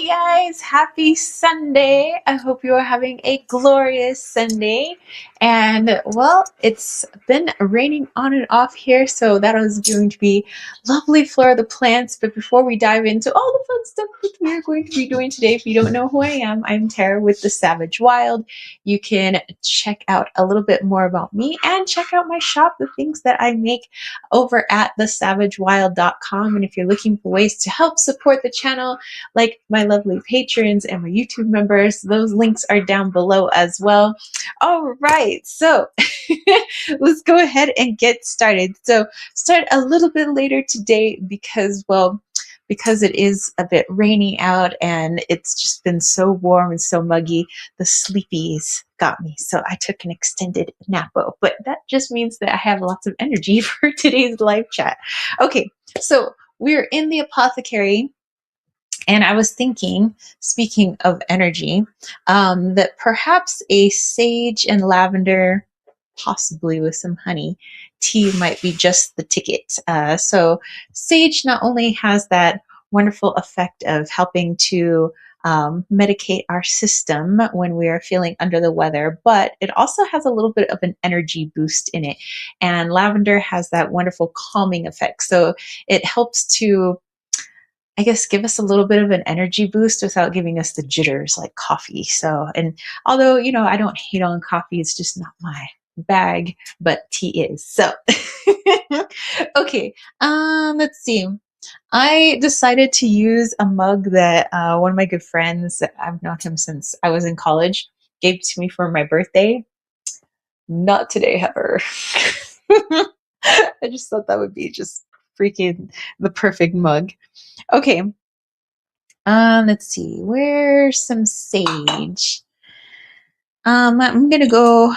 Hey guys, happy Sunday. I hope you are having a glorious Sunday. And well, it's been raining on and off here, so that is going to be lovely floor of the plants. But before we dive into all the fun stuff that we are going to be doing today, if you don't know who I am, I'm Tara with The Savage Wild. You can check out a little bit more about me and check out my shop, the things that I make over at thesavagewild.com. And if you're looking for ways to help support the channel, like my lovely patrons and my YouTube members, those links are down below as well. All right, so let's go ahead and get started. So start a little bit later today because, well, because it is a bit rainy out and it's just been so warm and so muggy, the sleepies got me. So I took an extended napo, but that just means that I have lots of energy for today's live chat. Okay, so we're in the apothecary. And I was thinking, speaking of energy, that perhaps a sage and lavender, possibly with some honey, tea might be just the ticket. So sage not only has that wonderful effect of helping to medicate our system when we are feeling under the weather, but it also has a little bit of an energy boost in it. And lavender has that wonderful calming effect. So it helps to, I guess, give us a little bit of an energy boost without giving us the jitters like coffee. So, and although, I don't hate on coffee, it's just not my bag, but tea is. So, okay, let's see. I decided to use a mug that one of my good friends, I've known him since I was in college, gave to me for my birthday. Not today, however. I just thought that would be just freaking the perfect mug. Okay. Let's see. Where's some sage? I'm gonna go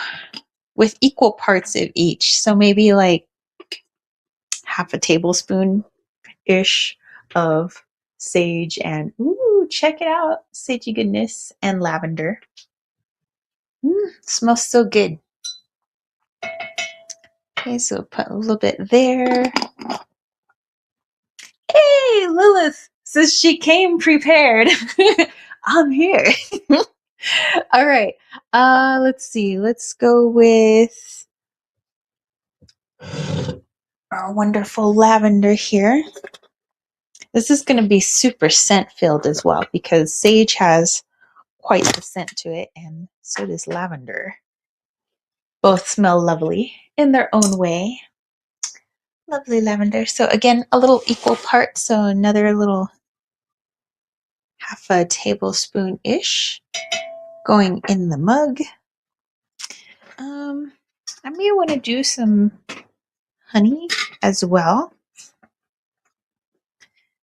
with equal parts of each. So maybe like half a tablespoon-ish of sage and, ooh, check it out, sagey goodness, and lavender. Smells so good. Okay, so put a little bit there. Hey, Lilith says she came prepared. I'm here. All right. Let's see. Let's go with our wonderful lavender here. This is going to be super scent filled as well because sage has quite the scent to it, and so does lavender. Both smell lovely in their own way. Lovely lavender. So again, a little equal part. So another little half a tablespoon-ish going in the mug. I may want to do some honey as well,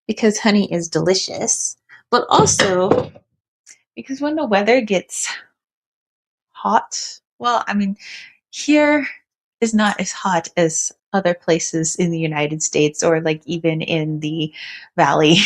because honey is delicious, but also because when the weather gets hot, well, I mean, here is not as hot as other places in the United States or like even in the valley,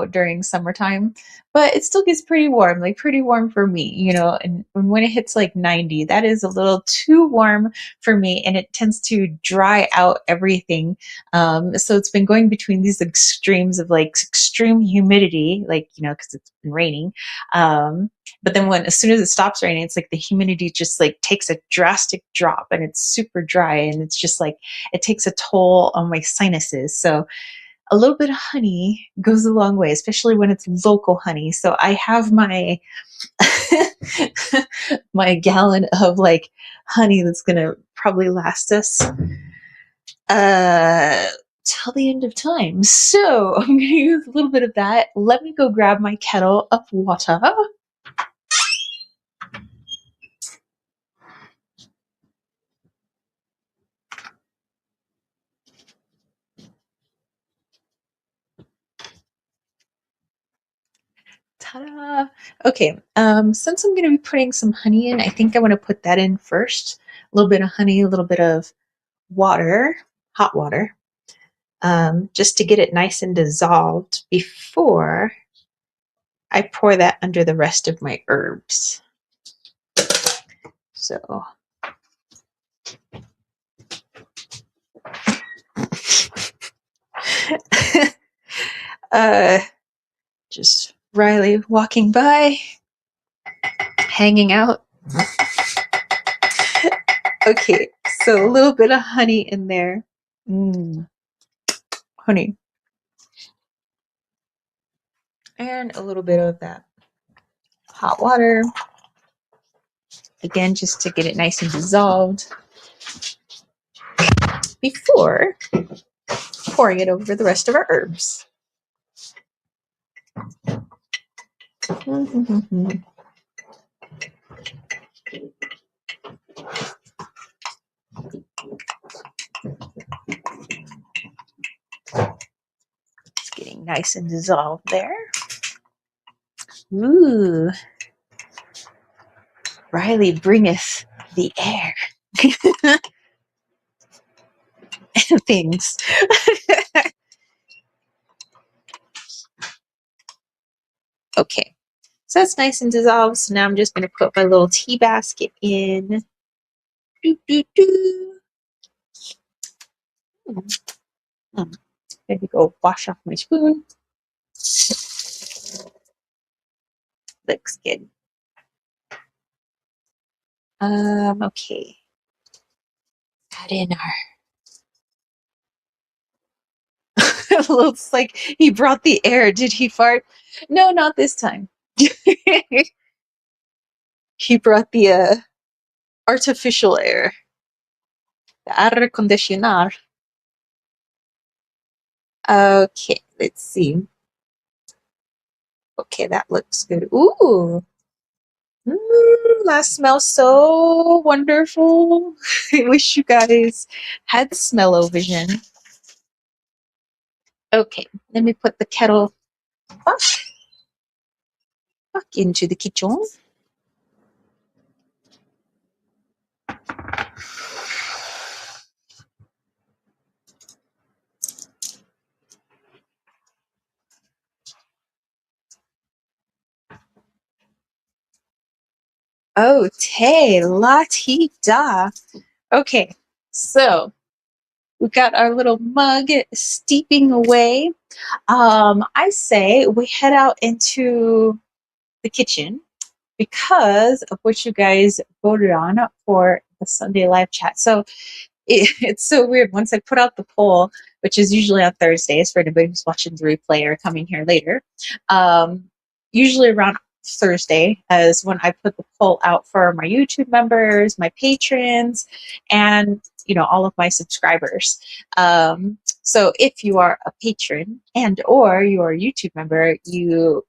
during summertime, but it still gets pretty warm, like pretty warm for me, and when it hits like 90, that is a little too warm for me and it tends to dry out everything. So it's been going between these extremes of like extreme humidity, like, because it's been raining. But then as soon as it stops raining, it's like the humidity just like takes a drastic drop and it's super dry. And it's just like, it takes a toll on my sinuses. So a little bit of honey goes a long way, especially when it's local honey. So I have my, my gallon of like honey that's going to probably last us, till the end of time. So I'm going to use a little bit of that. Let me go grab my kettle of water. Ta-da! Okay, since I'm going to be putting some honey in, I think I want to put that in first. A little bit of honey, a little bit of water, hot water, just to get it nice and dissolved before I pour that under the rest of my herbs. So, Just Riley walking by, hanging out. Okay, so a little bit of honey in there. Honey. And a little bit of that hot water. Again, just to get it nice and dissolved before pouring it over the rest of our herbs. It's getting nice and dissolved there. Ooh. Riley bringeth the air. Things. Okay. So that's nice and dissolved. So now I'm just going to put my little tea basket in. Doo, doo, doo. Maybe go wash off my spoon. Looks good. Okay. Add in our. It looks like he brought the air. Did he fart? No, not this time. He brought the artificial air. The air conditioner. Okay, let's see. Okay, that looks good. Ooh. That smells so wonderful. I wish you guys had smell-o-vision. Okay, let me put the kettle back into the kitchen. Oh, te la ti da. Okay, so we got our little mug steeping away. I say we head out into the kitchen because of what you guys voted on for the Sunday live chat. So it's so weird. Once I put out the poll, which is usually on Thursdays for anybody who's watching the replay or coming here later, usually around Thursday is when I put the poll out for my YouTube members, my patrons, and all of my subscribers. So if you are a patron and or you're a YouTube member, you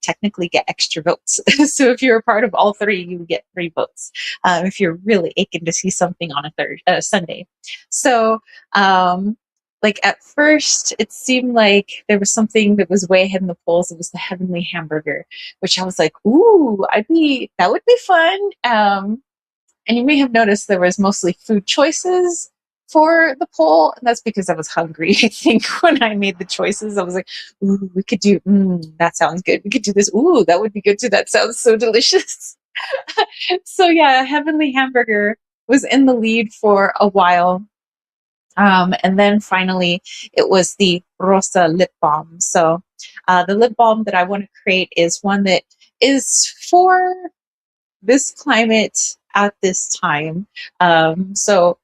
technically get extra votes. So if you're a part of all three, you get 3 votes. If you're really aching to see something on a Sunday. So at first it seemed like there was something that was way ahead in the polls. It was the heavenly hamburger, which I was like, ooh, that would be fun. And you may have noticed there was mostly food choices for the poll, and that's because I was hungry. I think when I made the choices, I was like, ooh, we could do, that sounds good. We could do this. Ooh, that would be good too. That sounds so delicious. So yeah, Heavenly Hamburger was in the lead for a while. And then finally, it was the Rosa lip balm. So the lip balm that I want to create is one that is for this climate at this time. So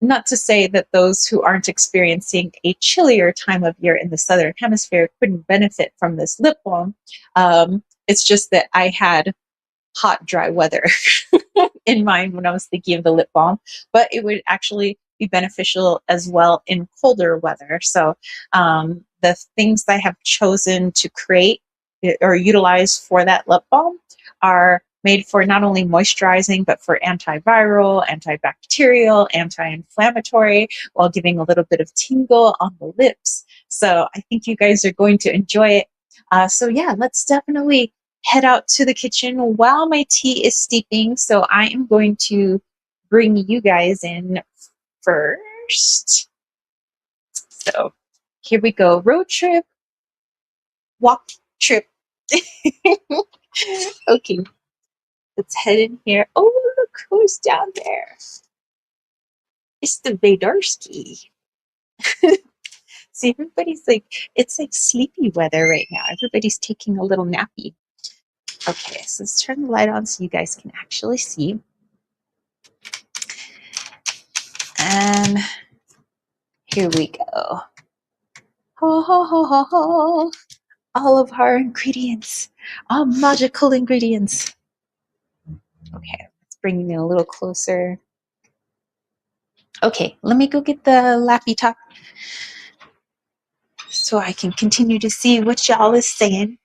not to say that those who aren't experiencing a chillier time of year in the Southern Hemisphere couldn't benefit from this lip balm. It's just that I had hot, dry weather in mind when I was thinking of the lip balm, but it would actually be beneficial as well in colder weather. So the things I have chosen to create or utilize for that lip balm are made for not only moisturizing, but for antiviral, antibacterial, anti-inflammatory, while giving a little bit of tingle on the lips. So I think you guys are going to enjoy it. So yeah, let's definitely head out to the kitchen while my tea is steeping. So I am going to bring you guys in first. So here we go. Road trip, walk trip. Okay, let's head in here. Oh, look who's down there. It's the Vadarsky. See, everybody's like, it's like sleepy weather right now. Everybody's taking a little nappy. Okay, so let's turn the light on so you guys can actually see. And here we go. Ho, ho, ho, ho, ho. All of our ingredients, all magical ingredients. Okay, let's bring it a little closer. Okay, let me go get the lappy top so I can continue to see what y'all is saying.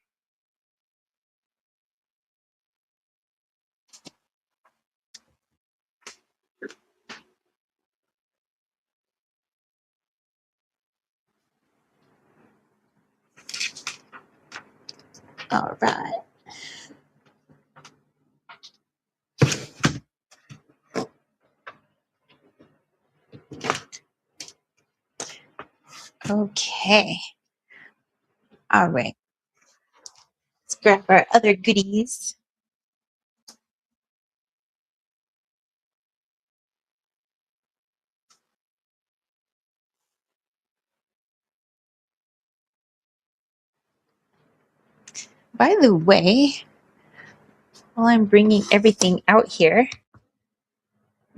All right. Okay. All right. Let's grab our other goodies. By the way, while I'm bringing everything out here,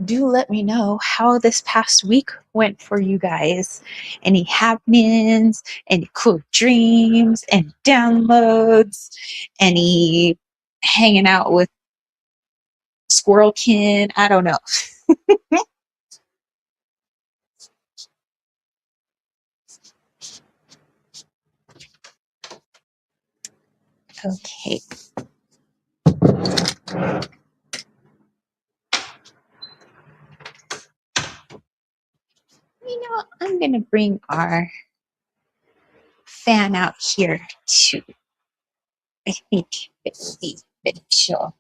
do let me know how this past week went for you guys. Any happenings, any cool dreams, any downloads, any hanging out with Squirrelkin. I don't know. Okay. You know, I'm going to bring our fan out here too. I think it will be beneficial.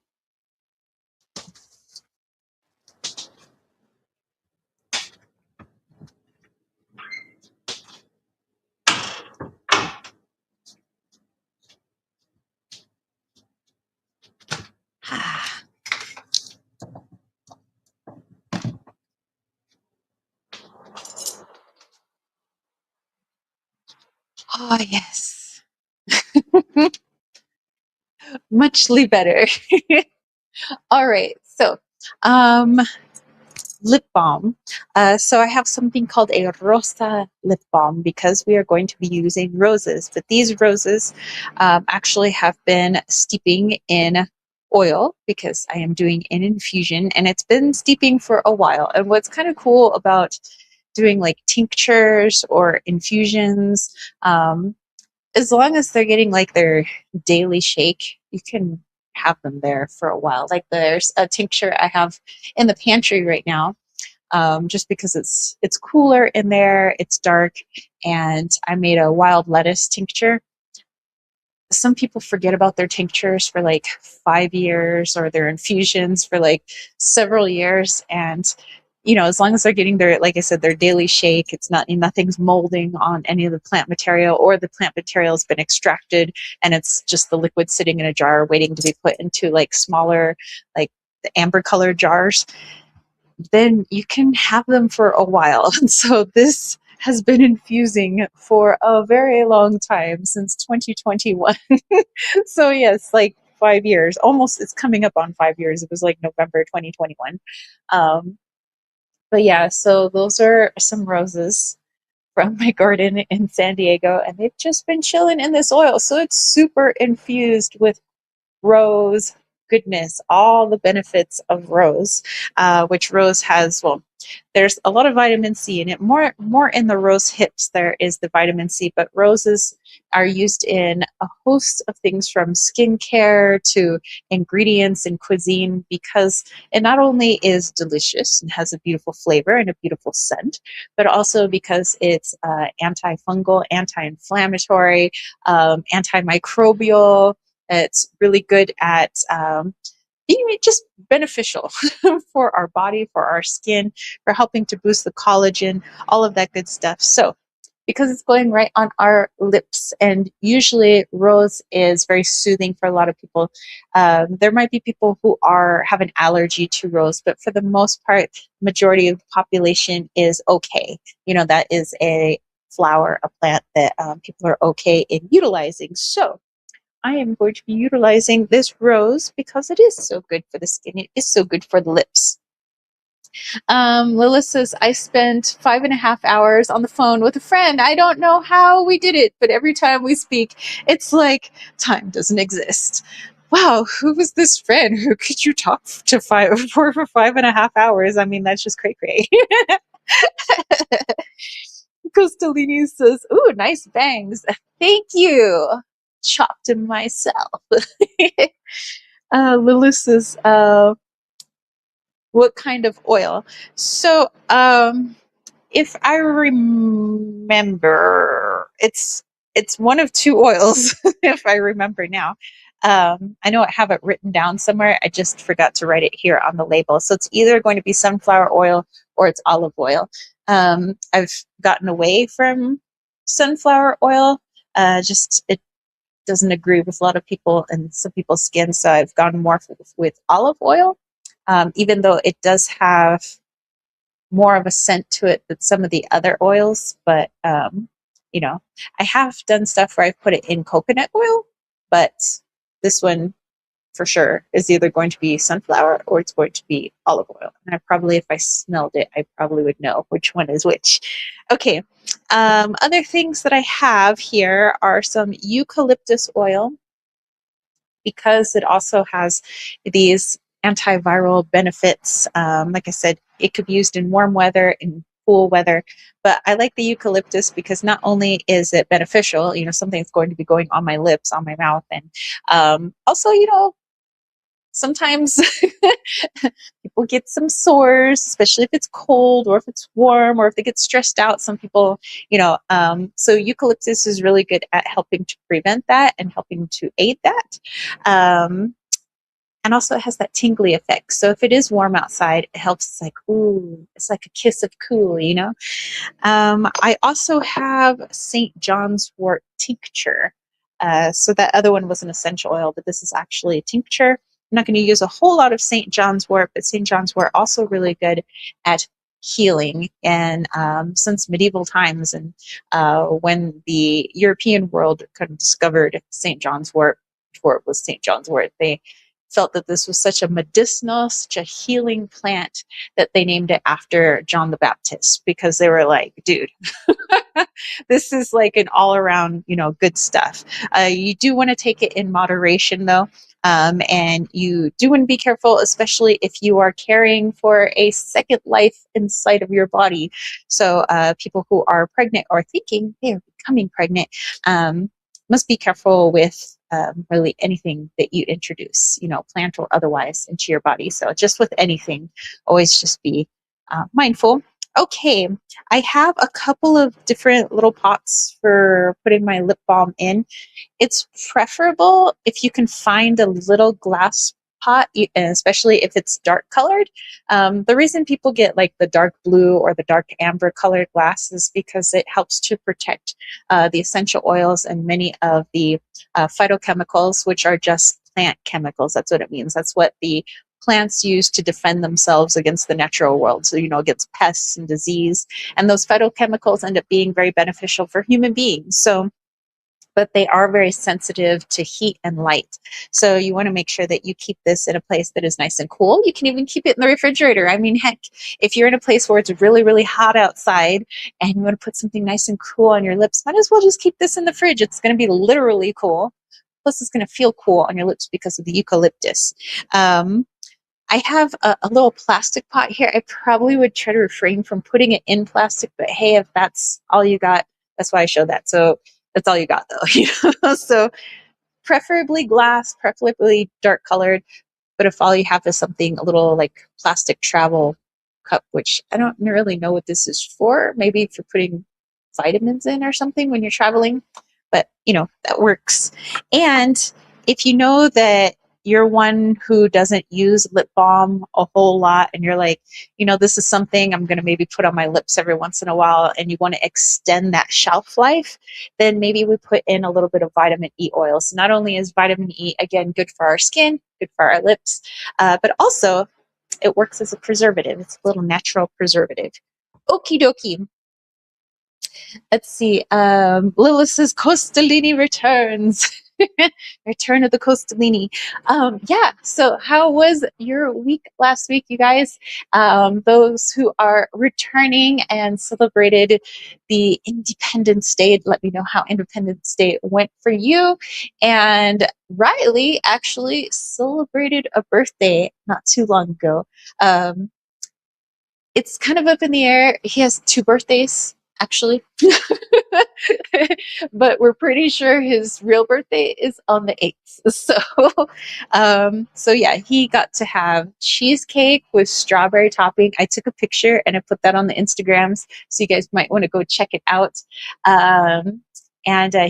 Ah. Oh, yes. Muchly better. All right. So, lip balm. So I have something called a Rosa lip balm because we are going to be using roses. But these roses actually have been steeping in oil because I am doing an infusion and it's been steeping for a while. And what's kind of cool about doing like tinctures or infusions, as long as they're getting like their daily shake, you can have them there for a while. Like there's a tincture I have in the pantry right now, just because it's cooler in there, it's dark, and I made a wild lettuce tincture. Some people forget about their tinctures for like 5 years or their infusions for like several years, and you know, as long as they're getting their, like I said, their daily shake, it's not, nothing's molding on any of the plant material, or the plant material has been extracted and it's just the liquid sitting in a jar waiting to be put into like smaller, like the amber colored jars, then you can have them for a while. And so this has been infusing for a very long time, since 2021. So yes, like 5 years, almost, it's coming up on 5 years. It was like November 2021. Um, but yeah, so those are some roses from my garden in San Diego, and they've just been chilling in this oil. So it's super infused with rose goodness, all the benefits of rose, which rose has, well, there's a lot of vitamin C in it, more in the rose hips there is the vitamin C, but roses are used in a host of things from skincare to ingredients in cuisine, because it not only is delicious and has a beautiful flavor and a beautiful scent, but also because it's antifungal, anti-inflammatory, antimicrobial. It's really good at being just beneficial for our body, for our skin, for helping to boost the collagen, all of that good stuff. So because it's going right on our lips, and usually rose is very soothing for a lot of people. There might be people who have an allergy to rose, but for the most part, majority of the population is okay. You know, that is a sunflower, a plant that people are okay in utilizing. So I am going to be utilizing this rose because it is so good for the skin. It is so good for the lips. Lilith says, I spent 5.5 hours on the phone with a friend. I don't know how we did it, but every time we speak, it's like time doesn't exist. Wow, who was this friend? Who could you talk to for 5.5 hours? I mean, that's just cray cray. Costalini says, ooh, nice bangs. Thank you. Chopped them myself. Lilith says, what kind of oil? So, if I remember, it's one of two oils. If I remember now, I know I have it written down somewhere. I just forgot to write it here on the label. So it's either going to be sunflower oil or it's olive oil. I've gotten away from sunflower oil. Just it doesn't agree with a lot of people and some people's skin, so I've gone more with olive oil. Even though it does have more of a scent to it than some of the other oils, but you know, I have done stuff where I've put it in coconut oil, but this one for sure is either going to be sunflower or it's going to be olive oil. And I probably, if I smelled it, I probably would know which one is which. Okay. Other things that I have here are some eucalyptus oil, because it also has these antiviral benefits. Like I said, it could be used in warm weather, in cool weather, but I like the eucalyptus because not only is it beneficial, you know, something's going to be going on my lips, on my mouth, and also, you know, sometimes people get some sores, especially if it's cold or if it's warm or if they get stressed out. Some people, you know, so eucalyptus is really good at helping to prevent that and helping to aid that. And also it has that tingly effect. So if it is warm outside, it helps. It's like, ooh, it's like a kiss of cool, you know? I also have St. John's wort tincture. So that other one was an essential oil, but this is actually a tincture. I'm not going to use a whole lot of St. John's wort, but St. John's wort also really good at healing. And since medieval times, and when the European world kind of discovered St. John's wort, before it was St. John's wort, they felt that this was such a medicinal, such a healing plant that they named it after John the Baptist, because they were like, dude, this is like an all around, you know, good stuff. You do want to take it in moderation though. And you do want to be careful, especially if you are caring for a second life inside of your body. So people who are pregnant or thinking they are becoming pregnant must be careful with really anything that you introduce, you know, plant or otherwise, into your body. So just with anything, always just be mindful. Okay, I have a couple of different little pots for putting my lip balm in. It's preferable if you can find a little glass pot, especially if it's dark colored. The reason people get like the dark blue or the dark amber colored glass is because it helps to protect the essential oils and many of the phytochemicals, which are just plant chemicals. That's what it means. That's what the plants use to defend themselves against the natural world. So, you know, against pests and disease. And those phytochemicals end up being very beneficial for human beings. So, but they are very sensitive to heat and light. So you want to make sure that you keep this in a place that is nice and cool. You can even keep it in the refrigerator. I mean, heck, if you're in a place where it's really, really hot outside and you want to put something nice and cool on your lips, might as well just keep this in the fridge. It's going to be literally cool. Plus, it's going to feel cool on your lips because of the eucalyptus. I have a little plastic pot here. I probably would try to refrain from putting it in plastic, but hey, if that's all you got, that's why I showed that. So that's all you got though. You know? So preferably glass, preferably dark colored, but if all you have is something, a little like plastic travel cup, which I don't really know what this is for, maybe if you're putting vitamins in or something when you're traveling, but you know, that works. And if you know that you're one who doesn't use lip balm a whole lot and you're like, you know, this is something I'm going to maybe put on my lips every once in a while, and you want to extend that shelf life, then maybe we put in a little bit of vitamin E oil. So not only is vitamin E, again, good for our skin, good for our lips, but also it works as a preservative. It's a little natural preservative. Okie dokie. Let's see. Lilith says Costolini returns. Return of the Costolini. Yeah. So, how was your week last week, you guys? Those who are returning and celebrated the Independence Day, let me know how Independence Day went for you. And Riley actually celebrated a birthday not too long ago. Um, it's kind of up in the air. He has two birthdays, actually. But we're pretty sure his real birthday is on the 8th. So yeah, he got to have cheesecake with strawberry topping. I took a picture and I put that on the Instagrams, so you guys might want to go check it out. And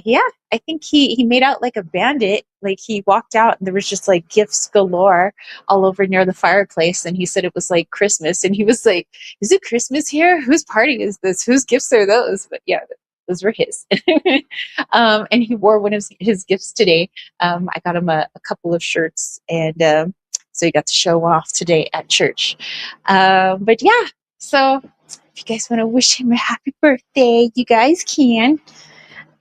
yeah, I think he made out like a bandit. Like he walked out and there was just like gifts galore all over near the fireplace. And he said it was like Christmas. And he was like, "Is it Christmas here? Whose party is this? Whose gifts are those?" But yeah, those were his. And he wore one of his gifts today. I got him a couple of shirts, and so he got to show off today at church. But yeah, so if you guys want to wish him a happy birthday, you guys can.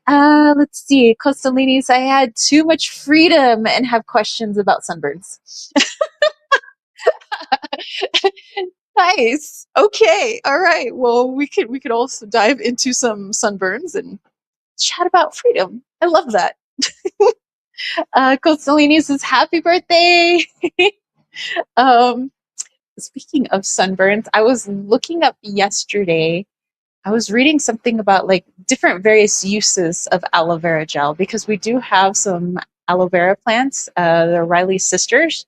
Let's see. Costolinis, I had too much freedom and have questions about sunburns. Nice. Okay. All right. Well, we could also dive into some sunburns and chat about freedom. I love that. Costolini says happy birthday. um, Speaking of sunburns, I was looking up yesterday. I was reading something about like different various uses of aloe vera gel because we do have some aloe vera plants. They're Riley's sisters,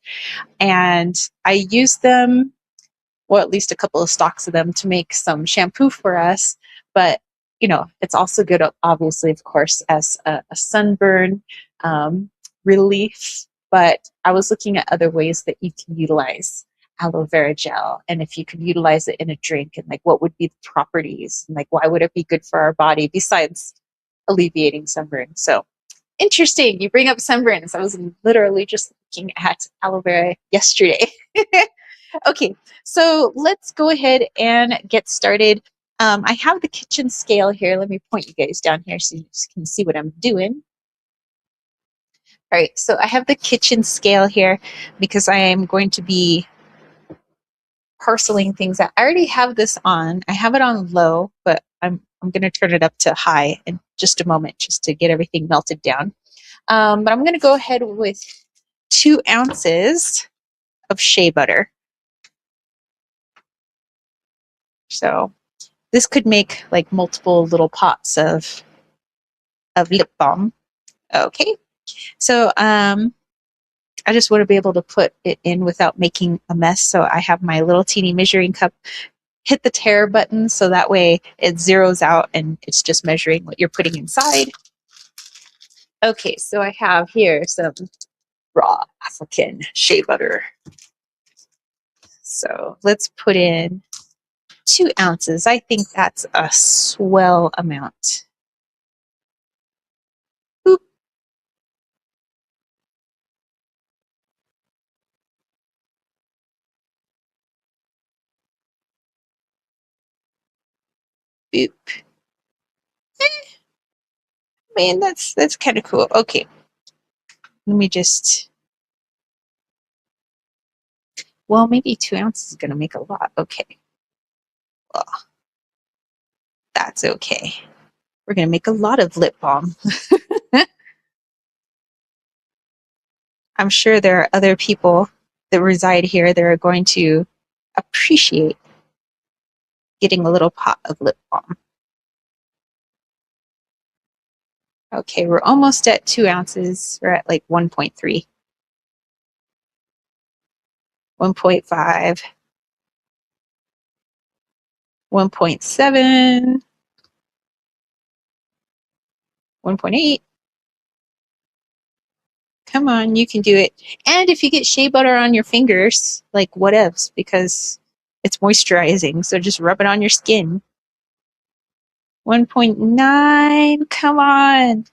and I use them, well, at least a couple of stalks of them, to make some shampoo for us. But it's also good, obviously, of course, as a sunburn relief. But I was looking at other ways that you can utilize aloe vera gel, and if you could utilize it in a drink, and like what would be the properties, and like why would it be good for our body besides alleviating sunburn. So interesting, you bring up sunburns. I was literally just looking at aloe vera yesterday. Okay, so let's go ahead and get started. I have the kitchen scale here. Let me point you guys down here so you can see what I'm doing. All right, so I have the kitchen scale here because I am going to be parceling things out. I already have this on. I have it on low, but I'm going to turn it up to high in just a moment just to get everything melted down. But I'm going to go ahead with 2 ounces of shea butter. So this could make like multiple little pots of lip balm. Okay, so I just want to be able to put it in without making a mess. So I have my little teeny measuring cup. Hit the tare button so that way it zeroes out and it's just measuring what you're putting inside. Okay, so I have here some raw African shea butter. So let's put in 2 ounces. I think that's a swell amount. Boop. Boop. Man, that's kind of cool. Okay. Let me just, well, maybe 2 ounces is going to make a lot. Okay. Well, that's okay. We're going to make a lot of lip balm. I'm sure there are other people that reside here that are going to appreciate getting a little pot of lip balm. Okay, we're almost at 2 ounces. We're at like 1.3, 1.5, 1.7, 1.8. Come on, you can do it. And if you get shea butter on your fingers, like whatevs, because it's moisturizing. So just rub it on your skin. 1.9, come on.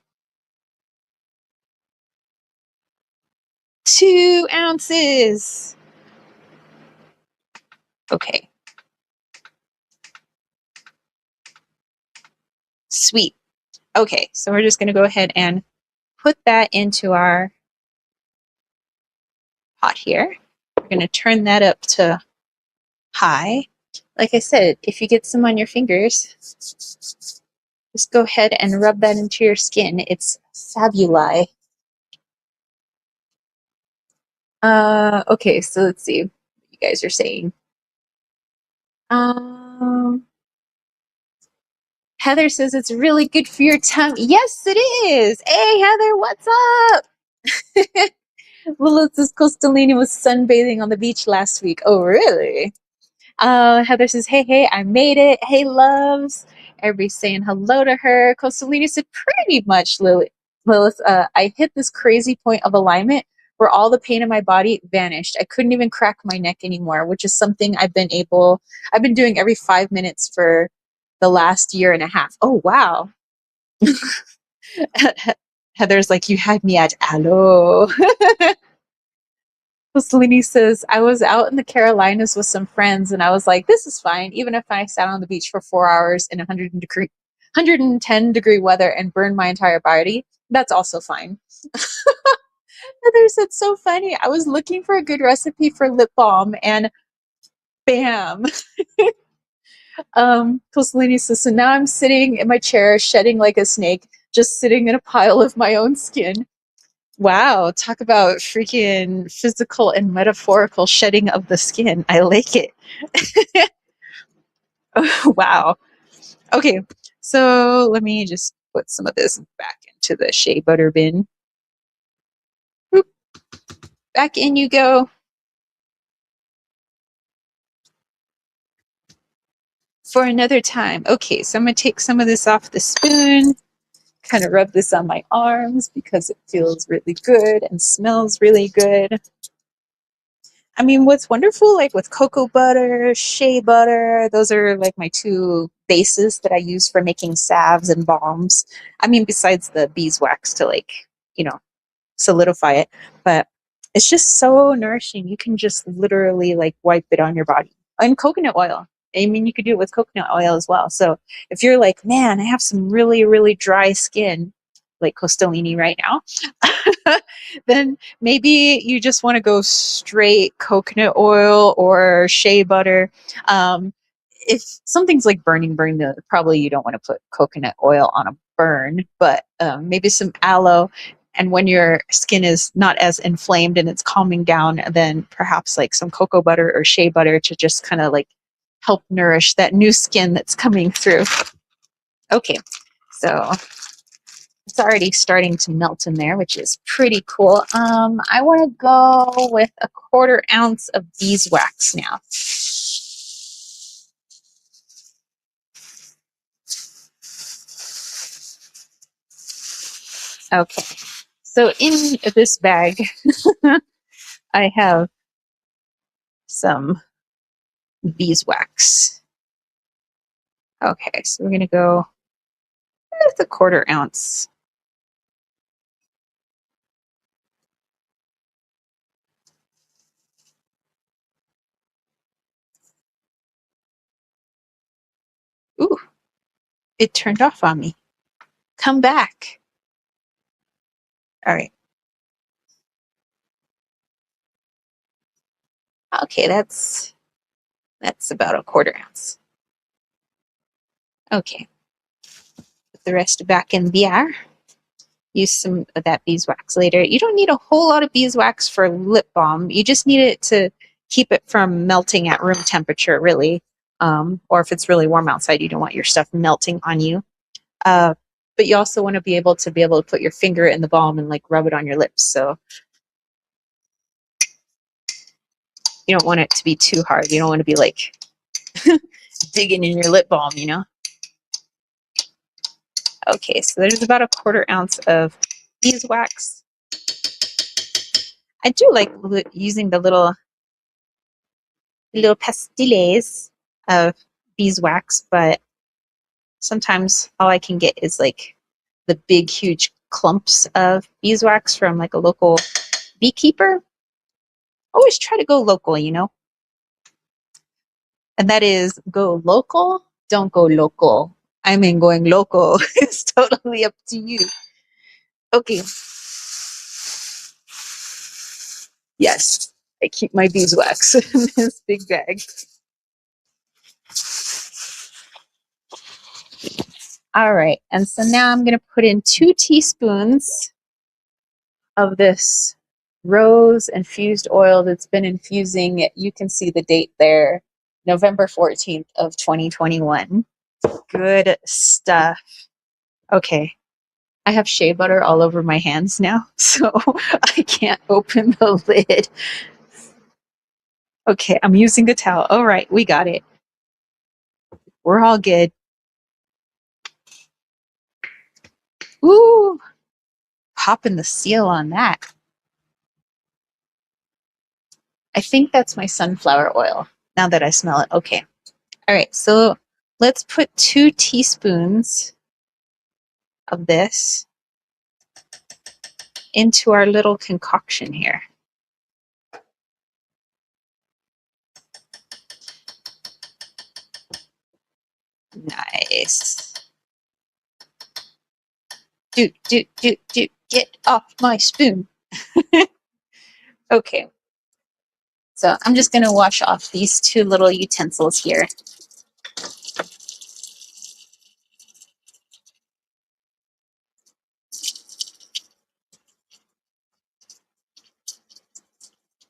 2 ounces. Okay. Sweet. Okay, so we're just going to go ahead and put that into our pot here. We're going to turn that up to high. Like I said, if you get some on your fingers, just go ahead and rub that into your skin. It's fabuli. Okay, so let's see what you guys are saying. Heather says it's really good for your tummy. Yes, it is. Hey, Heather, what's up? Melissa's Costalini was sunbathing on the beach last week. Oh, really? Heather says, hey, I made it. Hey, loves. Everybody's saying hello to her. Costalini said, pretty much, Lilith, I hit this crazy point of alignment where all the pain in my body vanished. I couldn't even crack my neck anymore, which is something I've been doing every 5 minutes for the last year and a half. Oh, wow. Heather's like, you had me at hello. Selene says, I was out in the Carolinas with some friends and I was like, this is fine. Even if I sat on the beach for 4 hours in 110 degree weather and burned my entire body, that's also fine. Heather said, so funny. I was looking for a good recipe for lip balm and bam. Selene says, so now I'm sitting in my chair, shedding like a snake, just sitting in a pile of my own skin. Wow, talk about freaking physical and metaphorical shedding of the skin. I like it. Wow. Okay, so let me just put some of this back into the shea butter bin. Boop. Back in you go. For another time. Okay, so I'm going to take some of this off the spoon, kind of rub this on my arms because it feels really good and smells really good. I mean, what's wonderful, like with cocoa butter, shea butter, those are like my two bases that I use for making salves and balms. I mean, besides the beeswax to like, solidify it, but it's just so nourishing. You can just literally like wipe it on your body. And coconut oil. I mean, you could do it with coconut oil as well. So if you're like, man, I have some really, really dry skin, like Costolini right now, then maybe you just want to go straight coconut oil or shea butter. If something's like burning, probably you don't want to put coconut oil on a burn, but maybe some aloe. And when your skin is not as inflamed and it's calming down, then perhaps like some cocoa butter or shea butter to just kind of like help nourish that new skin that's coming through. Okay, so it's already starting to melt in there, which is pretty cool. I want to go with a 1/4 ounce of beeswax now. Okay, so in this bag, I have some beeswax. Okay, so we're going to go with a 1/4 ounce. Ooh, it turned off on me. Come back. All right. Okay, that's about a 1/4 ounce. Okay. Put the rest back in there. Use some of that beeswax later. You don't need a whole lot of beeswax for lip balm. You just need it to keep it from melting at room temperature, really. Or if it's really warm outside, you don't want your stuff melting on you. But you also want to be able to put your finger in the balm and like rub it on your lips. So you don't want it to be too hard. You don't want to be like digging in your lip balm, Okay, so there's about a 1/4 ounce of beeswax. I do like using the little pastilles of beeswax, but sometimes all I can get is like the big, huge clumps of beeswax from like a local beekeeper. Always try to go local, And that is go local, don't go local. I mean, going loco. It's totally up to you. Okay. Yes, I keep my beeswax in this big bag. All right. And so now I'm going to put in 2 teaspoons of this rose infused oil that's been infusing. You can see the date there, November 14th of 2021. Good stuff. Okay. I have shea butter all over my hands now, so I can't open the lid. Okay, I'm using a towel. All right, we got it. We're all good. Ooh, popping the seal on that. I think that's my sunflower oil now that I smell it. Okay. All right, so let's put 2 teaspoons of this into our little concoction here. Nice. Do, get off my spoon. Okay. So I'm just going to wash off these 2 little utensils here.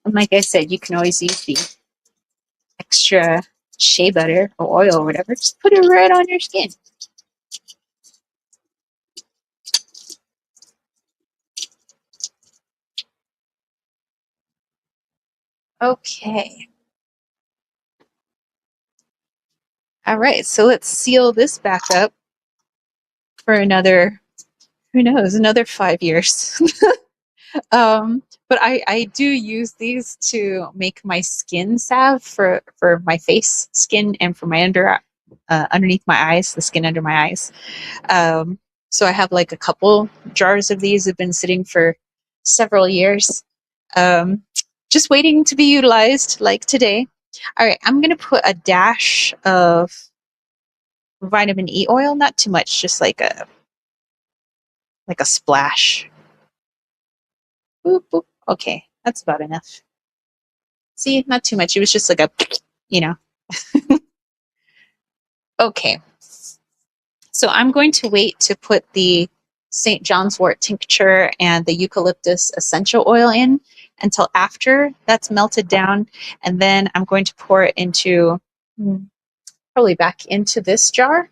And like I said, you can always use the extra shea butter or oil or whatever. Just put it right on your skin. Okay. All right, so let's seal this back up for another, who knows, another 5 years. But I do use these to make my skin salve for my face skin and for my underneath my eyes, the skin under my eyes. So I have like a couple jars of these have been sitting for several years, just waiting to be utilized like today. All right, I'm going to put a dash of vitamin E oil, not too much, just like a splash. Boop, boop. Okay, that's about enough. See, not too much. It was just like a, you know. Okay. So I'm going to wait to put the St. John's wort tincture and the eucalyptus essential oil in until after that's melted down. And then I'm going to pour it into, probably back into this jar.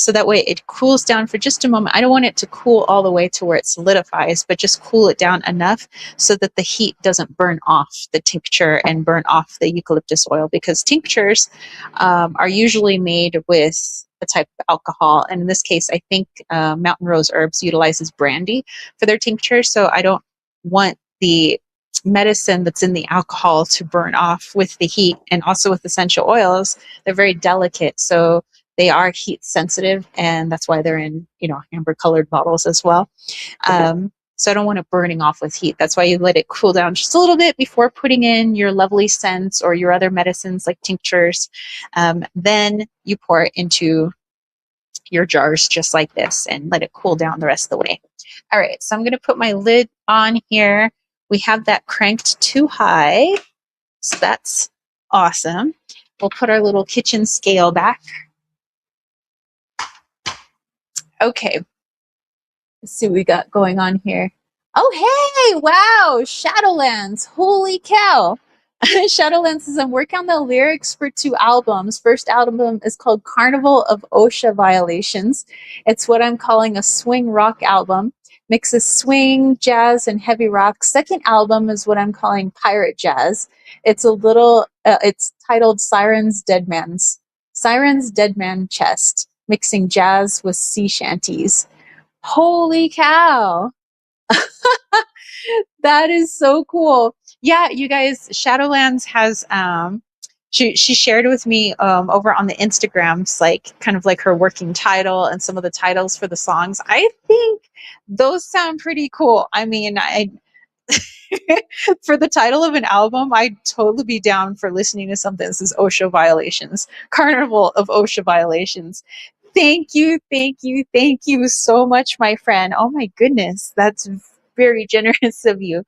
So that way it cools down for just a moment. I don't want it to cool all the way to where it solidifies, but just cool it down enough so that the heat doesn't burn off the tincture and burn off the eucalyptus oil, because tinctures are usually made with a type of alcohol. And in this case, I think Mountain Rose Herbs utilizes brandy for their tincture. So I don't want the medicine that's in the alcohol to burn off with the heat. And also with essential oils, they're very delicate. So they are heat sensitive, and that's why they're in, amber colored bottles as well. So I don't want it burning off with heat. That's why you let it cool down just a little bit before putting in your lovely scents or your other medicines like tinctures. Then you pour it into your jars just like this and let it cool down the rest of the way. All right, so I'm going to put my lid on here. We have that cranked too high, so that's awesome. We'll put our little kitchen scale back. Okay, let's see what we got going on here. Oh, hey, wow, Shadowlands, holy cow. Shadowlands says, I'm working on the lyrics for 2 albums. First album is called Carnival of OSHA Violations. It's what I'm calling a swing rock album. Mixes swing, jazz, and heavy rock. Second album is what I'm calling pirate jazz. It's it's titled Siren's Dead Man Chest, mixing jazz with sea shanties. Holy cow. That is so cool. Yeah, you guys, Shadowlands has she shared with me over on the Instagrams, like kind of like her working title and some of the titles for the songs. I think those sound pretty cool. I mean, For the title of an album, I'd totally be down for listening to something that says OSHA violations, Carnival of OSHA violations. Thank you so much, my friend. Oh my goodness, that's very generous of you.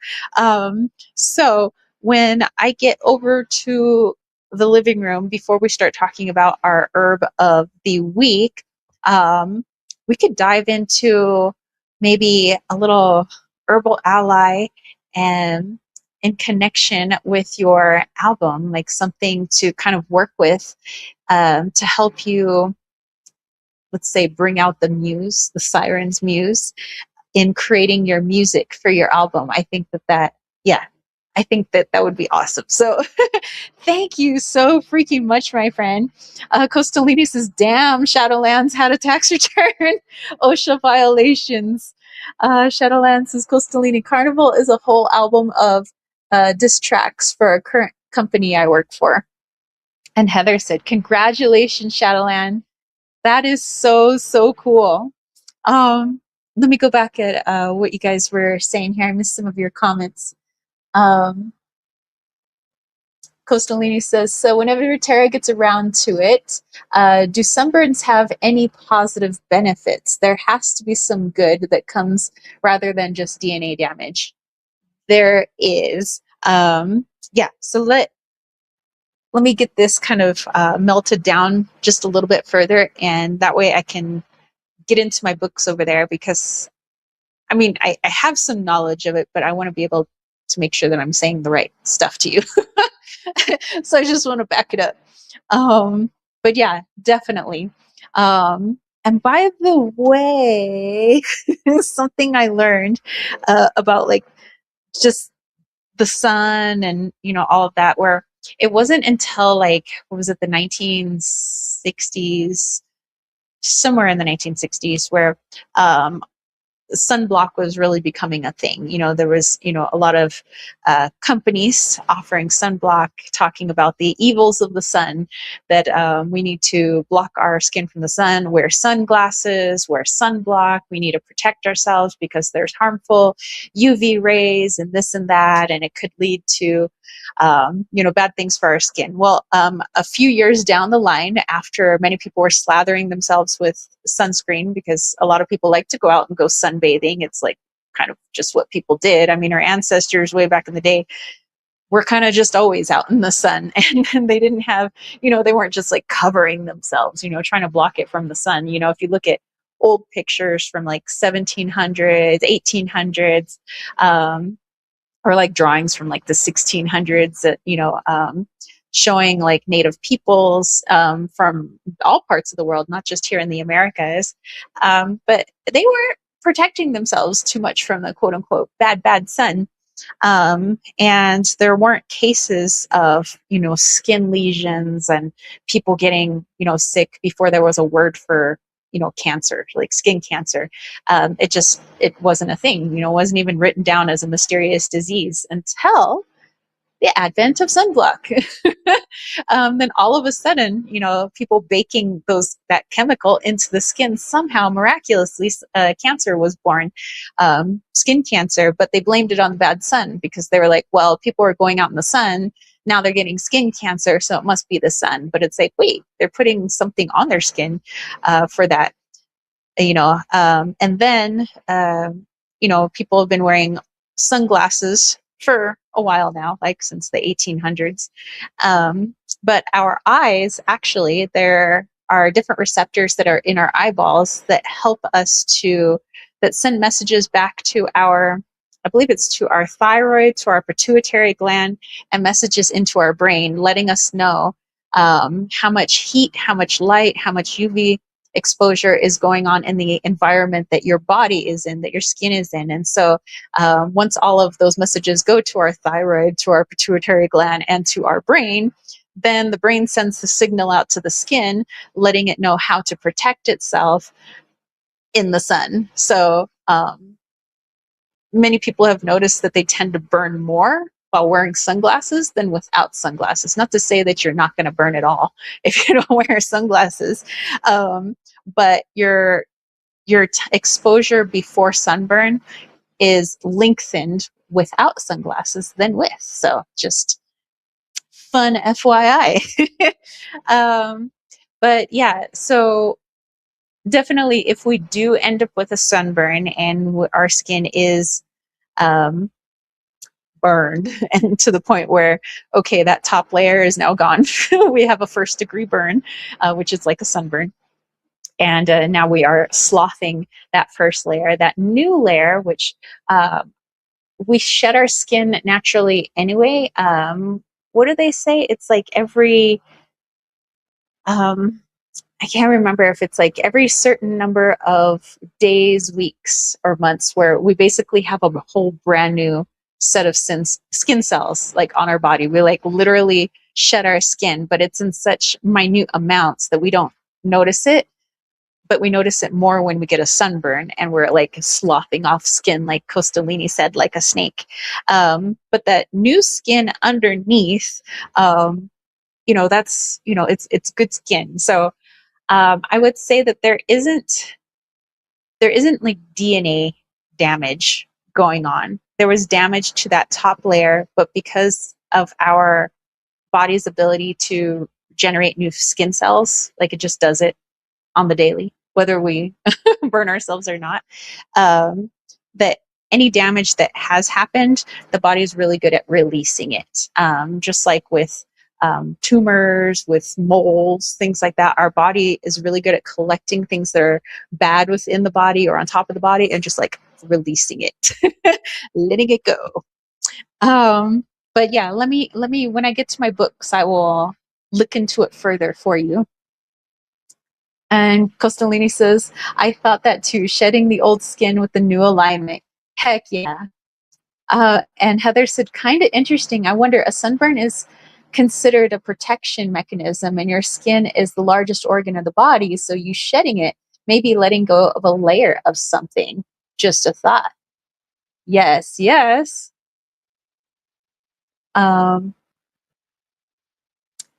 So when I get over to the living room, before we start talking about our herb of the week, we could dive into maybe a little herbal ally and in connection with your album, like something to kind of work with to help you, let's say, bring out the muse, the siren's muse, in creating your music for your album. I think yeah, I think that would be awesome. So thank you so freaking much, my friend. Costalini says, damn, Shadowlands had a tax return. OSHA violations. Shadowlands says, Costalini, Carnival is a whole album of diss tracks for a current company I work for. And Heather said, congratulations, Shadowland. That is so, so cool. Let me go back at what you guys were saying here. I missed some of your comments. Costalini says, so whenever Tara gets around to it, do sunburns have any positive benefits? There has to be some good that comes rather than just DNA damage. There is. Yeah, so let me get this kind of melted down just a little bit further, and that way I can get into my books over there, because I mean, I have some knowledge of it, but I want to be able to make sure that I'm saying the right stuff to you. So I just want to back it up. But yeah, definitely. And by the way, something I learned about like just the sun and, you know, all of that, where it wasn't until like, what was it, the 1960s, somewhere in the 1960s, where sunblock was really becoming a thing. You know, there was, you know, a lot of companies offering sunblock, talking about the evils of the sun, that we need to block our skin from the sun, wear sunglasses, wear sunblock. We need to protect ourselves because there's harmful UV rays and this and that, and it could lead to you know, bad things for our skin. Well, a few years down the line, after many people were slathering themselves with sunscreen, because a lot of people like to go out and go sunbathing. It's like kind of just what people did. I mean, our ancestors way back in the day were kind of just always out in the sun, and they didn't have, you know, they weren't just like covering themselves, you know, trying to block it from the sun. You know, if you look at old pictures from like 1700s, 1800s, or like drawings from like the 1600s that, you know, showing like native peoples from all parts of the world, not just here in the Americas. But they weren't protecting themselves too much from the quote unquote bad sun. And there weren't cases of, you know, skin lesions and people getting, you know, sick before there was a word for, you know, cancer, like skin cancer. It wasn't a thing, you know, wasn't even written down as a mysterious disease until the advent of sunblock. Then all of a sudden, you know, people baking that chemical into the skin, somehow miraculously, cancer was born, skin cancer, but they blamed it on the bad sun, because they were like, well, people are going out in the sun, now they're getting skin cancer, so it must be the sun. But it's like, wait, they're putting something on their skin for that, you know. And then, you know, people have been wearing sunglasses for a while now, like since the 1800s. But our eyes, actually, there are different receptors that are in our eyeballs that help us that send messages back to I believe it's to our thyroid, to our pituitary gland, and messages into our brain, letting us know how much heat, how much light, how much UV exposure is going on in the environment that your body is in, that your skin is in. And so once all of those messages go to our thyroid, to our pituitary gland, and to our brain, then the brain sends the signal out to the skin, letting it know how to protect itself in the sun. So many people have noticed that they tend to burn more while wearing sunglasses than without sunglasses. Not to say that you're not going to burn at all if you don't wear sunglasses, but your exposure before sunburn is lengthened without sunglasses than with. So just fun FYI. um, but yeah, so definitely if we do end up with a sunburn and our skin is um, burned and to the point where, okay, that top layer is now gone. We have a 1st-degree burn, which is like a sunburn. And now we are sloughing that first layer. That new layer, which we shed our skin naturally anyway. What do they say? It's like every, I can't remember if it's like every certain number of days, weeks, or months where we basically have a whole brand new set of skin cells like on our body. We like literally shed our skin, but it's in such minute amounts that we don't notice it. But we notice it more when we get a sunburn and we're like sloughing off skin, like Costolini said, like a snake. But that new skin underneath, that's, it's good skin. So I would say that there isn't like DNA damage going on. There was damage to that top layer, but because of our body's ability to generate new skin cells, like it just does it on the daily, whether we burn ourselves or not, that any damage that has happened, the body is really good at releasing it. Just like with tumors, with moles, things like that, our body is really good at collecting things that are bad within the body or on top of the body and just like releasing it, letting it go. But yeah, let me, when I get to my books, I will look into it further for you. And Costolini says, I thought that too, shedding the old skin with the new alignment. Heck yeah. And Heather said, kind of interesting. I wonder, a sunburn is considered a protection mechanism, and your skin is the largest organ of the body. So you shedding it, maybe letting go of a layer of something. Just a thought. Yes, yes.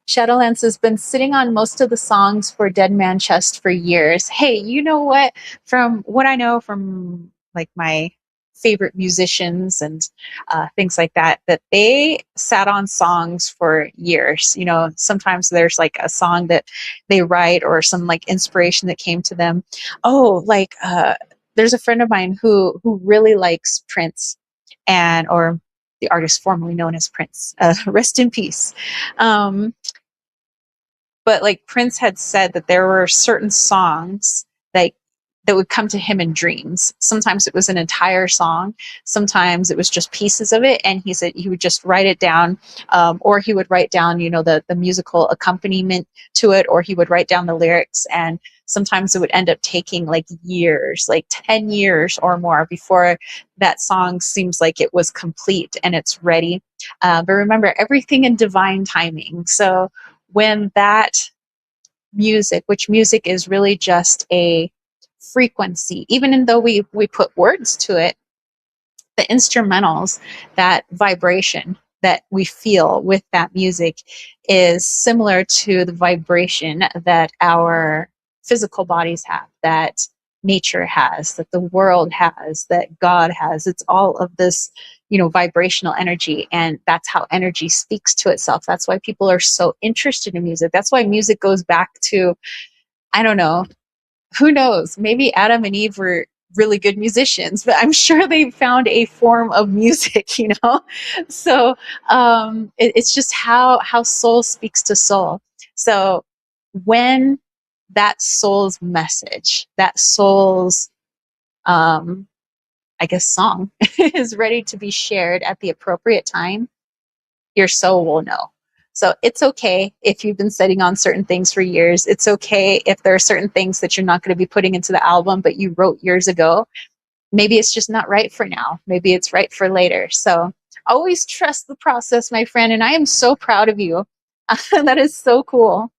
Shadowlands has been sitting on most of the songs for Dead Man Chest for years. Hey, you know what? From what I know from like my favorite musicians and things like that, that they sat on songs for years. Sometimes there's like a song that they write or some like inspiration that came to them. Oh, like there's a friend of mine who really likes Prince, or the artist formerly known as Prince. Rest in peace. But like Prince had said that there were certain songs that would come to him in dreams. Sometimes it was an entire song. Sometimes it was just pieces of it. And he said he would just write it down, or he would write down, the musical accompaniment to it, or he would write down the lyrics. And sometimes it would end up taking like years, like 10 years or more before that song seems like it was complete and it's ready. But remember, everything in divine timing. So when that music, which music is really just a frequency, even though we put words to it, the instrumentals, that vibration that we feel with that music is similar to the vibration that our physical bodies have, that nature has, that the world has, that God has. It's all of this, vibrational energy. And that's how energy speaks to itself. That's why people are so interested in music. That's why music goes back to, I don't know, who knows? Maybe Adam and Eve were really good musicians, but I'm sure they found a form of music, So it's just how soul speaks to soul. So when that soul's message, that soul's, I guess, song is ready to be shared at the appropriate time, your soul will know. So it's okay if you've been sitting on certain things for years. It's okay if there are certain things that you're not going to be putting into the album, but you wrote years ago. Maybe it's just not right for now. Maybe it's right for later. So always trust the process, my friend. And I am so proud of you. That is so cool.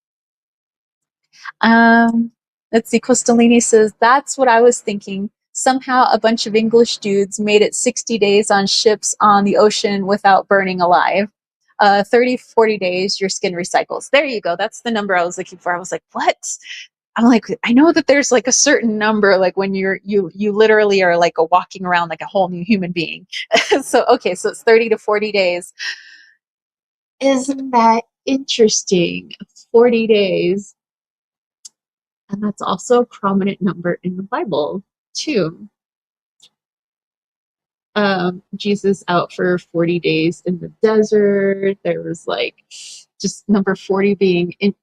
Let's see. Costolini says, that's what I was thinking. Somehow a bunch of English dudes made it 60 days on ships on the ocean without burning alive. 30, 40 days, your skin recycles. There you go. That's the number I was looking for. I was like, what? I'm like, I know that there's like a certain number, like when you literally are like walking around like a whole new human being. So okay, so it's 30 to 40 days. Isn't that interesting? 40 days. And that's also a prominent number in the Bible, too. Jesus out for 40 days in the desert. There was like just number 40 being in,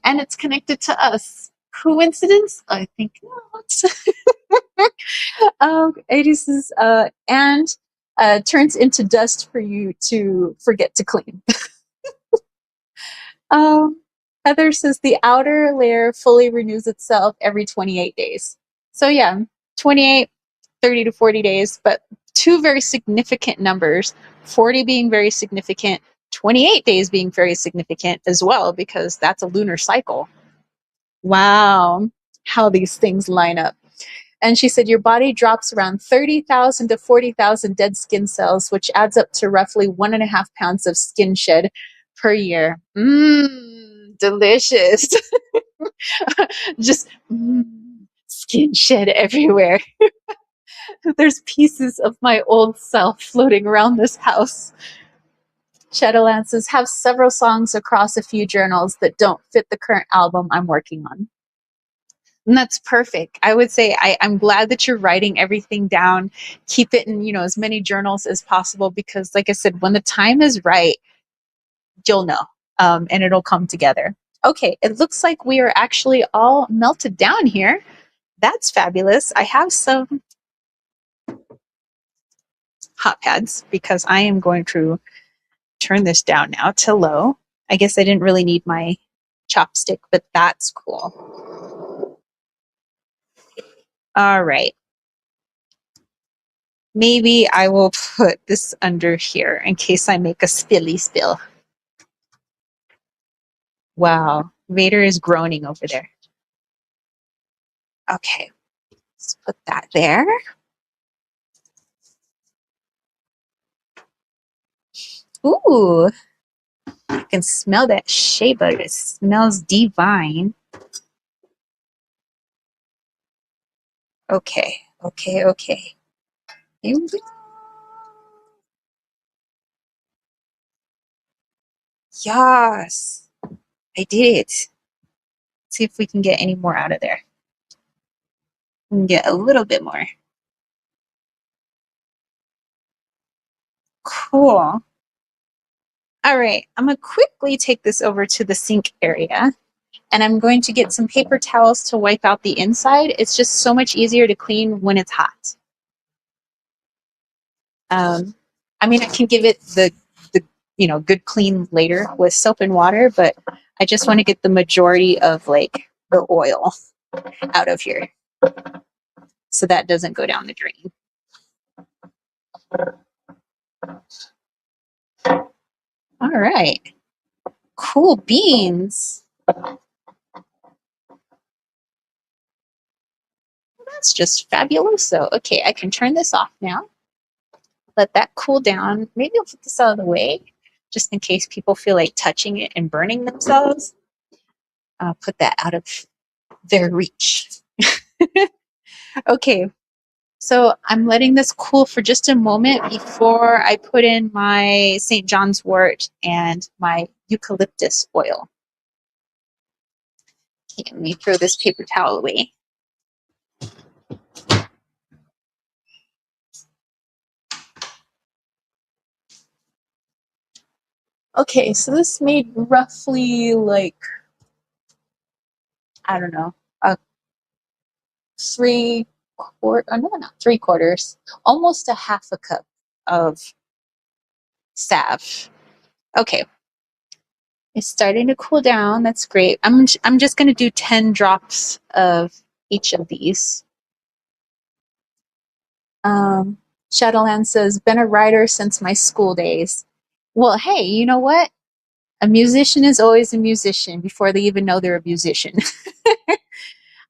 and it's connected to us. Coincidence? I think not. Ages is, and turns into dust for you to forget to clean. Um, Heather says the outer layer fully renews itself every 28 days. So yeah, 28, 30 to 40 days, but two very significant numbers, 40 being very significant, 28 days being very significant as well, because that's a lunar cycle. Wow, how these things line up. And she said your body drops around 30,000 to 40,000 dead skin cells, which adds up to roughly 1.5 pounds of skin shed per year. Delicious. Just skin shed everywhere. There's pieces of my old self floating around this house. Shadowland says, have several songs across a few journals that don't fit the current album I'm working on. And that's perfect. I would say I'm glad that you're writing everything down. Keep it in, as many journals as possible, because like I said, when the time is right, you'll know, and it'll come together. Okay, it looks like we are actually all melted down here. That's fabulous. I have some hot pads because I am going to turn this down now to low. I guess I didn't really need my chopstick, but that's cool. All right. Maybe I will put this under here in case I make a spilly spill. Wow, Vader is groaning over there. Okay, let's put that there. Ooh, I can smell that shea butter. It smells divine. Okay. Here we go. Yes, I did it. See if we can get any more out of there. We can get a little bit more. Cool. All right, I'm going to quickly take this over to the sink area, and I'm going to get some paper towels to wipe out the inside. It's just so much easier to clean when it's hot. I mean, I can give it the good clean later with soap and water, but I just want to get the majority of like the oil out of here so that doesn't go down the drain. All right. Cool beans. That's just fabuloso. Okay, I can turn this off now. Let that cool down. Maybe I'll put this out of the way just in case people feel like touching it and burning themselves. I'll put that out of their reach. Okay, so I'm letting this cool for just a moment before I put in my St. John's wort and my eucalyptus oil. Okay, let me throw this paper towel away. Okay, so this made roughly like, I don't know, a 3/4, almost a half a cup of salve. Okay, it's starting to cool down. That's great. I'm just going to do 10 drops of each of these. Shadowland says, been a writer since my school days. Well, hey, you know what? A musician is always a musician before they even know they're a musician.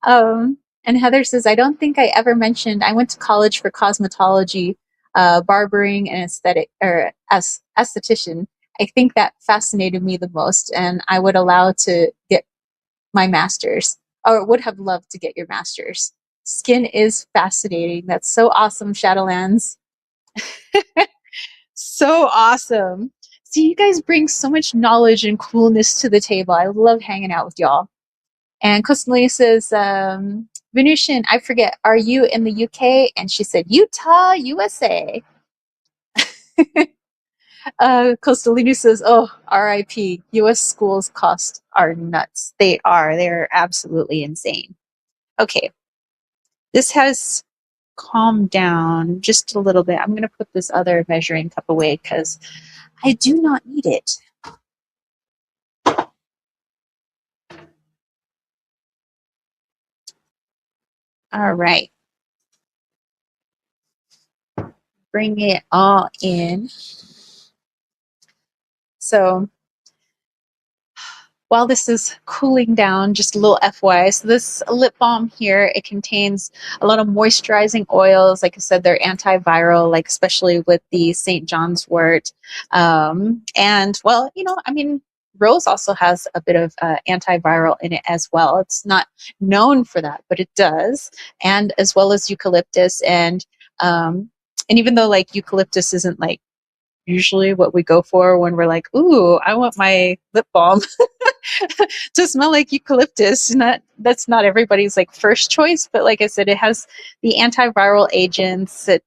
And Heather says, I don't think I ever mentioned I went to college for cosmetology, barbering, and aesthetic or as esthetician. I think that fascinated me the most, and I would allow to get my master's. or would have loved to get your master's. Skin is fascinating. That's so awesome, Shadowlands. So awesome. See, you guys bring so much knowledge and coolness to the table. I love hanging out with y'all. And Kostalina says, Venusian, I forget, are you in the UK? And she said, Utah, USA. Kostalina says, oh, RIP. US schools cost are nuts. They are. They're absolutely insane. Okay. This has calmed down just a little bit. I'm going to put this other measuring cup away because I do not need it. All right. Bring it all in. So while this is cooling down, just a little FYI, so this lip balm here, it contains a lot of moisturizing oils. Like I said, they're antiviral, like especially with the St. John's wort. And well, you know, I mean, rose also has a bit of antiviral in it as well. It's not known for that, but it does. And as well as eucalyptus. And even though like eucalyptus isn't like usually what we go for when we're like, ooh, I want my lip balm to smell like eucalyptus. Not that's not everybody's like first choice, but like I said, it has the antiviral agents. It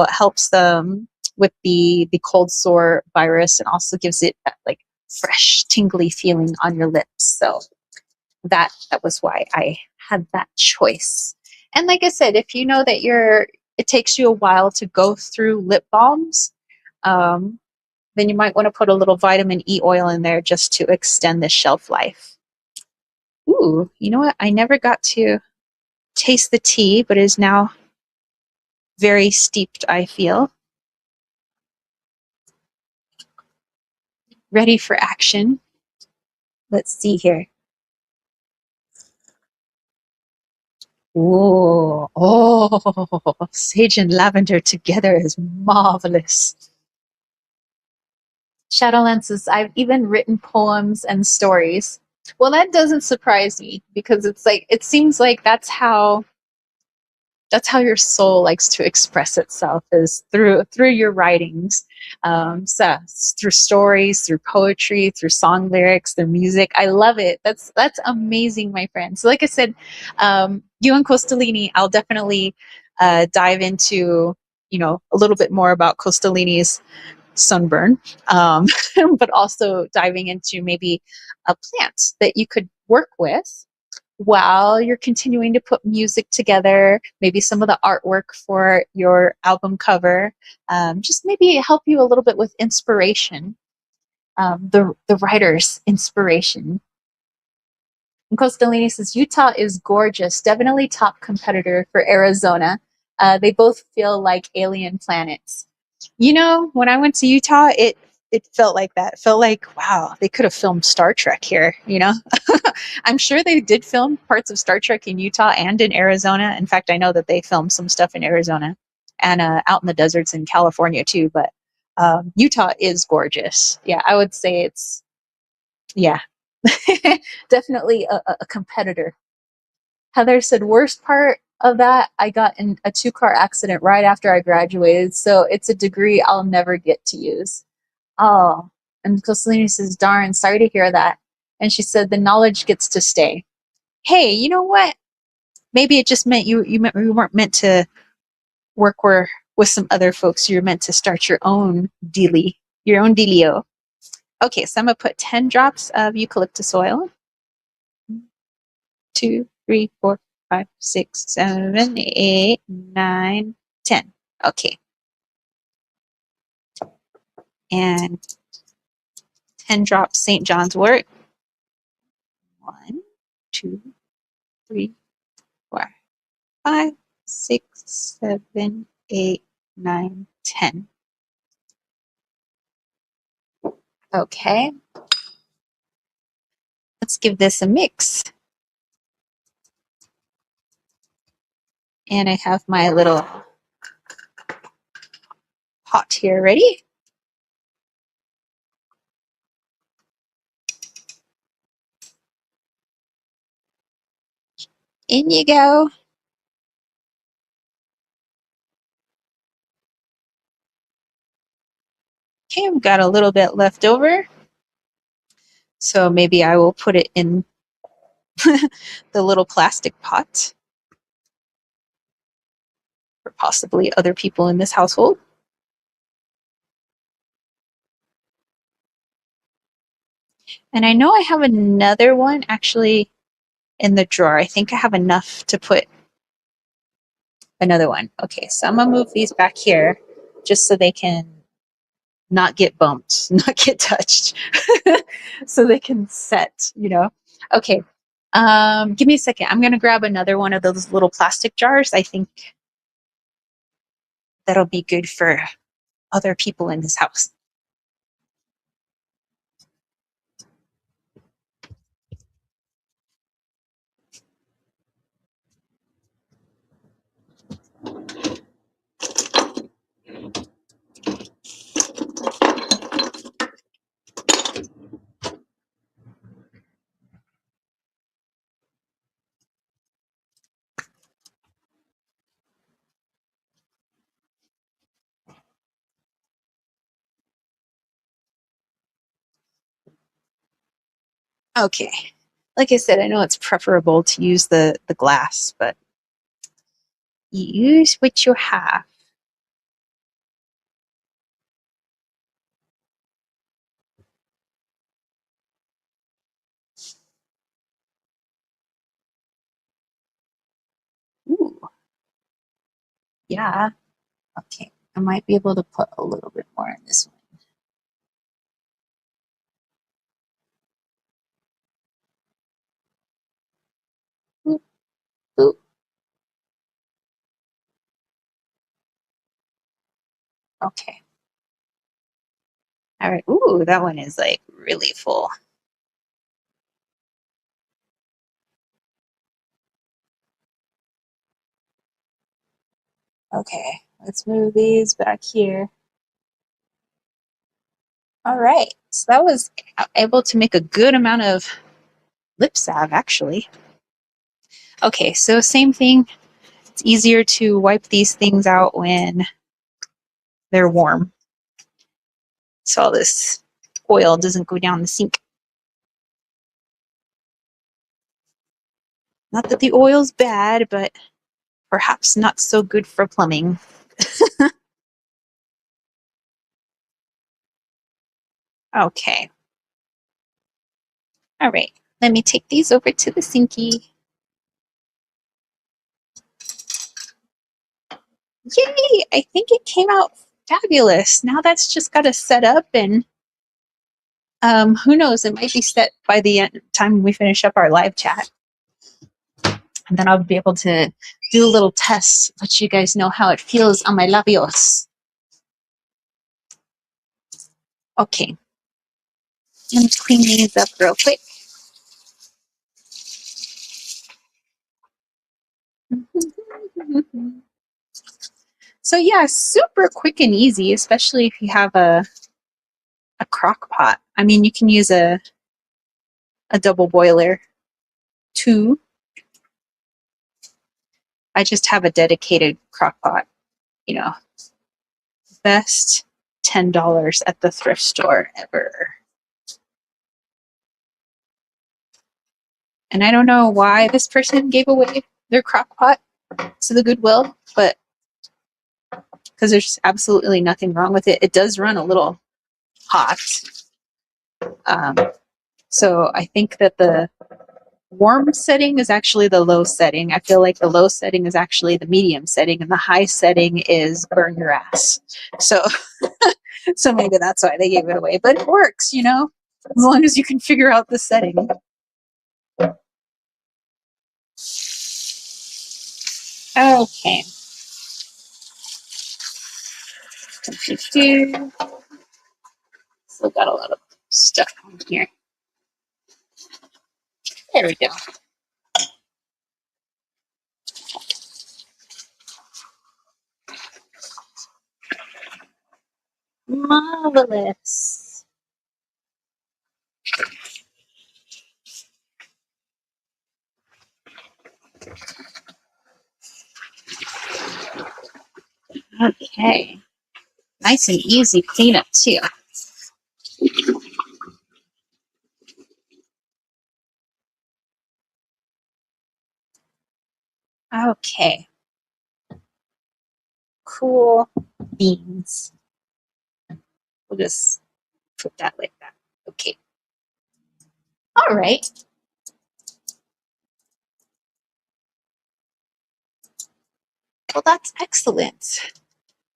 helps them with the cold sore virus, and also gives it that like fresh, tingly feeling on your lips. So that was why I had that choice. And like I said, if you know that it takes you a while to go through lip balms, then you might want to put a little vitamin E oil in there just to extend the shelf life. Ooh, you know what? I never got to taste the tea, but it is now very steeped, I feel. Ready for action. Let's see here. Ooh, oh, sage and lavender together is marvelous. Shadowlances, I've even written poems and stories. Well, that doesn't surprise me because it's like it seems like that's how your soul likes to express itself, is through your writings. So through stories, through poetry, through song lyrics, through music. I love it. That's amazing, my friend. So like I said, you and Costalini, I'll definitely dive into a little bit more about Costalini's sunburn, but also diving into maybe a plant that you could work with while you're continuing to put music together, maybe some of the artwork for your album cover, just maybe help you a little bit with inspiration, the writer's inspiration. And Costalini says, Utah is gorgeous, definitely top competitor for Arizona. They both feel like alien planets. When I went to Utah, it felt like that. It felt like, wow, they could have filmed Star Trek here, I'm sure they did film parts of Star Trek in Utah and in Arizona. In fact, I know that they filmed some stuff in Arizona and out in the deserts in California too. But Utah is gorgeous. Yeah, I would say yeah, definitely a competitor. Heather said, worst part of that, I got in a 2-car accident right after I graduated. So it's a degree I'll never get to use. Oh, and Coselina says, darn, sorry to hear that. And she said, the knowledge gets to stay. Hey, you know what? Maybe it just meant you weren't meant to work with some other folks. You're meant to start your own dealio. Okay, so I'm going to put 10 drops of eucalyptus oil. 2, 3, 4, 5, 6, 7, 8, 9, 10. Okay. And 10 drops St. John's wort. 1, 2, 3, 4, 5, 6, 7, 8, 9, 10. Okay. Let's give this a mix. And I have my little pot here ready. In you go. Okay, I've got a little bit left over. So maybe I will put it in the little plastic pot for possibly other people in this household. And I know I have another one actually in the drawer. I think I have enough to put another one. Okay, so I'm gonna move these back here just so they can not get bumped, not get touched, so they can set, you know. Okay, give me a second. I'm gonna grab another one of those little plastic jars. I think that'll be good for other people in this house. Okay. Like I said, I know it's preferable to use the glass, but you use what you have. Ooh, yeah. Okay. I might be able to put a little bit more in this one. Oop, oop. Okay. All right. Ooh, that one is like really full. Okay. Let's move these back here. All right. So that was able to make a good amount of lip salve, actually. Okay. So same thing. It's easier to wipe these things out when they're warm, so all this oil doesn't go down the sink. Not that the oil's bad, but perhaps not so good for plumbing. Okay. All right. Let me take these over to the sinky. Yay! I think it came out fabulous. Now that's just got to set up, and who knows? It might be set by the time we finish up our live chat. And then I'll be able to do a little test, let you guys know how it feels on my labios. Okay. Let me clean these up real quick. So yeah, super quick and easy, especially if you have a crock pot. I mean, you can use a double boiler too. I just have a dedicated crock pot, you know. Best $10 at the thrift store ever. And I don't know why this person gave away their crock pot to the Goodwill, but because there's absolutely nothing wrong with it. It does run a little hot. Um, so I think that the warm setting is actually the low setting. I feel like the low setting is actually the medium setting, and the high setting is burn your ass. So, so maybe that's why they gave it away. But it works, you know, as long as you can figure out the setting. Okay. Still got a lot of stuff on here. There we go. Marvelous. Okay. Nice and easy cleanup too. Okay. Cool beans. We'll just put that like that. Okay. All right. Well, that's excellent.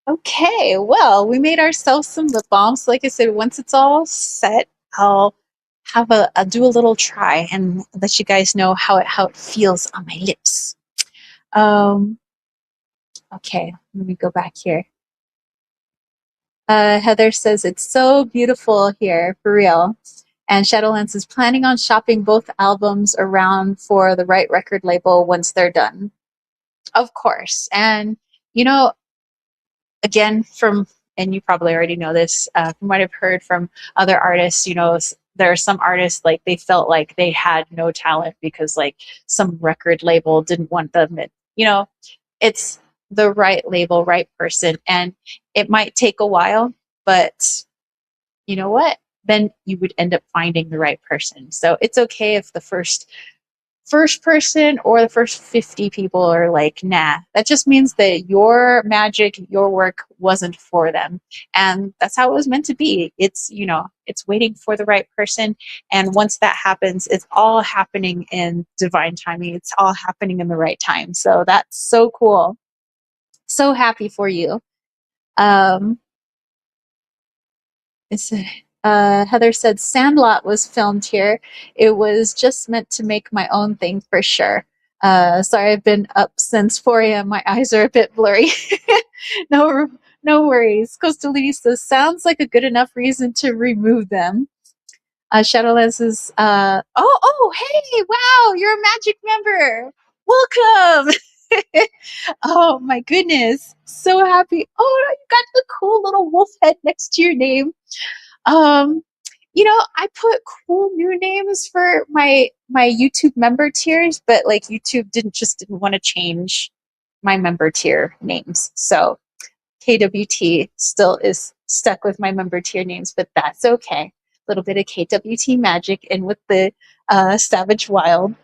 Okay, well, we made ourselves some lip balms. Like I said, once it's all set, I'll I'll do a little try and let you guys know how it feels on my lips. Um, okay, let me go back here. Heather says it's so beautiful here, for real. And Shadowlands is planning on shopping both albums around for the right record label once they're done. Of course. And you know, again, from, and you probably already know this, from what I've heard from other artists, you know, there are some artists like they felt like they had no talent because like some record label didn't want them. And, you know, it's the right label, right person. And it might take a while, but you know what? Then you would end up finding the right person. So it's okay if the first person or the first 50 people are like, nah. That just means that your magic, your work wasn't for them. And that's how it was meant to be. It's, you know, it's waiting for the right person. And once that happens, it's all happening in divine timing. It's all happening in the right time. So that's so cool. So happy for you. Um, it's Heather said Sandlot was filmed here. It was just meant to make my own thing for sure. Sorry, I've been up since 4 a.m. My eyes are a bit blurry. no, no worries. Costalini says sounds like a good enough reason to remove them. Shadowlands is hey, wow, you're a magic member. Welcome. Oh my goodness, so happy. Oh, you got the cool little wolf head next to your name. Um, you know, I put cool new names for my YouTube member tiers, but like YouTube didn't want to change my member tier names. So KWT still is stuck with my member tier names, but that's okay. A little bit of KWT magic in with the Savage Wild.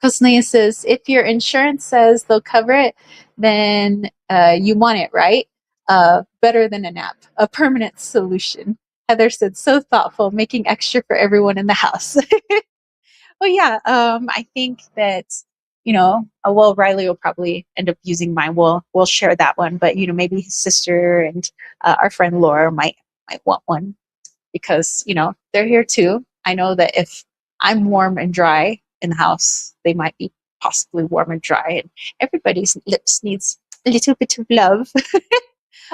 Cosnea says, if your insurance says they'll cover it, then you want it, right? Better than an app, a permanent solution. Heather said, so thoughtful, making extra for everyone in the house. Well, yeah, I think that, you know, well, Riley will probably end up using mine. We'll share that one, but you know, maybe his sister and our friend Laura might want one because you know they're here too. I know that if I'm warm and dry in the house, they might be possibly warm and dry, and everybody's lips needs a little bit of love.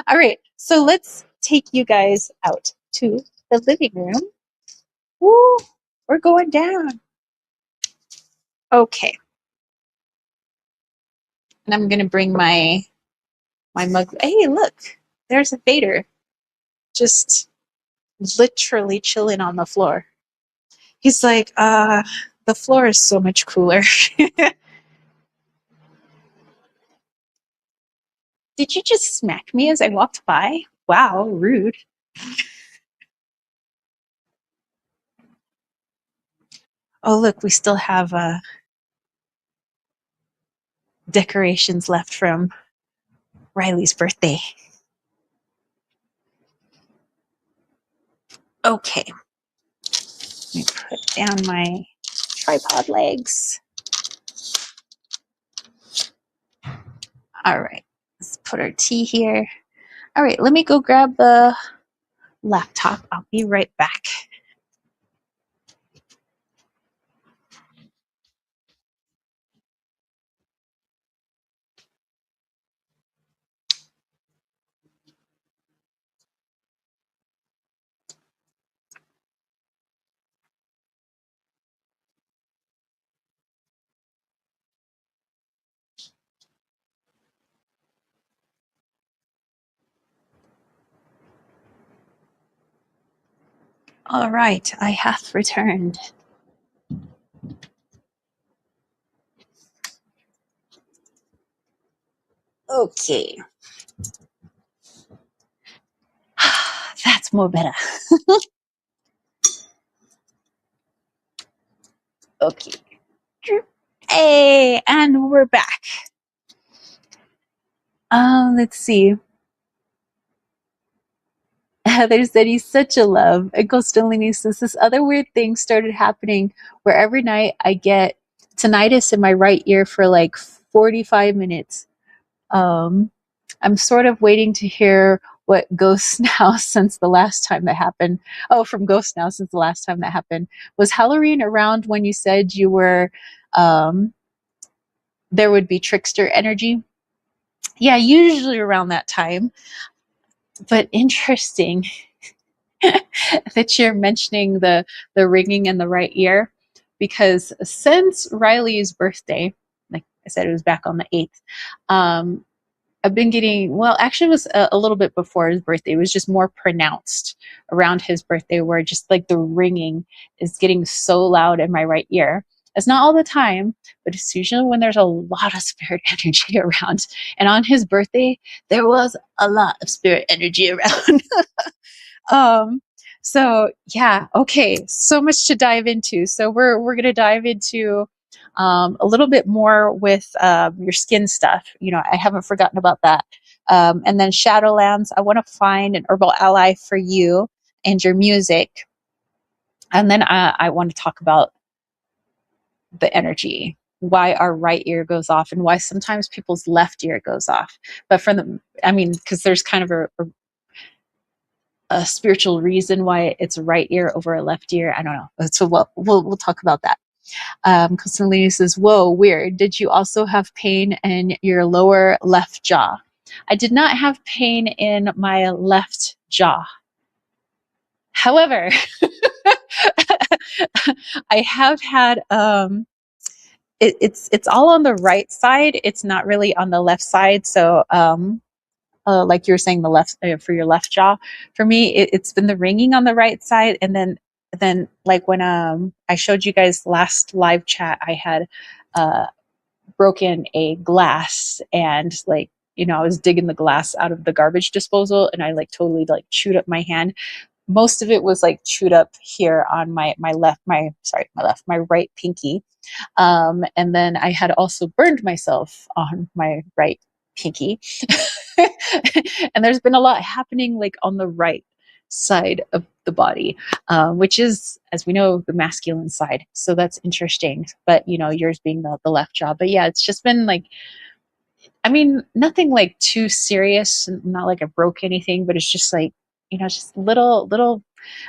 All right, so let's take you guys out to the living room. Woo, we're going down. Okay, and I'm gonna bring my mug. Hey, look, there's a Vader, just literally chilling on the floor. He's like, the floor is so much cooler. Did you just smack me as I walked by? Wow, rude. Oh, look, we still have decorations left from Riley's birthday. Okay. Let me put down my tripod legs. All right. Let's put our tea here. All right, let me go grab the laptop. I'll be right back. All right, I have returned. Okay. That's more better. Okay. Hey, and we're back. Let's see. Heather said he's such a love. And Costelini says this other weird thing started happening where every night I get tinnitus in my right ear for like 45 minutes. Um, I'm sort of waiting to hear what Ghost Now since the last time that happened. Oh, from Ghost Now since the last time that happened. Was Halloween around when you said you were, um, there would be trickster energy? Yeah, usually around that time. But interesting that you're mentioning the ringing in the right ear, because since Riley's birthday, like I said, it was back on the 8th. I've been getting, well, actually, it was a little bit before his birthday. It was just more pronounced around his birthday, where just like the ringing is getting so loud in my right ear. It's not all the time, but it's usually when there's a lot of spirit energy around. And on his birthday, there was a lot of spirit energy around. um, so yeah, okay, so much to dive into. So we're gonna dive into a little bit more with your skin stuff. You know, I haven't forgotten about that. And then Shadowlands, I want to find an herbal ally for you and your music. And then I want to talk about the energy, why our right ear goes off and why sometimes people's left ear goes off. But for the, I mean, because there's kind of a spiritual reason why it's a right ear over a left ear. I don't know. So we'll talk about that. Constantly says, whoa, weird. Did you also have pain in your lower left jaw? I did not have pain in my left jaw. However, I have had, it's all on the right side. It's not really on the left side. So, like you were saying, the left for your left jaw. For me, it's been the ringing on the right side, and then like when I showed you guys last live chat, I had broken a glass, and like, you know, I was digging the glass out of the garbage disposal, and I like totally like chewed up my hand. Most of it was like chewed up here on my right pinky. And then I had also burned myself on my right pinky. And there's been a lot happening like on the right side of the body, which is, as we know, the masculine side. So that's interesting. But, you know, yours being the left jaw. But yeah, it's just been like, I mean, nothing like too serious, not like I broke anything, but it's just like, you know, just little,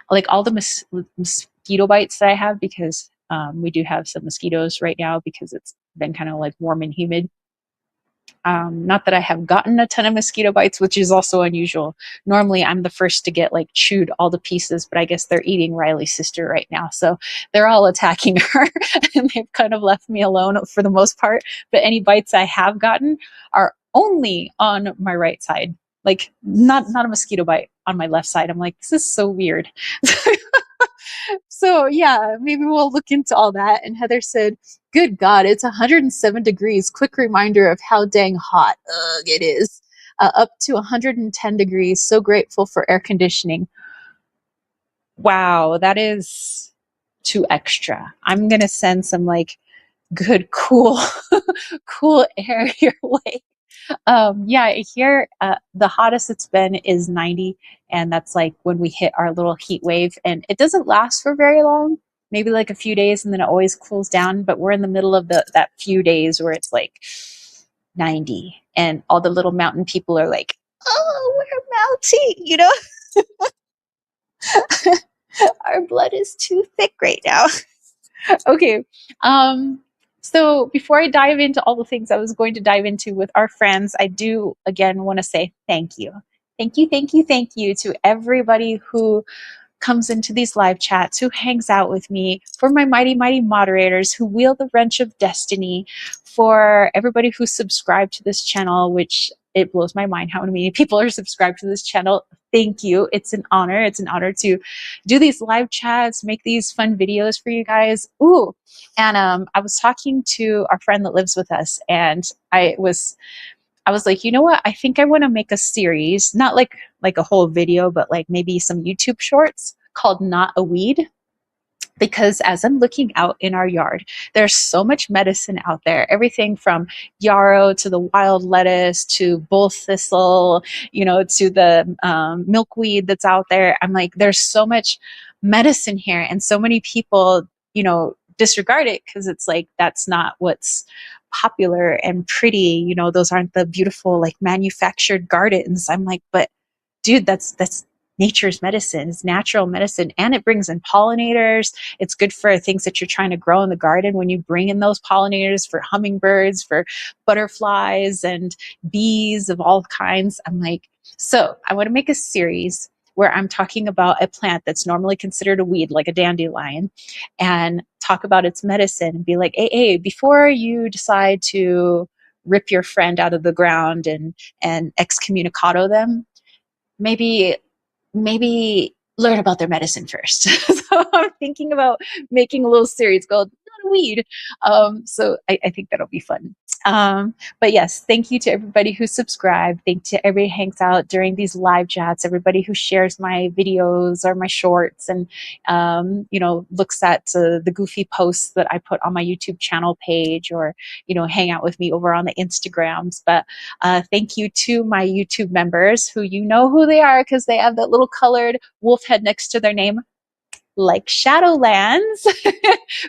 like all the mosquito bites that I have, because we do have some mosquitoes right now because it's been kind of like warm and humid. Not that I have gotten a ton of mosquito bites, which is also unusual. Normally, I'm the first to get like chewed all to pieces, but I guess they're eating Riley's sister right now. So they're all attacking her and they've kind of left me alone for the most part. But any bites I have gotten are only on my right side. Like not a mosquito bite on my left side. I'm like, this is so weird. So yeah, maybe we'll look into all that. And Heather said, good God, it's 107 degrees. Quick reminder of how dang hot it is. Up to 110 degrees. So grateful for air conditioning. Wow, that is too extra. I'm going to send some like good, cool, cool air your way. Yeah, here the hottest it's been is 90, and that's like when we hit our little heat wave, and it doesn't last for very long, maybe like a few days, and then it always cools down. But we're in the middle of that few days where it's like 90, and all the little mountain people are like, "Oh, we're melting," you know. Our blood is too thick right now. Okay. So before I dive into all the things I was going to dive into with our friends, I do again want to say thank you. Thank you, thank you, thank you to everybody who comes into these live chats, who hangs out with me, for my mighty, mighty moderators who wield the wrench of destiny, for everybody who subscribed to this channel, which it blows my mind how many people are subscribed to this channel. Thank you. It's an honor. It's an honor to do these live chats, make these fun videos for you guys. Ooh, and I was talking to our friend that lives with us, and I was I was like, you know what? I think I want to make a series, not like a whole video, but like maybe some YouTube shorts called Not a Weed, because as I'm looking out in our yard, there's so much medicine out there. Everything from yarrow to the wild lettuce to bull thistle, to the milkweed that's out there. I'm like, there's so much medicine here, and so many people, disregard it because it's like that's not what's popular and pretty. Those aren't the beautiful like manufactured gardens. I'm like, but dude, that's nature's medicine. It's natural medicine, and it brings in pollinators. It's good for things that you're trying to grow in the garden when you bring in those pollinators for hummingbirds, for butterflies and bees of all kinds. I'm like, so I want to make a series where I'm talking about a plant that's normally considered a weed, like a dandelion, and talk about its medicine and be like, hey, before you decide to rip your friend out of the ground and excommunicado them, maybe learn about their medicine first. So I'm thinking about making a little series called Not a Weed. So I think that'll be fun. But yes, thank you to everybody who subscribed. Thank you to everybody who hangs out during these live chats, everybody who shares my videos or my shorts and, looks at the goofy posts that I put on my YouTube channel page, or, hang out with me over on the Instagrams. But thank you to my YouTube members who who they are because they have that little colored wolf head next to their name, like Shadowlands,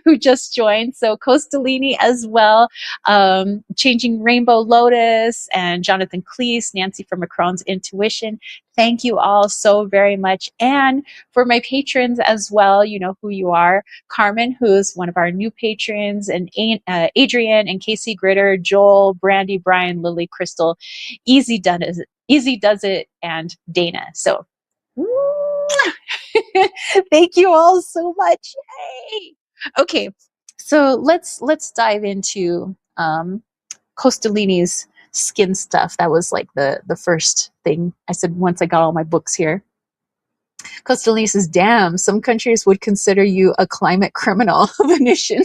who just joined. So Costalini as well, Changing Rainbow Lotus, and Jonathan Cleese, Nancy from Macron's Intuition. Thank you all so very much. And for my patrons as well, you know who you are. Carmen, who's one of our new patrons, and Adrian and Casey Gritter, Joel, Brandy, Brian, Lily, Crystal, Easy Does It, and Dana. So thank you all so much. Yay! Okay, so let's dive into Costalini's skin stuff. That was like the first thing I said once I got all my books here. Costalini says, damn, some countries would consider you a climate criminal, Venetian.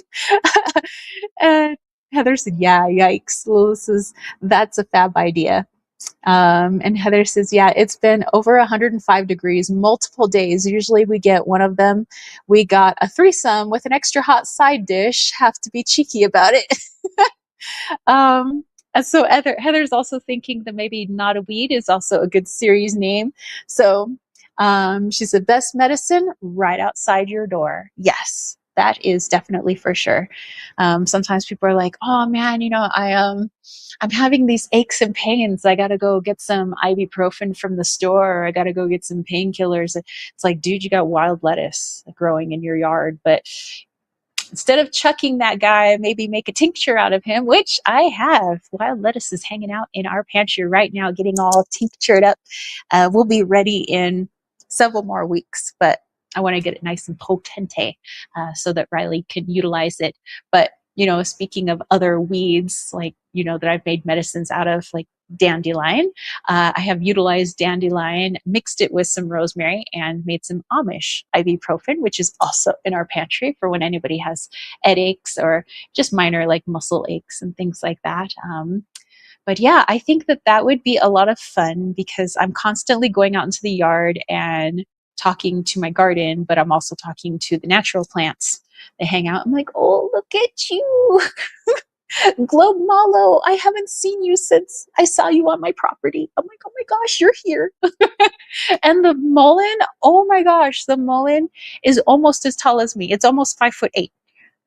And Heather said, yeah, yikes. Lula says, that's a fab idea. And Heather says, yeah, it's been over 105 degrees multiple days. Usually we get one of them. We got a threesome with an extra hot side dish. Have to be cheeky about it. And so Heather's also thinking that maybe Not a Weed is also a good series name. So she said, best medicine right outside your door. Yes, that is definitely for sure. Sometimes people are like, oh man, I'm having these aches and pains. I got to go get some ibuprofen from the store, or I got to go get some painkillers. It's like, dude, you got wild lettuce growing in your yard. But instead of chucking that guy, maybe make a tincture out of him, which I have. Wild lettuce is hanging out in our pantry right now, getting all tinctured up. We'll be ready in several more weeks, but I want to get it nice and potente so that Riley can utilize it. But, speaking of other weeds, like, that I've made medicines out of, like dandelion, I have utilized dandelion, mixed it with some rosemary, and made some Amish ibuprofen, which is also in our pantry for when anybody has headaches or just minor like muscle aches and things like that. But yeah, I think that would be a lot of fun because I'm constantly going out into the yard and talking to my garden, but I'm also talking to the natural plants. They hang out. I'm like, oh, look at you. Globe Malo, I haven't seen you since I saw you on my property. I'm like, oh my gosh, you're here. And the mullein, oh my gosh, the mullein is almost as tall as me. It's almost 5'8".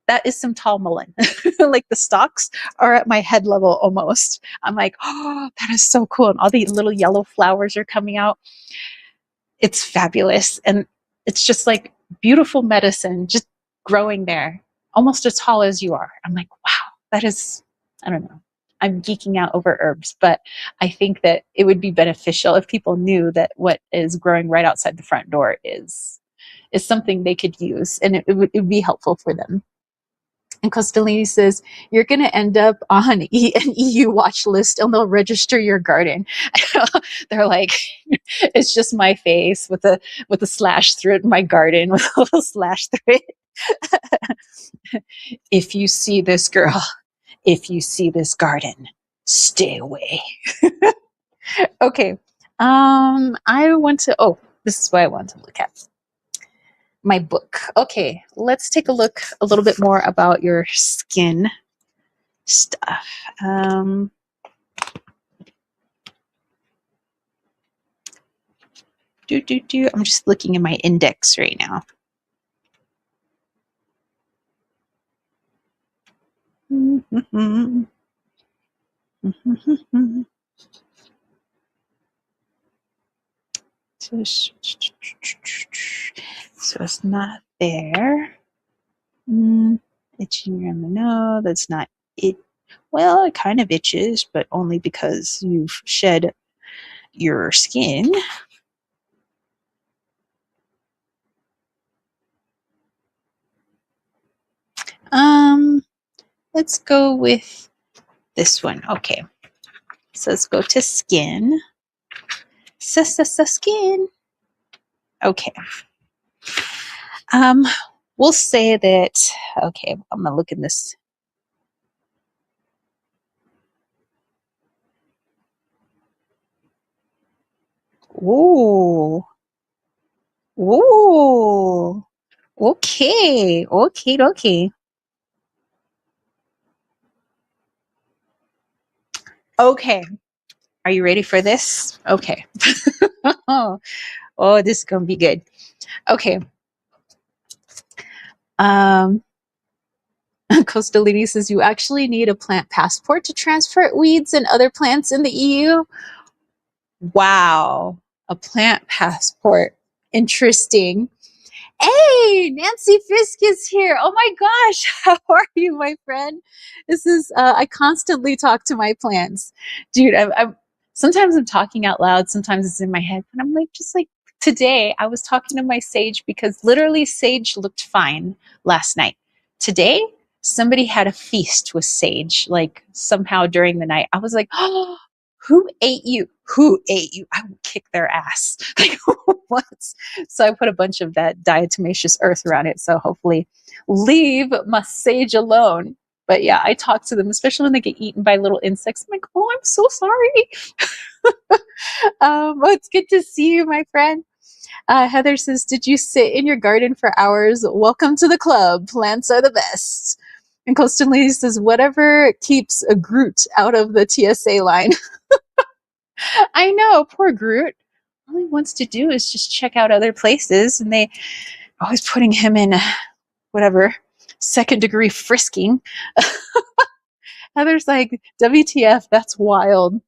That is some tall mullein. Like the stalks are at my head level almost. I'm like, oh, that is so cool. And all the little yellow flowers are coming out. It's fabulous. And it's just like beautiful medicine just growing there, almost as tall as you are. I'm like, wow, that is, I don't know. I'm geeking out over herbs, but I think that it would be beneficial if people knew that what is growing right outside the front door is something they could use, and it would be helpful for them. And Costalini says, you're going to end up on an EU watch list and they'll register your garden. They're like, it's just my face with a slash through it in my garden with a little slash through it. If you see this girl, if you see this garden, Stay away. Okay. I want to, oh, this is what I want to look at. My book. Okay, let's take a look a little bit more about your skin stuff. I'm just looking in my index right now. So it's not there. Itching around the nose. That's not it. Well, it kind of itches, but only because you've shed your skin. Let's go with this one. Okay. So let's go to skin. Skin. Okay. We'll say that, okay, I'm gonna look in this. Ooh. Ooh. Okay. Okay. Okay. Are you ready for this? Okay. Oh, this is gonna be good. Okay. Costalini says you actually need a plant passport to transport weeds and other plants in the EU. Wow, a plant passport. Interesting. Hey, Nancy Fisk is here. Oh my gosh, how are you, my friend? This is I constantly talk to my plants, dude. I'm sometimes I'm talking out loud, sometimes it's in my head, but I'm like, just like today, I was talking to my sage because literally sage looked fine last night. Today, somebody had a feast with sage, like somehow during the night. I was like, oh, who ate you? Who ate you? I will kick their ass. Like, what? So I put a bunch of that diatomaceous earth around it. So hopefully leave my sage alone. But yeah, I talk to them, especially when they get eaten by little insects. I'm like, oh, I'm so sorry. Well, it's good to see you, my friend. Heather says, did you sit in your garden for hours? Welcome to the club. Plants are the best. And Constantly says, whatever keeps a Groot out of the TSA line. I know, poor Groot. All he wants to do is just check out other places, and they always putting him in whatever second degree frisking. Heather's like, WTF, that's wild.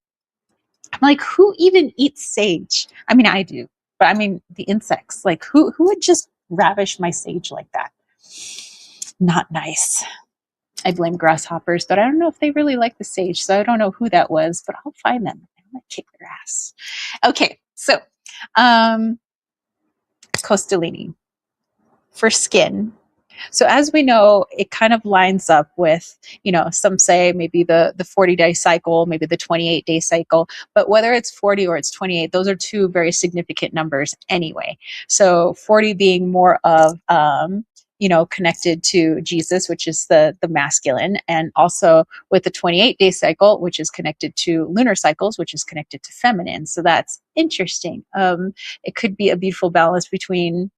I'm like, who even eats sage? I mean, I do, but I mean the insects. Like, who would just ravish my sage like that? Not nice. I blame grasshoppers, but I don't know if they really like the sage, so I don't know who that was, but I'll find them. I'm gonna kick their ass. Okay, so Costalini for skin. So as we know, it kind of lines up with, some say maybe the 40-day cycle, maybe the 28-day cycle, but whether it's 40 or it's 28, those are two very significant numbers anyway. So 40 being more of, connected to Jesus, which is the masculine, and also with the 28-day cycle, which is connected to lunar cycles, which is connected to feminine. So that's interesting. It could be a beautiful balance between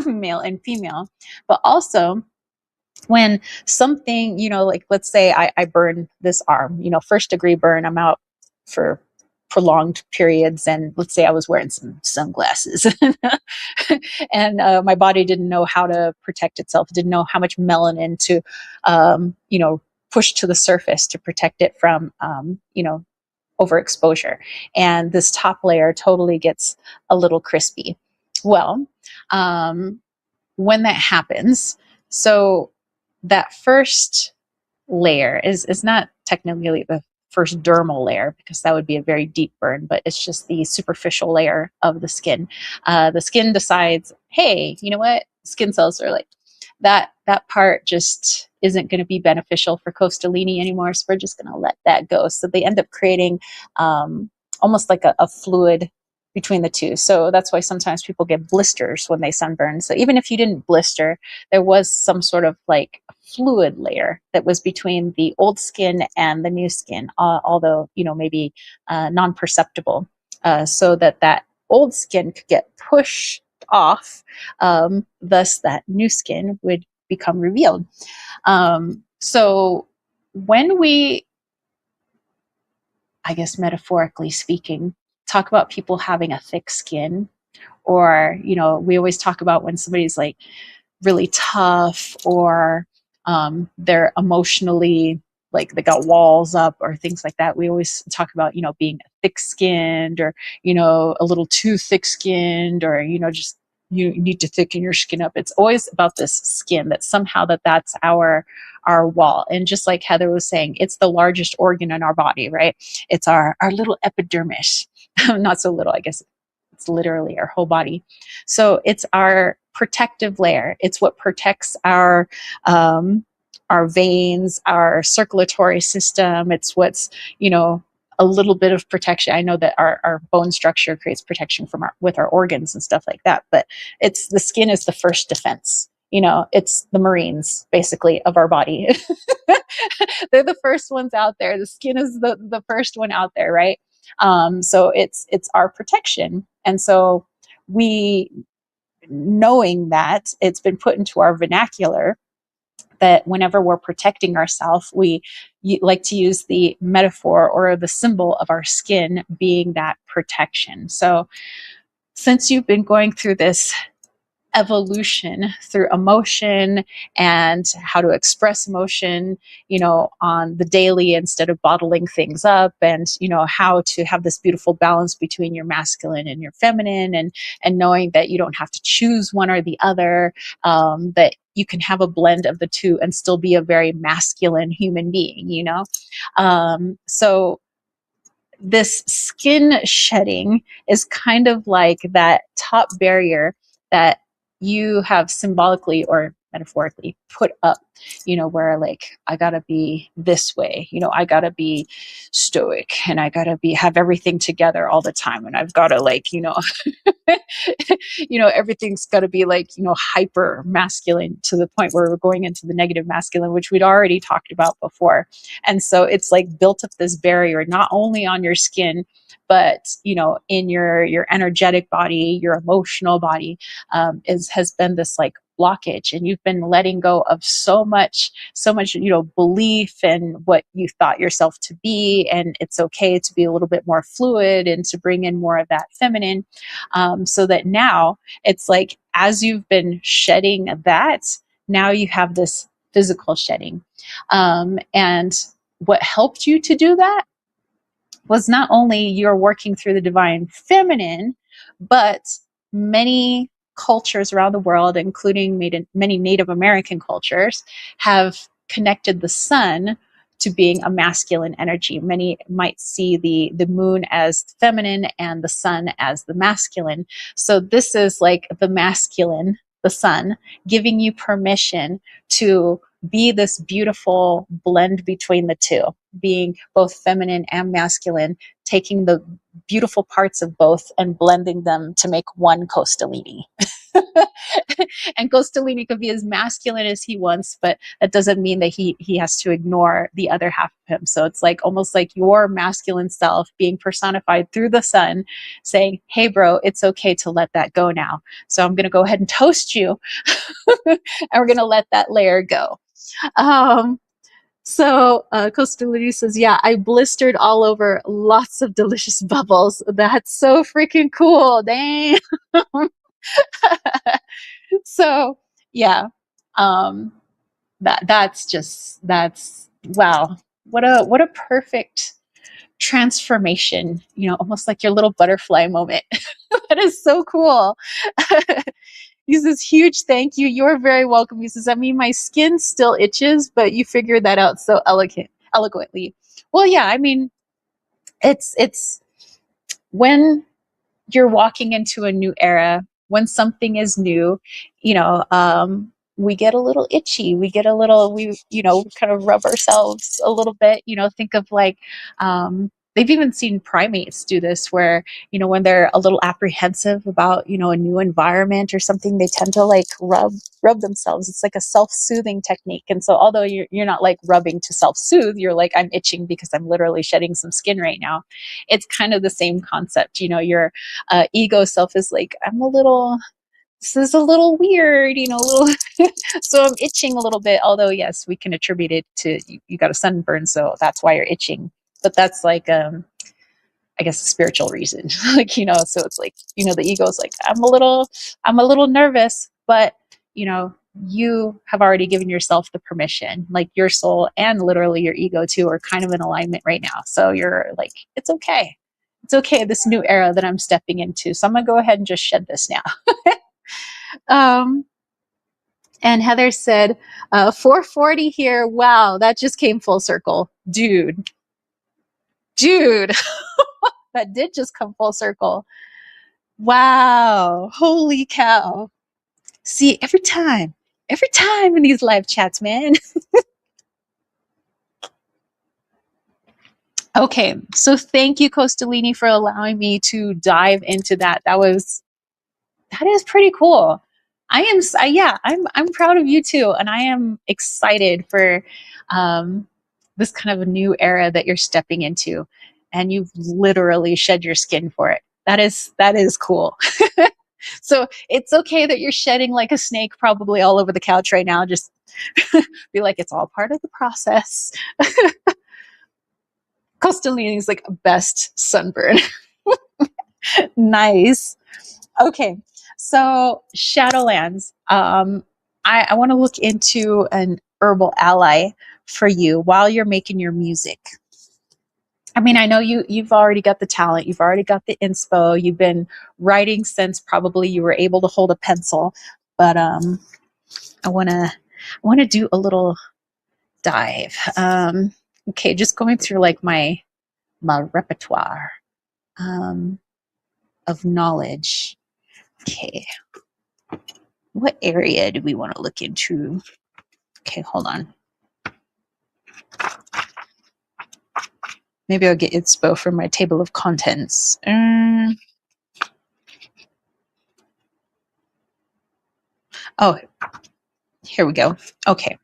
male and female, but also when something, like let's say I burn this arm, first degree burn, I'm out for prolonged periods, and let's say I was wearing some sunglasses and my body didn't know how to protect itself, didn't know how much melanin to push to the surface to protect it from overexposure, and this top layer totally gets a little crispy. Well, when that happens, so that first layer is not technically the first dermal layer, because that would be a very deep burn, but it's just the superficial layer of the skin. The skin decides, hey, you know what? Skin cells are like, that part just isn't going to be beneficial for Costalini anymore, so we're just going to let that go. So they end up creating almost like a fluid between the two. So that's why sometimes people get blisters when they sunburn. So even if you didn't blister, there was some sort of like fluid layer that was between the old skin and the new skin, although, maybe non-perceptible, so that old skin could get pushed off, thus that new skin would become revealed. So when we, I guess metaphorically speaking, talk about people having a thick skin, or, we always talk about when somebody's like really tough, or they're emotionally, like they got walls up or things like that. We always talk about, being thick skinned, or, a little too thick skinned, or, just you need to thicken your skin up. It's always about this skin, that somehow that's our wall. And just like Heather was saying, it's the largest organ in our body, right? It's our little epidermis. Not so little, I guess it's literally our whole body. So it's our protective layer. It's what protects our veins, our circulatory system. It's what's, a little bit of protection. I know that our bone structure creates protection from with our organs and stuff like that, but it's the skin is the first defense. It's the Marines basically of our body. They're the first ones out there. The skin is the first one out there, right? So it's our protection. And so we, knowing that it's been put into our vernacular, that whenever we're protecting ourselves, we like to use the metaphor or the symbol of our skin being that protection. So since you've been going through this evolution through emotion and how to express emotion, on the daily instead of bottling things up, and, how to have this beautiful balance between your masculine and your feminine, and knowing that you don't have to choose one or the other, that you can have a blend of the two and still be a very masculine human being, so this skin shedding is kind of like that top barrier that you have symbolically or metaphorically put up, where like, I gotta be this way, I gotta be stoic, and I gotta have everything together all the time, and I've gotta like, everything's gotta be like, hyper masculine, to the point where we're going into the negative masculine, which we'd already talked about before. And so it's like built up this barrier, not only on your skin, but, in your energetic body, your emotional body, has been this like blockage, and you've been letting go of so much, belief in what you thought yourself to be. And it's okay to be a little bit more fluid and to bring in more of that feminine. So that now it's like, as you've been shedding that, now you have this physical shedding. And what helped you to do that was not only you're working through the divine feminine, but many cultures around the world, including many Native American cultures, have connected the sun to being a masculine energy. Many might see the moon as feminine and the sun as the masculine. So this is like the masculine, the sun, giving you permission to be this beautiful blend between the two, being both feminine and masculine, taking the beautiful parts of both and blending them to make one Costalini. And Costalini could be as masculine as he wants, but that doesn't mean that he has to ignore the other half of him. So it's like almost like your masculine self being personified through the sun, saying, hey bro, it's okay to let that go now. So I'm going to go ahead and toast you and we're going to let that layer go. So Costalini says, yeah, I blistered all over, lots of delicious bubbles. That's so freaking cool. Dang. So yeah, that's wow. What a perfect transformation, almost like your little butterfly moment. That is so cool. He says, huge thank you. You're very welcome. He says, I mean, my skin still itches, but you figured that out so eloquently. Well, yeah, I mean, it's when you're walking into a new era, when something is new, we get a little itchy. We get a little, kind of rub ourselves a little bit, think of like, they've even seen primates do this where, when they're a little apprehensive about, a new environment or something, they tend to like rub themselves. It's like a self-soothing technique. And so although you're not like rubbing to self-soothe, you're like, I'm itching because I'm literally shedding some skin right now. It's kind of the same concept. Your ego self is like, this is a little weird, a little, so I'm itching a little bit. Although, yes, we can attribute it to you got a sunburn, so that's why you're itching. But that's like, I guess, a spiritual reason. Like, so it's like, the ego's like, I'm a little nervous, but, you have already given yourself the permission, like your soul and literally your ego too are kind of in alignment right now. So you're like, it's okay. It's okay. This new era that I'm stepping into. So I'm going to go ahead and just shed this now. Um, and Heather said, 440 here. Wow, that just came full circle. Dude, that did just come full circle. Wow, holy cow. See, every time in these live chats, man. Okay, so thank you, Costalini, for allowing me to dive into that. That is pretty cool. I'm proud of you too, and I am excited for this kind of a new era that you're stepping into, and you've literally shed your skin for it. That is cool. So it's okay that you're shedding like a snake, probably all over the couch right now. Just be like, it's all part of the process. Costalini's like best sunburn. Nice. Okay, so Shadowlands. I want to look into an herbal ally for you while you're making your music. I mean, I know you've already got the talent, you've already got the inspo, you've been writing since probably you were able to hold a pencil, but I want to do a little dive. Okay, just going through like my repertoire of knowledge. Okay, what area do we want to look into? Okay, hold on. Maybe I'll get inspo from my table of contents. Oh, here we go. Okay.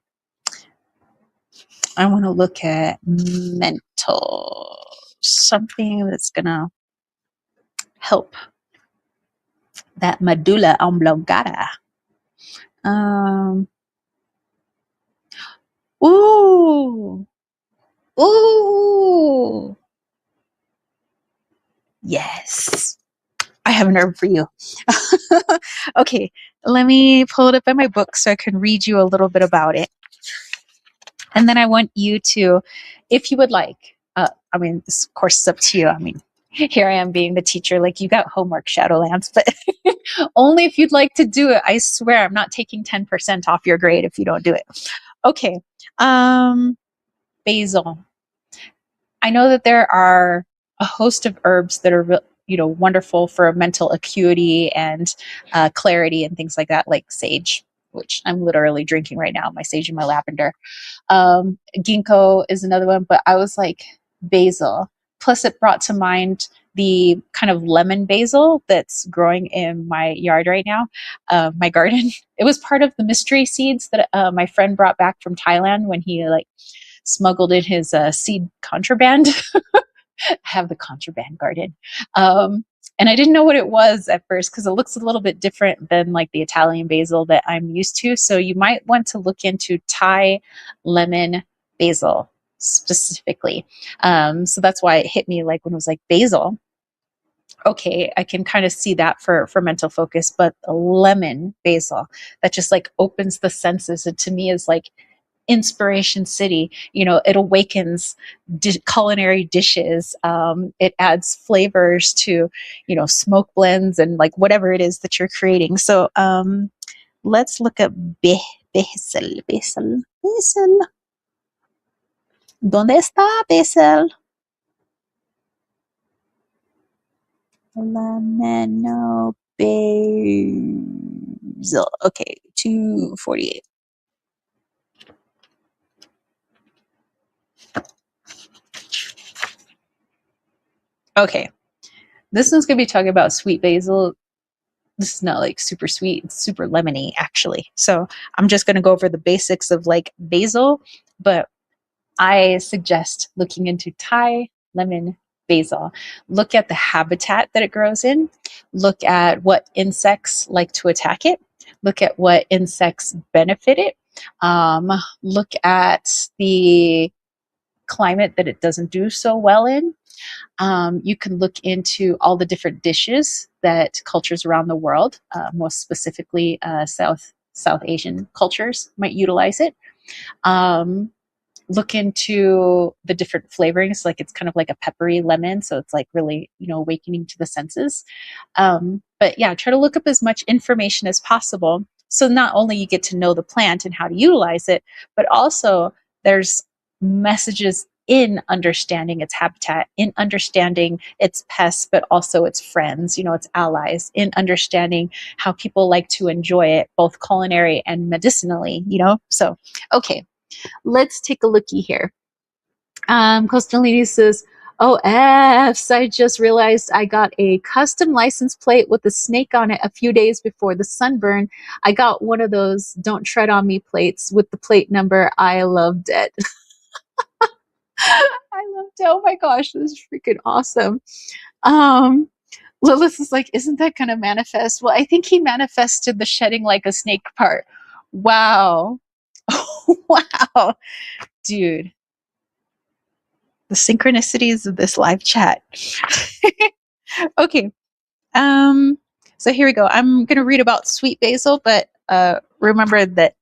I want to look at mental, something that's going to help that medulla oblongata. Ooh. Ooh. Yes. I have an herb for you. Okay, let me pull it up in my book so I can read you a little bit about it. And then I want you to, if you would like, I mean, this of course is up to you. I mean, here I am being the teacher, like you got homework, Shadowlands, but only if you'd like to do it. I swear I'm not taking 10% off your grade if you don't do it. Okay. Basil. I know that there are a host of herbs that are, wonderful for mental acuity and clarity and things like that, like sage, which I'm literally drinking right now, my sage and my lavender. Ginkgo is another one, but I was like, basil. Plus, it brought to mind the kind of lemon basil that's growing in my yard right now, my garden. It was part of the mystery seeds that my friend brought back from Thailand when he like smuggled in his seed contraband. I have the contraband garden. And I didn't know what it was at first because it looks a little bit different than like the Italian basil that I'm used to. So you might want to look into Thai lemon basil specifically. So that's why it hit me like when it was like basil. Okay, I can kind of see that for mental focus, but a lemon basil that just like opens the senses. And to me is like inspiration city. It awakens culinary dishes. It adds flavors to smoke blends and like whatever it is that you're creating. So let's look at basil. ¿Dónde está basil? Lemon basil. Okay, 248. Okay, this one's going to be talking about sweet basil. This is not like super sweet, it's super lemony actually. So I'm just going to go over the basics of like basil, but I suggest looking into Thai lemon basil. Look at the habitat that it grows in. Look at what insects like to attack it. Look at what insects benefit it. Look at the climate that it doesn't do so well in. You can look into all the different dishes that cultures around the world, most specifically South Asian cultures, might utilize it. Um, Look into the different flavorings, like it's kind of like a peppery lemon, so it's like really, awakening to the senses. But yeah, try to look up as much information as possible, so not only you get to know the plant and how to utilize it, but also there's messages in understanding its habitat, in understanding its pests, but also its friends, its allies, in understanding how people like to enjoy it, both culinary and medicinally. So okay, let's take a looky here. Costalini says, "Oh, F's, I just realized I got a custom license plate with a snake on it a few days before the sunburn. I got one of those don't tread on me plates with the plate number. I loved it." I loved it. Oh my gosh, this is freaking awesome. Um, Lilith is like, isn't that going to manifest? Well, I think he manifested the shedding like a snake part. Wow. Wow. Dude, the synchronicities of this live chat. Okay. So here we go. I'm going to read about sweet basil, but remember that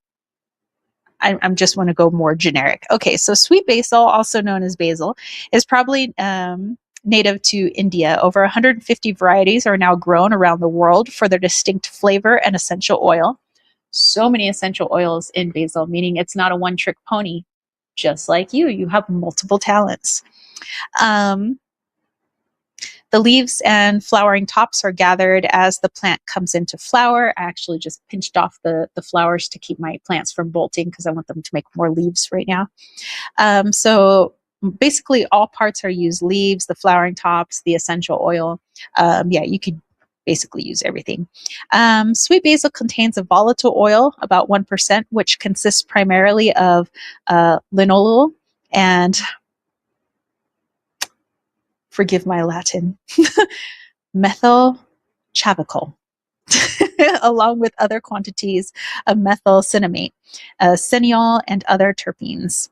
I'm just want to go more generic. Okay. So sweet basil, also known as basil, is probably native to India. Over 150 varieties are now grown around the world for their distinct flavor and essential oil. So many essential oils in basil, meaning it's not a one-trick pony. Just like you have multiple talents. Um, The leaves and flowering tops are gathered as the plant comes into flower. I actually just pinched off the flowers to keep my plants from bolting because I want them to make more leaves right now. So basically all parts are used: leaves, the flowering tops, the essential oil. Yeah, you could basically use everything. Sweet basil contains a volatile oil, about 1%, which consists primarily of linalool and, forgive my Latin, methyl chavicol, along with other quantities of methyl cinnamate, cineol, and other terpenes.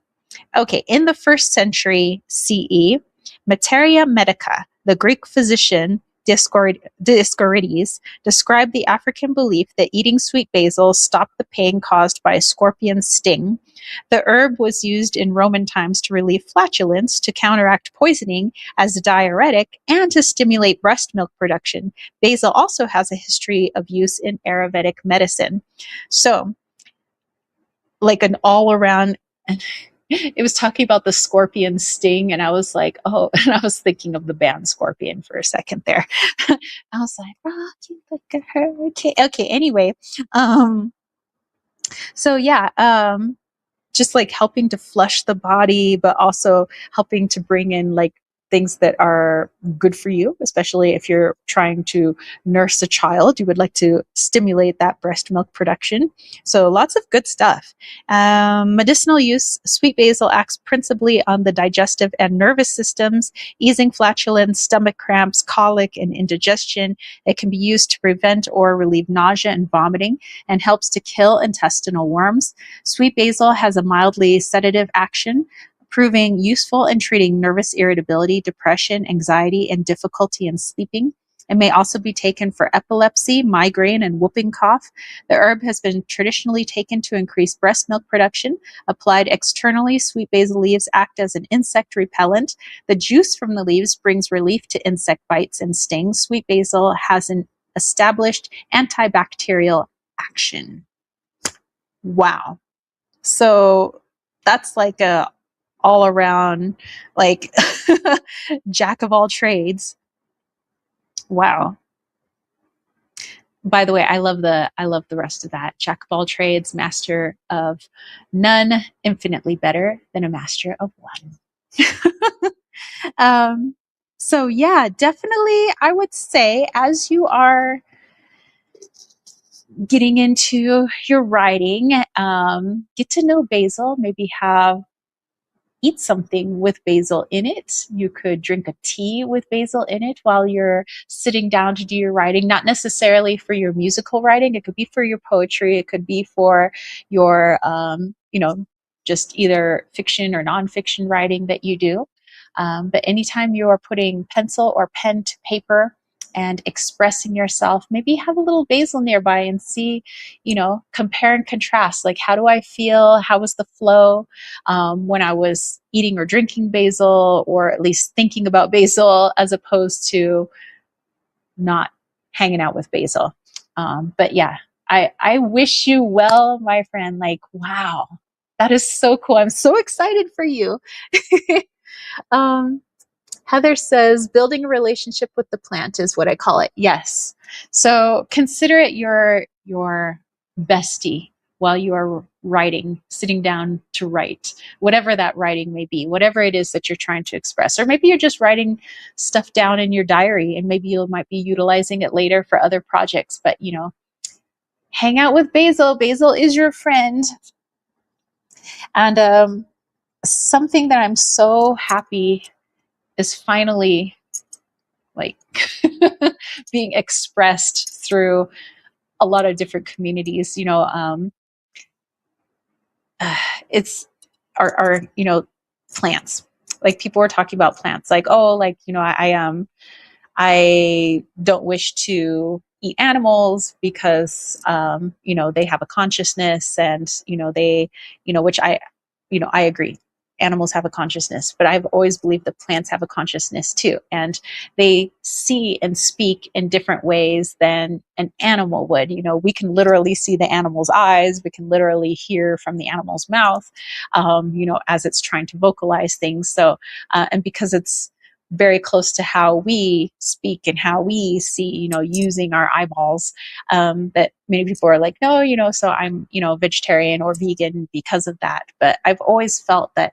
Okay, in the first century CE, Materia Medica, the Greek physician Dioscorides, described the African belief that eating sweet basil stopped the pain caused by a scorpion's sting. The herb was used in Roman times to relieve flatulence, to counteract poisoning as a diuretic, and to stimulate breast milk production. Basil also has a history of use in Ayurvedic medicine. So, like an all around, it was talking about the scorpion sting, and I was like, oh, and I was thinking of the band Scorpion for a second there. I was like, rock you like a hurricane. Okay, anyway, um, so yeah, just like helping to flush the body, but also helping to bring in like things that are good for you, especially if you're trying to nurse a child. You would like to stimulate that breast milk production. So lots of good stuff. Medicinal use: sweet basil acts principally on the digestive and nervous systems, easing flatulence, stomach cramps, colic, and indigestion. It can be used to prevent or relieve nausea and vomiting, and helps to kill intestinal worms. Sweet basil has a mildly sedative action, proving useful in treating nervous irritability, depression, anxiety, and difficulty in sleeping. It may also be taken for epilepsy, migraine, and whooping cough. The herb has been traditionally taken to increase breast milk production. Applied externally, sweet basil leaves act as an insect repellent. The juice from the leaves brings relief to insect bites and stings. Sweet basil has an established antibacterial action. Wow. So that's like a all around like jack of all trades. Wow. By the way, I love the rest of that. Jack of all trades, master of none, infinitely better than a master of one. um So yeah, definitely I would say as you are getting into your writing, get to know basil, maybe eat something with basil in it. You could drink a tea with basil in it while you're sitting down to do your writing, not necessarily for your musical writing. It could be for your poetry. It could be for your, just either fiction or nonfiction writing that you do. But anytime you are putting pencil or pen to paper and expressing yourself, maybe have a little basil nearby and see, compare and contrast. Like, how do I feel? How was the flow? When I was eating or drinking basil, or at least thinking about basil, as opposed to not hanging out with basil. But yeah, I wish you well, my friend. Like, wow, that is so cool. I'm so excited for you. um, Heather says, building a relationship with the plant is what I call it. Yes. So consider it your bestie while you are writing, sitting down to write, whatever that writing may be, whatever it is that you're trying to express. Or maybe you're just writing stuff down in your diary and maybe you might be utilizing it later for other projects. But, hang out with basil. Basil is your friend. And something that I'm so happy is finally like being expressed through a lot of different communities. It's our plants. Like, people were talking about plants, like, oh, like, I don't wish to eat animals because they have a consciousness, and they, which I agree. Animals have a consciousness, but I've always believed that plants have a consciousness too, and they see and speak in different ways than an animal would. We can literally see the animal's eyes, we can literally hear from the animal's mouth, as it's trying to vocalize things. So, and because it's very close to how we speak and how we see, using our eyeballs, that many people are like, no, so I'm, vegetarian or vegan because of that. But I've always felt that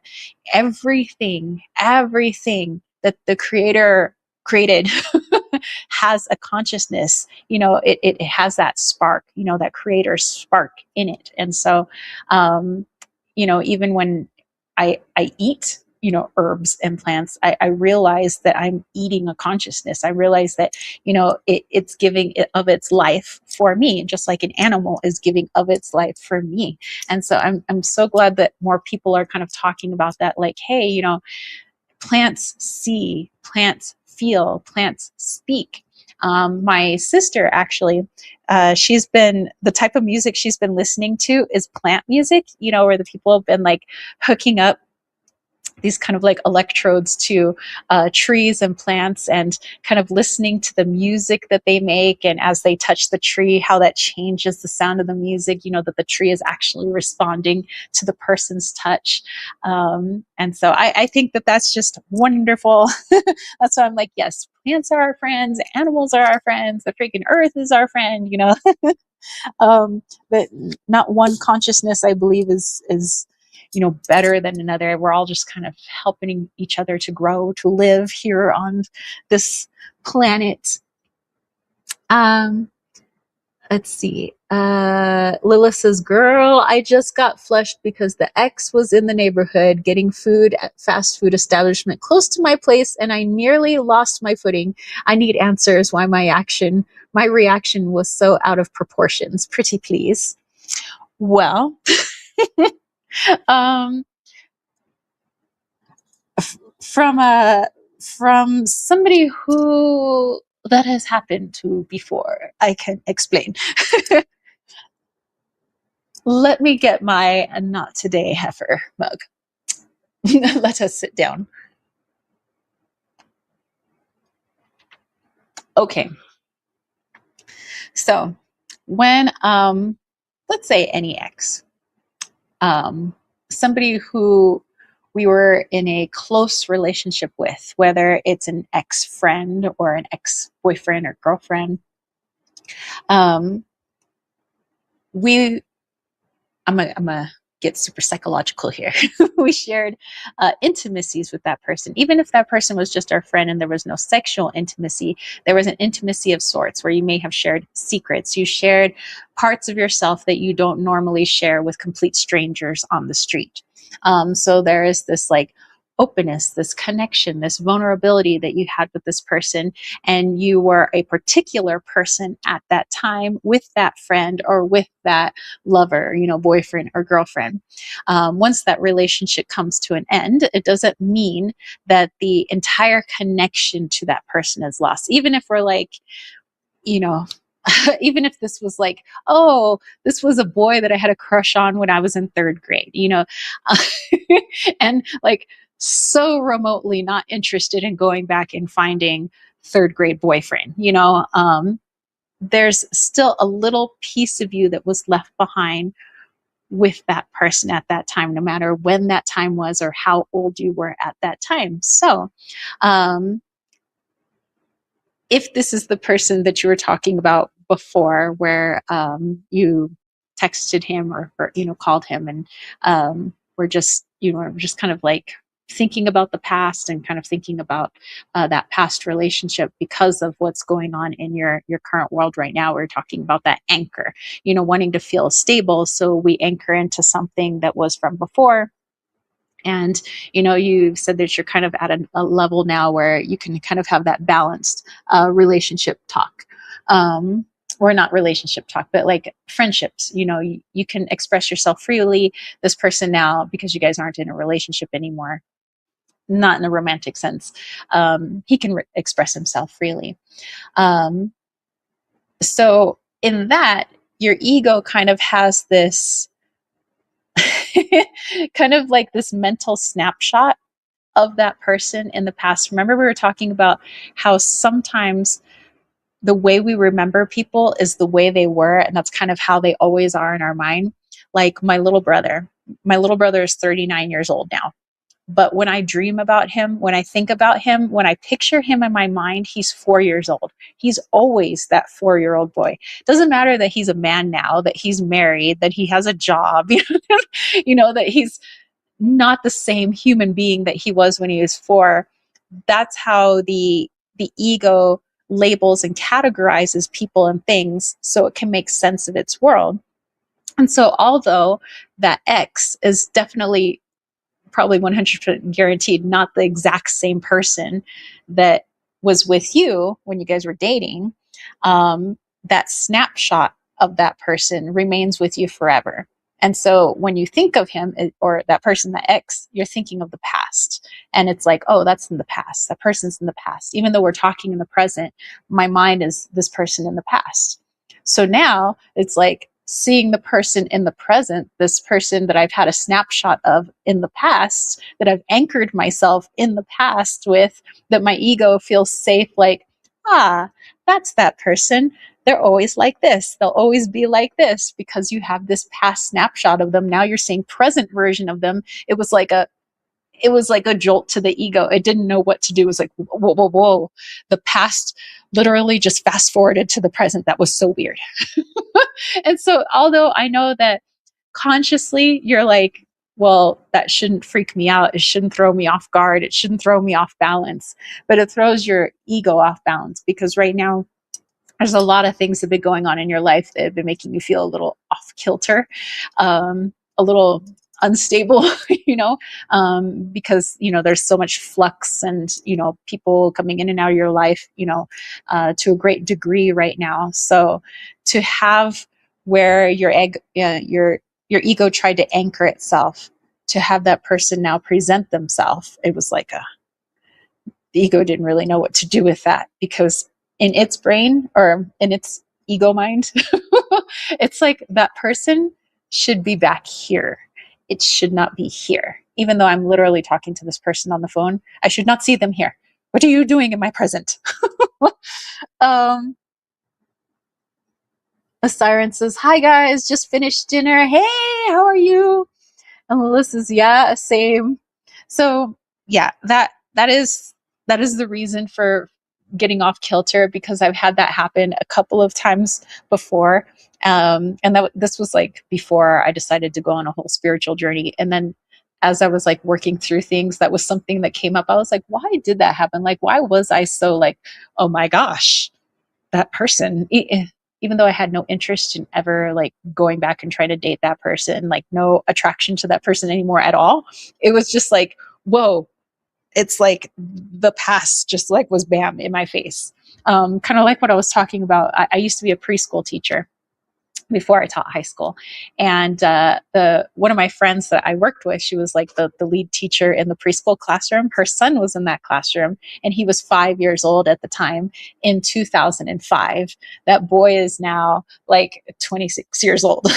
everything that the creator created has a consciousness. It has that spark, that creator spark in it. And so, even when I eat, herbs and plants, I realize that I'm eating a consciousness. I realize that, it's giving of its life for me, just like an animal is giving of its life for me. And so I'm so glad that more people are kind of talking about that. Like, hey, plants see, plants feel, plants speak. My sister, actually, she's been, the type of music she's been listening to is plant music, where the people have been like hooking up these kind of like electrodes to trees and plants, and kind of listening to the music that they make. And as they touch the tree, how that changes the sound of the music, that the tree is actually responding to the person's touch. And so I think that that's just wonderful. That's why I'm like, yes, plants are our friends, animals are our friends, the freaking earth is our friend, but not one consciousness, I believe, is better than another. We're all just kind of helping each other to grow, to live here on this planet. Let's see. Lila says, girl, I just got flushed because the ex was in the neighborhood getting food at fast food establishment close to my place, and I nearly lost my footing. I need answers why my reaction was so out of proportions. Pretty please. Well, um, from somebody who that has happened to before, I can explain. Let me get my not today heifer mug. Let us sit down. Okay. So when let's say any ex, somebody who we were in a close relationship with, whether it's an ex-friend or an ex-boyfriend or girlfriend, um, we I'm a get super psychological here. We shared intimacies with that person. Even if that person was just our friend and there was no sexual intimacy, there was an intimacy of sorts where you may have shared secrets. You shared parts of yourself that you don't normally share with complete strangers on the street. So there is this like openness, this connection, this vulnerability that you had with this person, and you were a particular person at that time with that friend or with that lover, boyfriend or girlfriend. Once that relationship comes to an end, it doesn't mean that the entire connection to that person is lost. Even if we're like, you know, even if this was like, oh, this was a boy that I had a crush on when I was in third grade, and like so remotely not interested in going back and finding third grade boyfriend, there's still a little piece of you that was left behind with that person at that time, no matter when that time was or how old you were at that time. So, if this is the person that you were talking about before, where you texted him or called him, and we're just we're just kind of like thinking about the past and kind of thinking about that past relationship because of what's going on in your current world right now. We're talking about that anchor, wanting to feel stable, so we anchor into something that was from before. And you said that you're kind of at a level now where you can kind of have that balanced relationship talk, or not relationship talk, but like friendships. You can express yourself freely. This person now, because you guys aren't in a relationship anymore, not in a romantic sense, he can express himself freely. So in that, your ego kind of has this kind of like this mental snapshot of that person in the past. Remember, we were talking about how sometimes the way we remember people is the way they were, and that's kind of how they always are in our mind. Like my little brother is 39 years old now. But when I dream about him, when I think about him, when I picture him in my mind, he's 4 years old. He's always that 4-year-old boy. Doesn't matter that he's a man now, that he's married, that he has a job, that he's not the same human being that he was when he was 4. That's how the ego labels and categorizes people and things so it can make sense of its world. And so although that X is definitely probably 100% guaranteed not the exact same person that was with you when you guys were dating, that snapshot of that person remains with you forever. And so when you think of him or that person, the X, you're thinking of the past. And it's like, oh, that's in the past. That person's in the past. Even though we're talking in the present, my mind is this person in the past. So now it's like seeing the person in the present, this person that I've had a snapshot of in the past, that I've anchored myself in the past with, that my ego feels safe, like, that's that person. They're always like this. They'll always be like this because you have this past snapshot of them. Now you're seeing present version of them. It was like a jolt to the ego. It didn't know what to do. It was like, whoa, whoa, whoa. The past literally just fast forwarded to the present. That was so weird. And so, although I know that consciously you're like, well, that shouldn't freak me out. It shouldn't throw me off guard. It shouldn't throw me off balance, but it throws your ego off balance because right now there's a lot of things that have been going on in your life that have been making you feel a little off kilter, a little unstable, because, there's so much flux and, people coming in and out of your life, to a great degree right now. So to have where your ego tried to anchor itself, to have that person now present themselves, it was like the ego didn't really know what to do with that because in its brain or in its ego mind, it's like that person should be back here. It should not be here. Even though I'm literally talking to this person on the phone, I should not see them here. What are you doing in my present? A siren says, "Hi guys, just finished dinner. Hey, how are you?" And Melissa's, "Yeah, same." So yeah, that is the reason for getting off kilter because I've had that happen a couple of times before. And this was like before I decided to go on a whole spiritual journey. And then as I was like working through things, that was something that came up. I was like, why did that happen? Like, why was I so like, oh my gosh, that person, even though I had no interest in ever like going back and trying to date that person, like no attraction to that person anymore at all. It was just like, whoa, it's like the past just like was bam in my face. Kind of like what I was talking about. I used to be a preschool teacher before I taught high school. And the one of my friends that I worked with, she was like the lead teacher in the preschool classroom. Her son was in that classroom, and he was 5 years old at the time in 2005. That boy is now like 26 years old.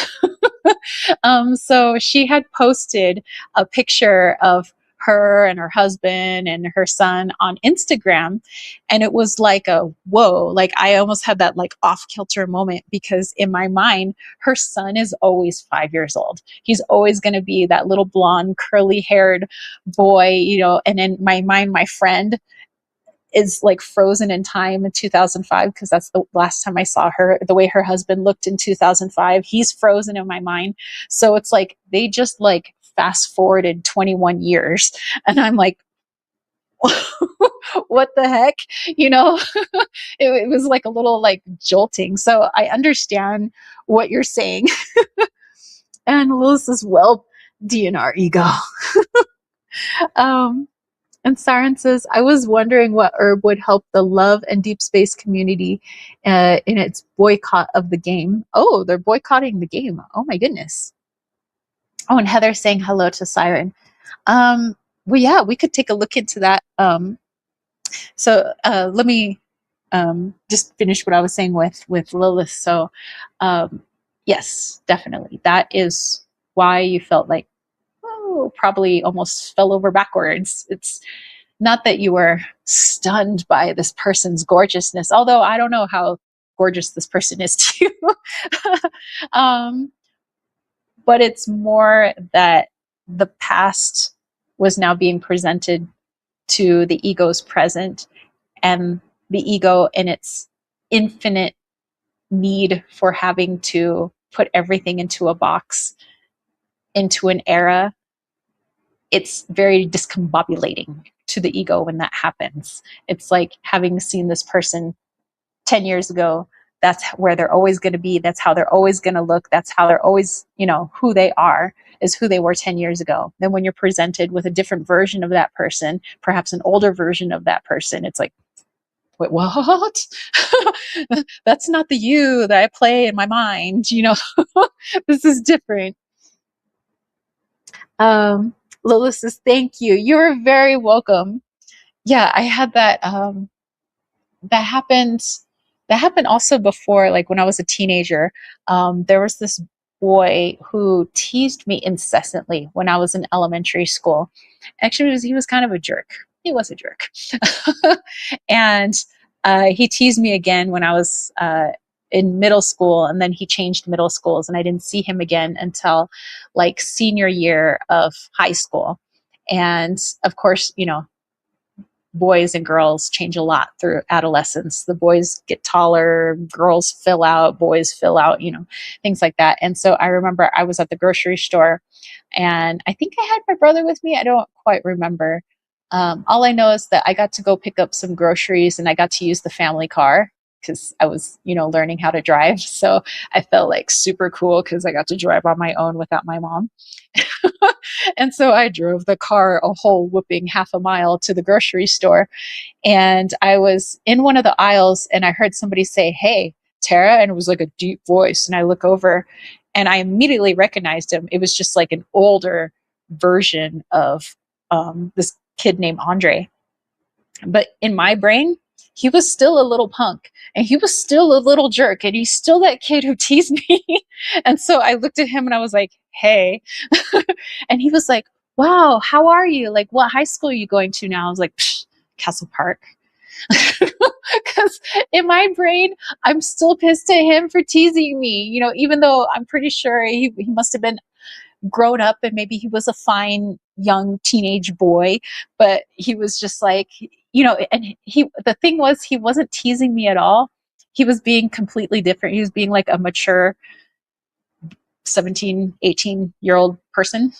So she had posted a picture of her and her husband and her son on Instagram. And it was like a whoa, like I almost had that like off kilter moment because in my mind, her son is always 5 years old. He's always going to be that little blonde, curly haired boy, you know, and in my mind, my friend is like frozen in time in 2005 because that's the last time I saw her. The way her husband looked in 2005, he's frozen in my mind. So it's like they just like fast forwarded 21 years, and I'm like, what the heck, you know? It was like a little like jolting. So I understand what you're saying. And Lewis says, well, DNR ego. um And Siren says, I was wondering what herb would help the love and deep space community in its boycott of the game. Oh, they're boycotting the game. Oh, my goodness. Oh, and Heather's saying hello to Siren. Well, yeah, we could take a look into that. So let me just finish what I was saying with Lilith. So, yes, definitely. That is why you felt like, oh, probably almost fell over backwards. It's not that you were stunned by this person's gorgeousness, although I don't know how gorgeous this person is to you. um, but it's more that the past was now being presented to the ego's present, and the ego in its infinite need for having to put everything into a box, into an era. It's very discombobulating to the ego when that happens. It's like having seen this person 10 years ago. That's where they're always going to be. That's how they're always going to look. That's how they're always, you know, who they are is who they were 10 years ago. Then when you're presented with a different version of that person, perhaps an older version of that person, it's like, wait, what? That's not the you that I play in my mind. You know, this is different. Lola says, thank you. You're very welcome. Yeah, I had that. That happened. That happened also before, like when I was a teenager. There was this boy who teased me incessantly when I was in elementary school. Actually, he was kind of a jerk. He was a jerk. And he teased me again when I was in middle school, and then he changed middle schools, and I didn't see him again until like senior year of high school. And of course, you know, boys and girls change a lot through adolescence. The boys get taller, girls fill out, boys fill out, you know, things like that. And so I remember I was at the grocery store, and I think I had my brother with me. I don't quite remember. All I know is that I got to go pick up some groceries, and I got to use the family car because I was, you know, learning how to drive. So I felt like super cool because I got to drive on my own without my mom. And so I drove the car a whole whooping half a mile to the grocery store. And I was in one of the aisles, and I heard somebody say, "Hey, Tara." And it was like a deep voice. And I look over, and I immediately recognized him. It was just like an older version of this kid named Andre. But in my brain, he was still a little punk, and he was still a little jerk, and he's still that kid who teased me. And so I looked at him and I was like, hey. And he was like, wow, how are you? Like, what high school are you going to now? I was like, Castle Park. Because in my brain, I'm still pissed at him for teasing me, you know, even though I'm pretty sure he must have been grown up, and maybe he was a fine young teenage boy, but he was just like, and the thing was, he wasn't teasing me at all. He was being completely different. He was being like a mature 17, 18-year-old person.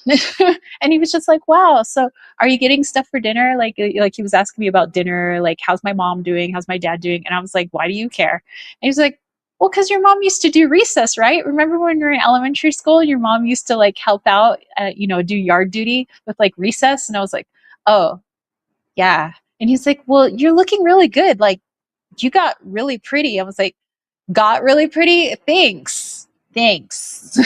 And he was just like, wow, so are you getting stuff for dinner? Like he was asking me about dinner, like, how's my mom doing? How's my dad doing? And I was like, why do you care? And he's like, well, because your mom used to do recess, right? Remember when we were in elementary school, your mom used to like help out, do yard duty with like recess? And I was like, oh, yeah. And he's like, well, you're looking really good. Like, you got really pretty. I was like, got really pretty? Thanks. Thanks.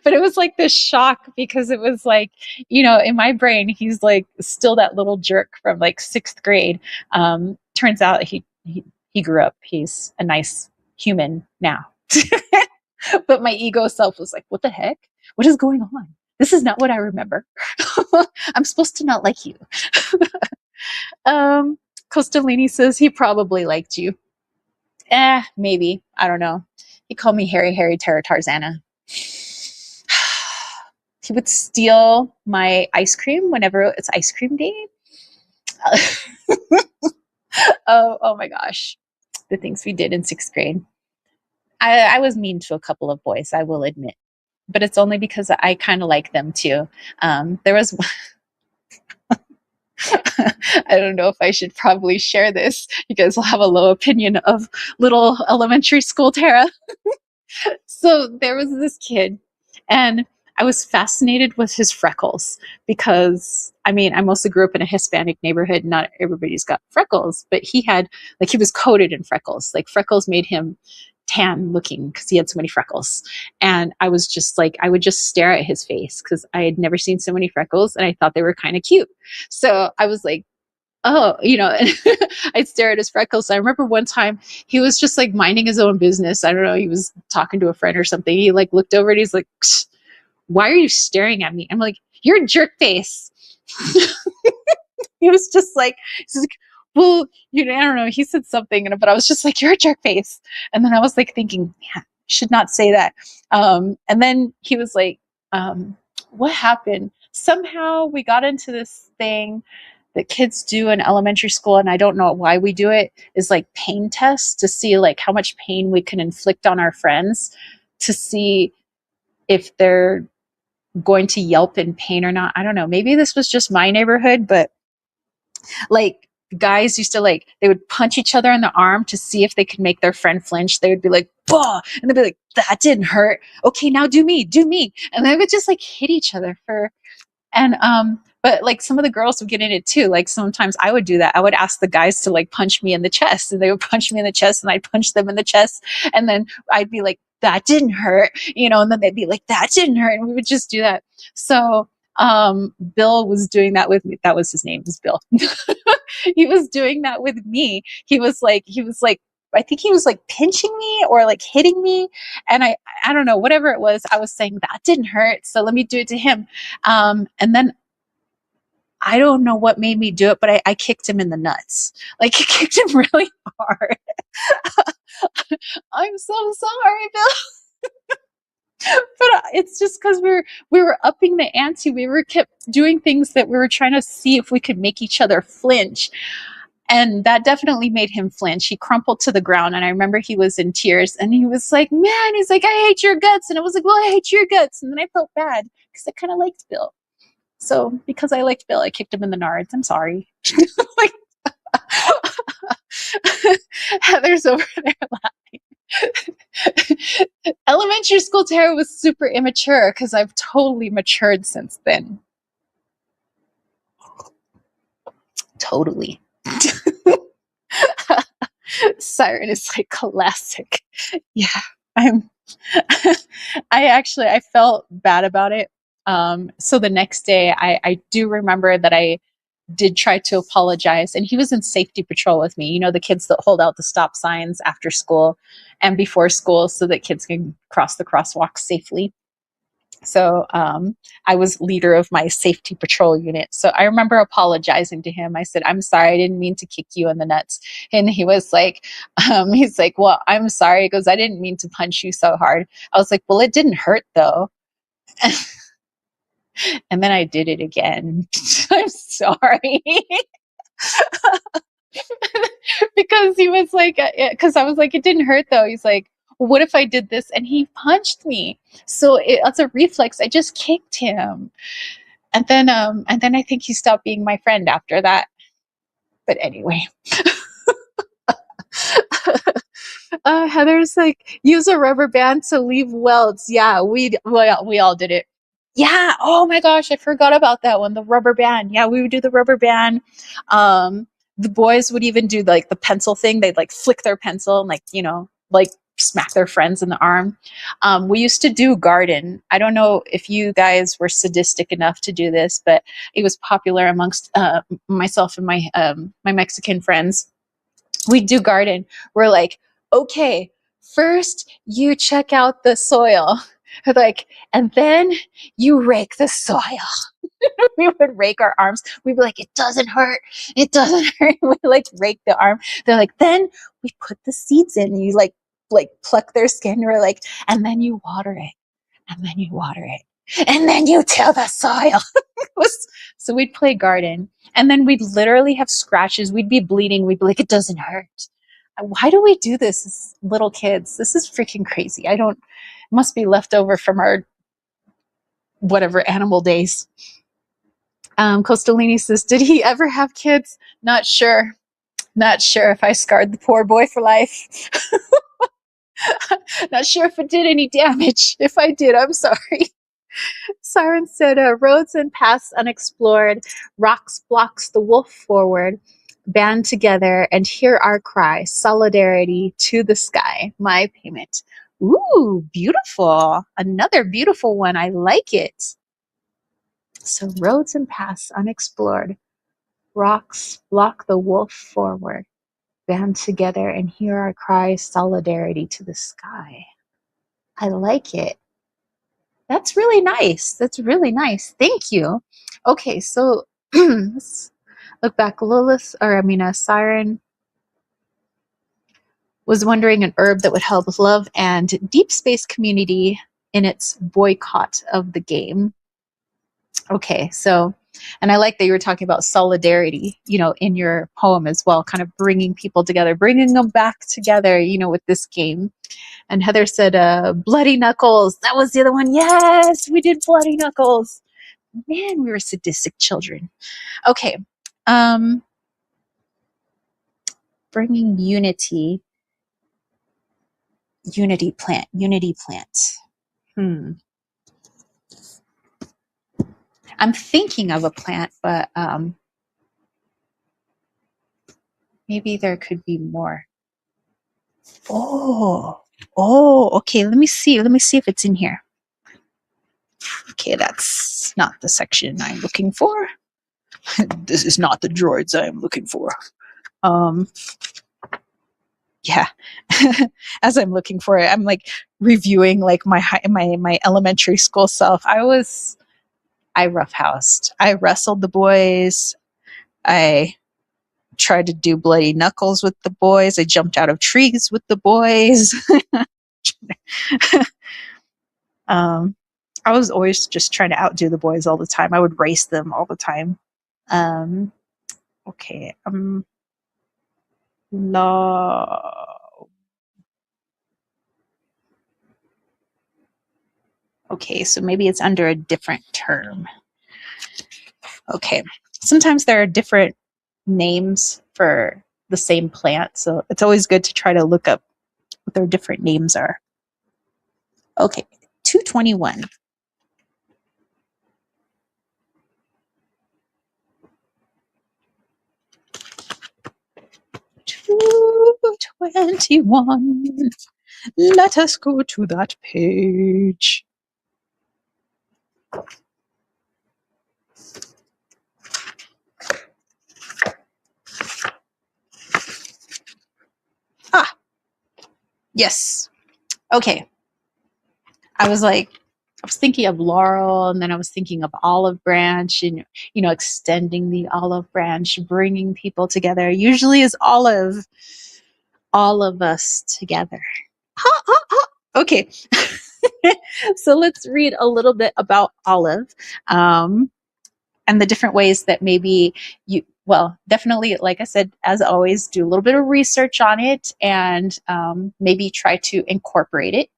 But it was like this shock because it was like, in my brain, he's like still that little jerk from like sixth grade. Turns out he grew up. He's a nice human now. But my ego self was like, what the heck? What is going on? This is not what I remember. I'm supposed to not like you. Costalini says he probably liked you. Maybe. I don't know. He called me Harry Terra Tarzana. He would steal my ice cream whenever it's ice cream day. Oh my gosh. The things we did in sixth grade. I was mean to a couple of boys, I will admit. But it's only because I kind of like them too. There was I don't know if I should probably share this. You guys will have a low opinion of little elementary school Tara. So there was this kid, and I was fascinated with his freckles because, I mean, I mostly grew up in a Hispanic neighborhood. Not everybody's got freckles, but he had, like, he was coated in freckles. Like, freckles made him tan looking because he had so many freckles. And I was just like, I would just stare at his face because I had never seen so many freckles and I thought they were kind of cute. So I was like, oh, I'd stare at his freckles. I remember one time he was just like minding his own business. I don't know. He was talking to a friend or something. He like looked over and he's like, why are you staring at me? I'm like, you're a jerk face. He was just like, well, I don't know. He said something, but I was just like, you're a jerk face. And then I was like thinking, yeah, should not say that. And then he was like, what happened? Somehow we got into this thing that kids do in elementary school, and I don't know why we do it, is like pain tests to see like how much pain we can inflict on our friends to see if they're going to yelp in pain or not. I don't know. Maybe this was just my neighborhood, but like guys used to like, they would punch each other in the arm to see if they could make their friend flinch. They would be like, bah, and they'd be like, that didn't hurt. Okay, now do me. And they would just like hit each other but like some of the girls would get in it too. Like sometimes I would do that. I would ask the guys to like punch me in the chest, and they would punch me in the chest, and I'd punch them in the chest. And then I'd be like, that didn't hurt, and then they'd be like, that didn't hurt. And we would just do that. So, Bill was doing that with me. That was his name, was Bill. He was doing that with me. He was like, I think he was like pinching me or like hitting me. And I don't know, whatever it was, I was saying that didn't hurt. So let me do it to him. And then I don't know what made me do it, but I kicked him in the nuts. Like, I kicked him really hard. I'm so sorry, Bill. But it's just because we were upping the ante. We were kept doing things that we were trying to see if we could make each other flinch. And that definitely made him flinch. He crumpled to the ground, and I remember he was in tears, and he was like, man, he's like, I hate your guts. And I was like, well, I hate your guts. And then I felt bad because I kind of liked Bill. So because I liked Bill, I kicked him in the nards. I'm sorry. Like, Heather's over there laughing. Elementary school Tara was super immature because I've totally matured since then. Totally. Siren is like classic. Yeah, I felt bad about it. So the next day I do remember that I did try to apologize, and he was in safety patrol with me. The kids that hold out the stop signs after school and before school so that kids can cross the crosswalk safely. So I was leader of my safety patrol unit. So I remember apologizing to him. I said, I'm sorry, I didn't mean to kick you in the nuts. And he was like, he's like, well, I'm sorry. He goes, I didn't mean to punch you so hard. I was like, well, it didn't hurt though. And then I did it again. I'm sorry. Because he was like, because I was like, it didn't hurt though. He's like, what if I did this? And he punched me. So it's a reflex. I just kicked him. And then I think he stopped being my friend after that. But anyway. Heather's like, use a rubber band to leave welts. Yeah, we all did it. Yeah. Oh my gosh, I forgot about that one. The rubber band. Yeah, we would do the rubber band. Um, the boys would even do like the pencil thing. They'd like flick their pencil and like, like smack their friends in the arm. We used to do garden. I don't know if you guys were sadistic enough to do this, but it was popular amongst myself and my Mexican friends. We'd do garden. We're like, okay, first you check out the soil. Like, and then you rake the soil. We would rake our arms. We'd be like, it doesn't hurt. It doesn't hurt. We like rake the arm. They're like, then we put the seeds in. You like pluck their skin. We're like, and then you water it. And then you water it. And then you till the soil. So we'd play garden. And then we'd literally have scratches. We'd be bleeding. We'd be like, it doesn't hurt. Why do we do this as little kids? This is freaking crazy. It must be left over from our whatever animal days. Costalini says, did he ever have kids? Not sure. Not sure if I scarred the poor boy for life. Not sure if it did any damage. If I did, I'm sorry. Siren said, roads and paths unexplored, rocks blocks the wolf forward, band together and hear our cry, solidarity to the sky, my payment. Ooh, beautiful. Another beautiful one. I like it. So roads and paths unexplored, rocks block the wolf forward, band together and hear our cry, solidarity to the sky. I like it. That's really nice. That's really nice. Thank you. Okay, so let's look back. Siren was wondering an herb that would help love and deep space community in its boycott of the game. Okay, so, and I like that you were talking about solidarity, in your poem as well, kind of bringing people together, bringing them back together, with this game. And Heather said, Bloody Knuckles. That was the other one. Yes, we did Bloody Knuckles. Man, we were sadistic children. Okay. Bringing unity plant. I'm thinking of a plant, but maybe there could be more. Oh, okay. Let me see if it's in here. Okay, that's not the section I'm looking for. This is not the droids I'm looking for. Yeah. As I'm looking for it, I'm like reviewing like my elementary school self. I roughhoused. I wrestled the boys. I tried to do bloody knuckles with the boys. I jumped out of trees with the boys. I was always just trying to outdo the boys all the time. I would race them all the time. Okay. Okay, so maybe it's under a different term. Okay. Sometimes there are different names for the same plant, so it's always good to try to look up what their different names are. Okay, 221. $2.21. Let us go to that page. Yes. Okay. I was thinking of laurel, and then I was thinking of olive branch, and extending the olive branch, bringing people together. Usually is olive, all of us together. Okay. So let's read a little bit about olive. And the different ways that maybe well, definitely, like I said, as always, do a little bit of research on it and maybe try to incorporate it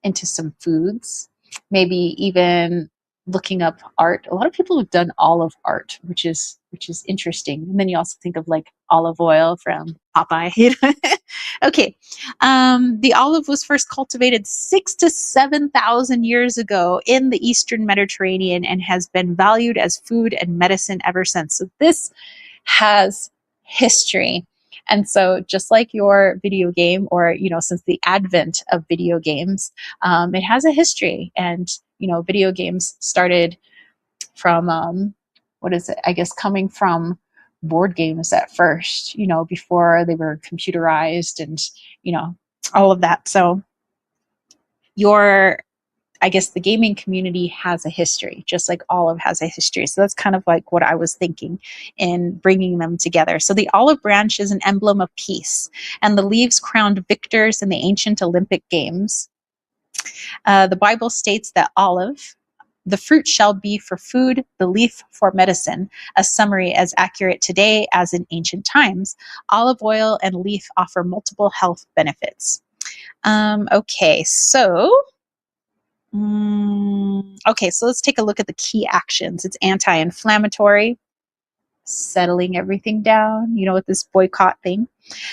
into some foods, maybe even looking up art. A lot of people have done olive art, which is interesting. And then you also think of like olive oil from Popeye. Okay, the olive was first cultivated 6 to 7 thousand years ago in the Eastern Mediterranean and has been valued as food and medicine ever since. So this has history. And so, just like your video game, or since the advent of video games, it has a history. And video games started from what is it? I guess coming from board games at first. Before they were computerized, and all of that. So your I guess the gaming community has a history, just like olive has a history. So that's kind of like what I was thinking in bringing them together. So the olive branch is an emblem of peace, and the leaves crowned victors in the ancient Olympic Games. The Bible states that olive, the fruit shall be for food, the leaf for medicine, a summary as accurate today as in ancient times. Olive oil and leaf offer multiple health benefits. Okay, so okay, so let's take a look at the key actions. It's anti-inflammatory, settling everything down, with this boycott thing.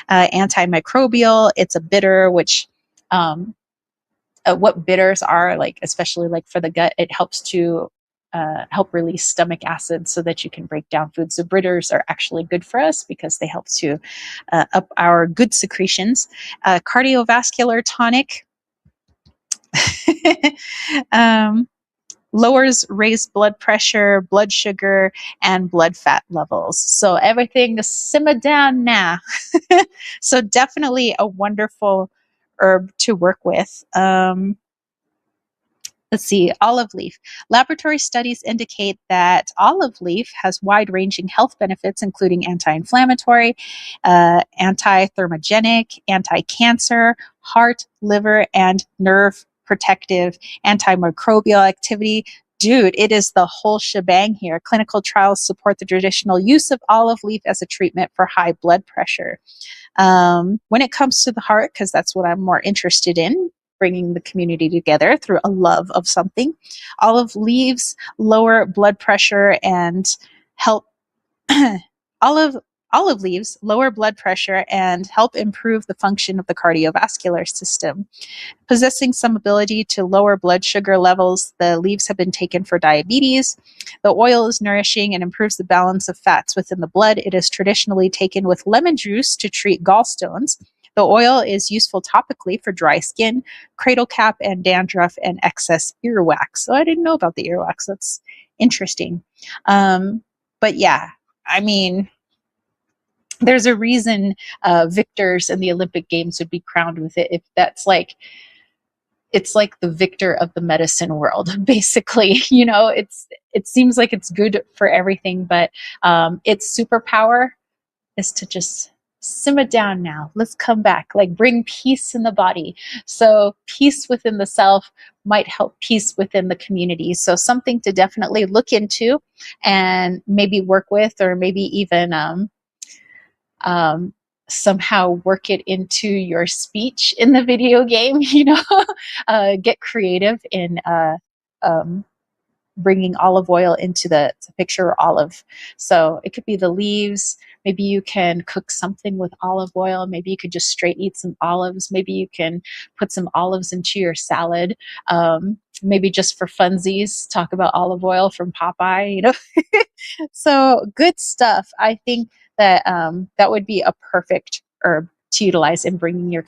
Antimicrobial, it's a bitter, which what bitters are, like, especially like for the gut, it helps to help release stomach acid so that you can break down food. So bitters are actually good for us because they help to up our good secretions. Cardiovascular tonic. um, Lowers raised blood pressure, blood sugar, and blood fat levels. So everything simmer down now. So definitely a wonderful herb to work with. Let's see, olive leaf. Laboratory studies indicate that olive leaf has wide-ranging health benefits, including anti-inflammatory, anti-thermogenic, anti-cancer, heart, liver, and nerve protective, antimicrobial activity. Dude, it is the whole shebang here. Clinical trials support the traditional use of olive leaf as a treatment for high blood pressure. When it comes to the heart, because that's what I'm more interested in, bringing the community together through a love of something, olive leaves lower blood pressure and help olive olive leaves lower blood pressure and help improve the function of the cardiovascular system. Possessing some ability to lower blood sugar levels, the leaves have been taken for diabetes. The oil is nourishing and improves the balance of fats within the blood. It is traditionally taken with lemon juice to treat gallstones. The oil is useful topically for dry skin, cradle cap, and dandruff, and excess earwax. So I didn't know about the earwax. That's interesting. But yeah, I mean, there's a reason victors in the Olympic Games would be crowned with it. If that's like, it's like the victor of the medicine world, basically. It seems like it's good for everything, but its superpower is to just simmer down now. Let's come back, like bring peace in the body. So peace within the self might help peace within the community. So something to definitely look into and maybe work with, or maybe even somehow work it into your speech in the video game. Get creative in bringing olive oil into the picture olive. So it could be the leaves. Maybe you can cook something with olive oil. Maybe you could just straight eat some olives. Maybe you can put some olives into your salad. Maybe just for funsies, talk about olive oil from Popeye. So good stuff. I think that that would be a perfect herb to utilize in bringing your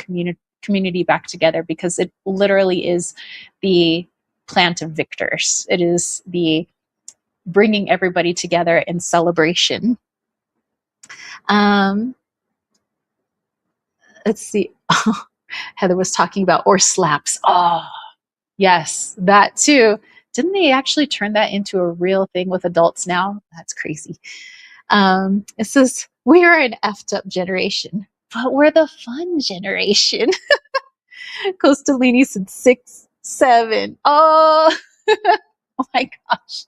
community back together, because it literally is the plant of victors. It is the bringing everybody together in celebration. Let's see. Heather was talking about or slaps. Oh, yes, that too. Didn't they actually turn that into a real thing with adults now? That's crazy. It says, we're an effed up generation, but we're the fun generation. Costalini said 7. Oh, oh my gosh.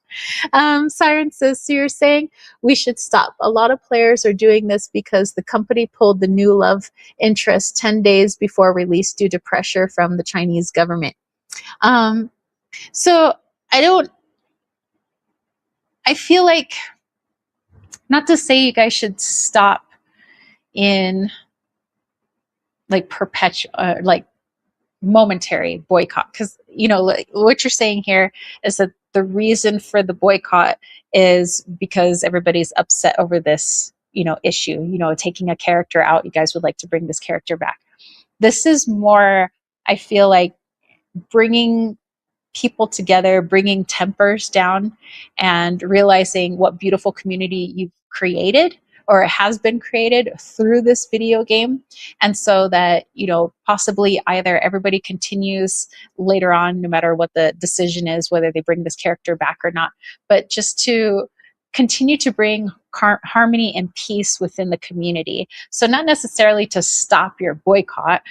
Siren says, so you're saying we should stop. A lot of players are doing this because the company pulled the new love interest 10 days before release due to pressure from the Chinese government. Um, so I feel like, not to say you guys should stop in like like momentary boycott, because like what you're saying here is that the reason for the boycott is because everybody's upset over this issue, taking a character out. You guys would like to bring this character back. This is more, I feel like, bringing people together, bringing tempers down, and realizing what beautiful community you've created or has been created through this video game. And so that, possibly either everybody continues later on, no matter what the decision is, whether they bring this character back or not, but just to continue to bring harmony and peace within the community. So not necessarily to stop your boycott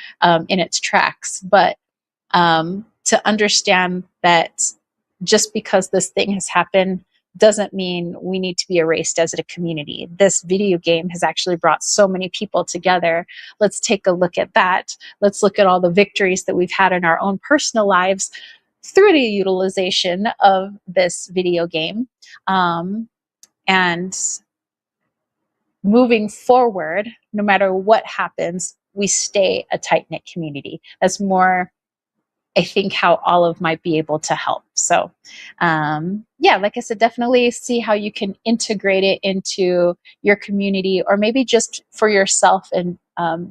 in its tracks, but to understand that just because this thing has happened doesn't mean we need to be erased as a community. This video game has actually brought so many people together. Let's take a look at that. Let's look at all the victories that we've had in our own personal lives through the utilization of this video game. And moving forward, no matter what happens, we stay a tight-knit community. That's more, I think, how Olive might be able to help. So yeah, like I said, definitely see how you can integrate it into your community, or maybe just for yourself, and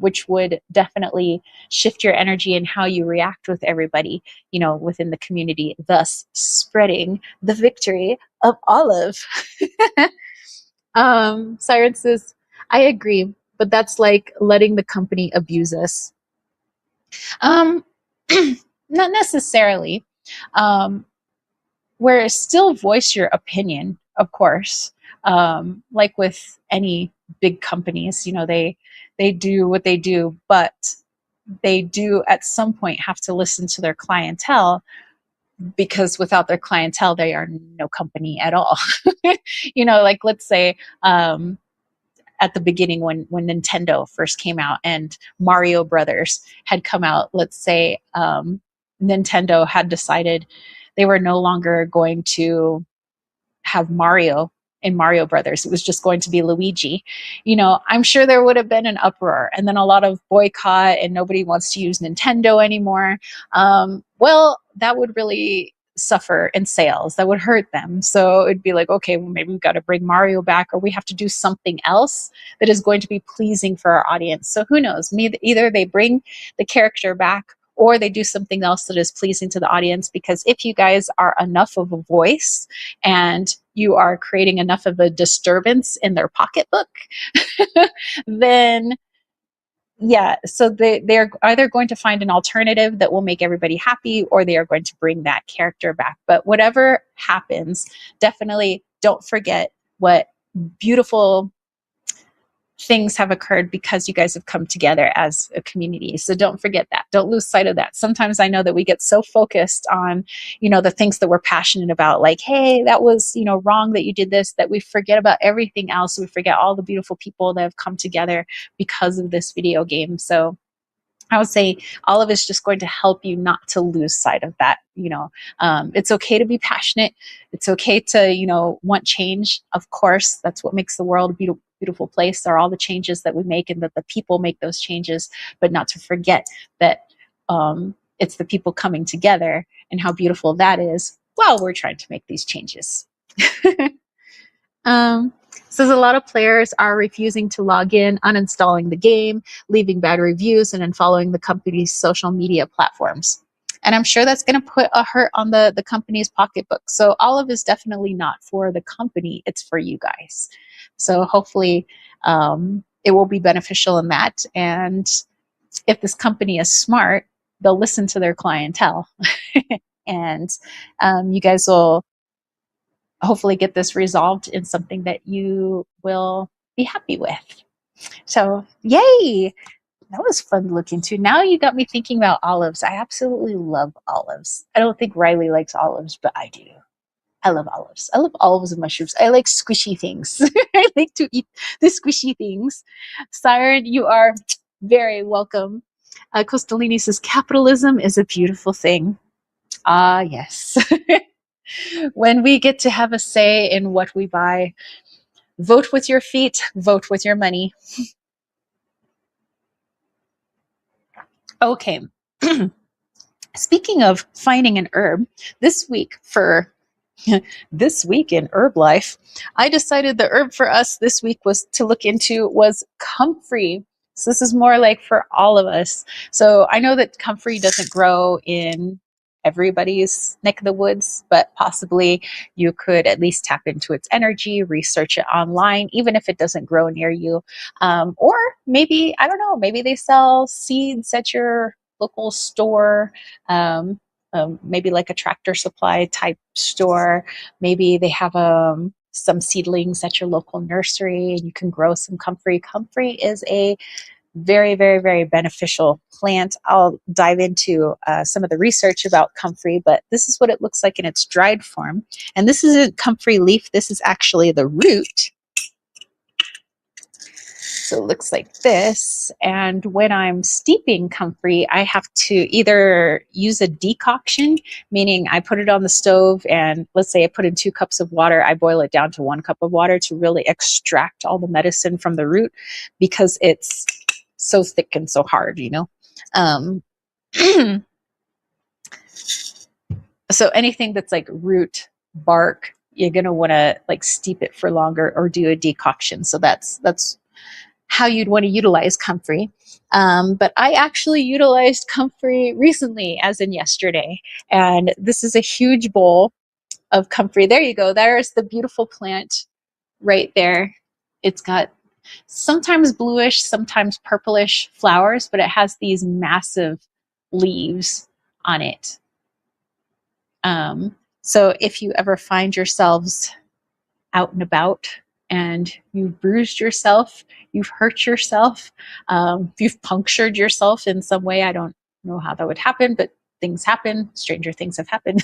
which would definitely shift your energy and how you react with everybody, within the community, thus spreading the victory of Olive. Siren says, I agree, but that's like letting the company abuse us. Um, Not necessarily. Where still voice your opinion, of course. Like with any big companies, they do what they do, but they do at some point have to listen to their clientele, because without their clientele, they are no company at all. Like let's say at the beginning when Nintendo first came out and Mario Brothers had come out, let's say Nintendo had decided they were no longer going to have Mario in Mario Brothers. It was just going to be Luigi. I'm sure there would have been an uproar, and then a lot of boycott, and nobody wants to use Nintendo anymore. Well, that would really suffer in sales. That would hurt them. So it'd be like, okay, well, maybe we've got to bring Mario back, or we have to do something else that is going to be pleasing for our audience. So who knows? Either they bring the character back, or they do something else that is pleasing to the audience. Because if you guys are enough of a voice and you are creating enough of a disturbance in their pocketbook, then yeah, so they're either going to find an alternative that will make everybody happy, or they are going to bring that character back. But whatever happens, definitely don't forget what beautiful things have occurred because you guys have come together as a community. So don't forget that. Don't lose sight of that. Sometimes I know that we get so focused on, the things that we're passionate about, like, hey, that was, wrong that you did this, that we forget about everything else. We forget all the beautiful people that have come together because of this video game. So I would say all of it's just going to help you not to lose sight of that. It's okay to be passionate. It's okay to, want change. Of course, that's what makes the world a beautiful place. Are all the changes that we make, and that the people make those changes, but not to forget that it's the people coming together and how beautiful that is while we're trying to make these changes. Says a lot of players are refusing to log in, uninstalling the game, leaving bad reviews, and unfollowing the company's social media platforms. And I'm sure that's going to put a hurt on the company's pocketbook. So Olive is definitely not for the company. It's for you guys. So hopefully it will be beneficial in that. And if this company is smart, they'll listen to their clientele. And you guys will hopefully get this resolved in something that you will be happy with. So yay! That was fun to look into. Now you got me thinking about olives. I absolutely love olives. I don't think Riley likes olives, but I do. I love olives. I love olives and mushrooms. I like squishy things. I like to eat the squishy things. Siren, you are very welcome. Costalini says, capitalism is a beautiful thing. Ah, yes. When we get to have a say in what we buy, vote with your feet, vote with your money. Okay. Speaking of finding an herb, this week for this week in herb life, I decided the herb for us this week was to look into was comfrey. So this is more like for all of us. So I know that comfrey doesn't grow in everybody's neck of the woods, but possibly you could at least tap into its energy, research it online, even if it doesn't grow near you. Or maybe, I don't know, maybe they sell seeds at your local store. Maybe like a Tractor Supply type store. Maybe they have some seedlings at your local nursery and you can grow some comfrey. Comfrey is a very, very, very beneficial plant. I'll dive into some of the research about comfrey, but this is what it looks like in its dried form. And this isn't comfrey leaf, this is actually the root. So it looks like this. And when I'm steeping comfrey, I have to either use a decoction, meaning I put it on the stove and let's say I put in 2 cups of water, I boil it down to 1 cup of water to really extract all the medicine from the root because it's so thick and so hard, you know? So anything that's like root, bark, you're going to want to like steep it for longer or do a decoction. So that's how you'd want to utilize comfrey. But I actually utilized comfrey recently, as in yesterday. And this is a huge bowl of comfrey. There you go. There's the beautiful plant right there. It's got sometimes bluish, sometimes purplish flowers, but it has these massive leaves on it. So if you ever find yourselves out and about and you've bruised yourself, you've hurt yourself, you've punctured yourself in some way. I don't know how that would happen, but things happen. Stranger things have happened.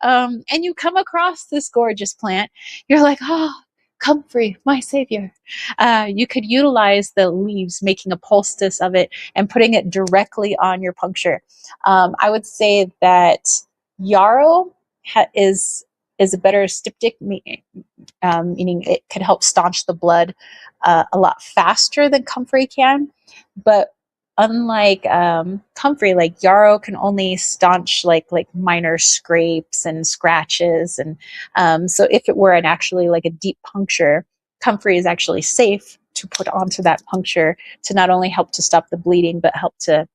And you come across this gorgeous plant. You're like, oh, comfrey, my savior. You could utilize the leaves, making a poultice of it and putting it directly on your puncture. I would say that yarrow is a better styptic, meaning it can help staunch the blood a lot faster than comfrey can. But unlike comfrey, like yarrow can only staunch like minor scrapes and scratches. And so if it were an actually like a deep puncture, comfrey is actually safe to put onto that puncture to not only help to stop the bleeding, but help to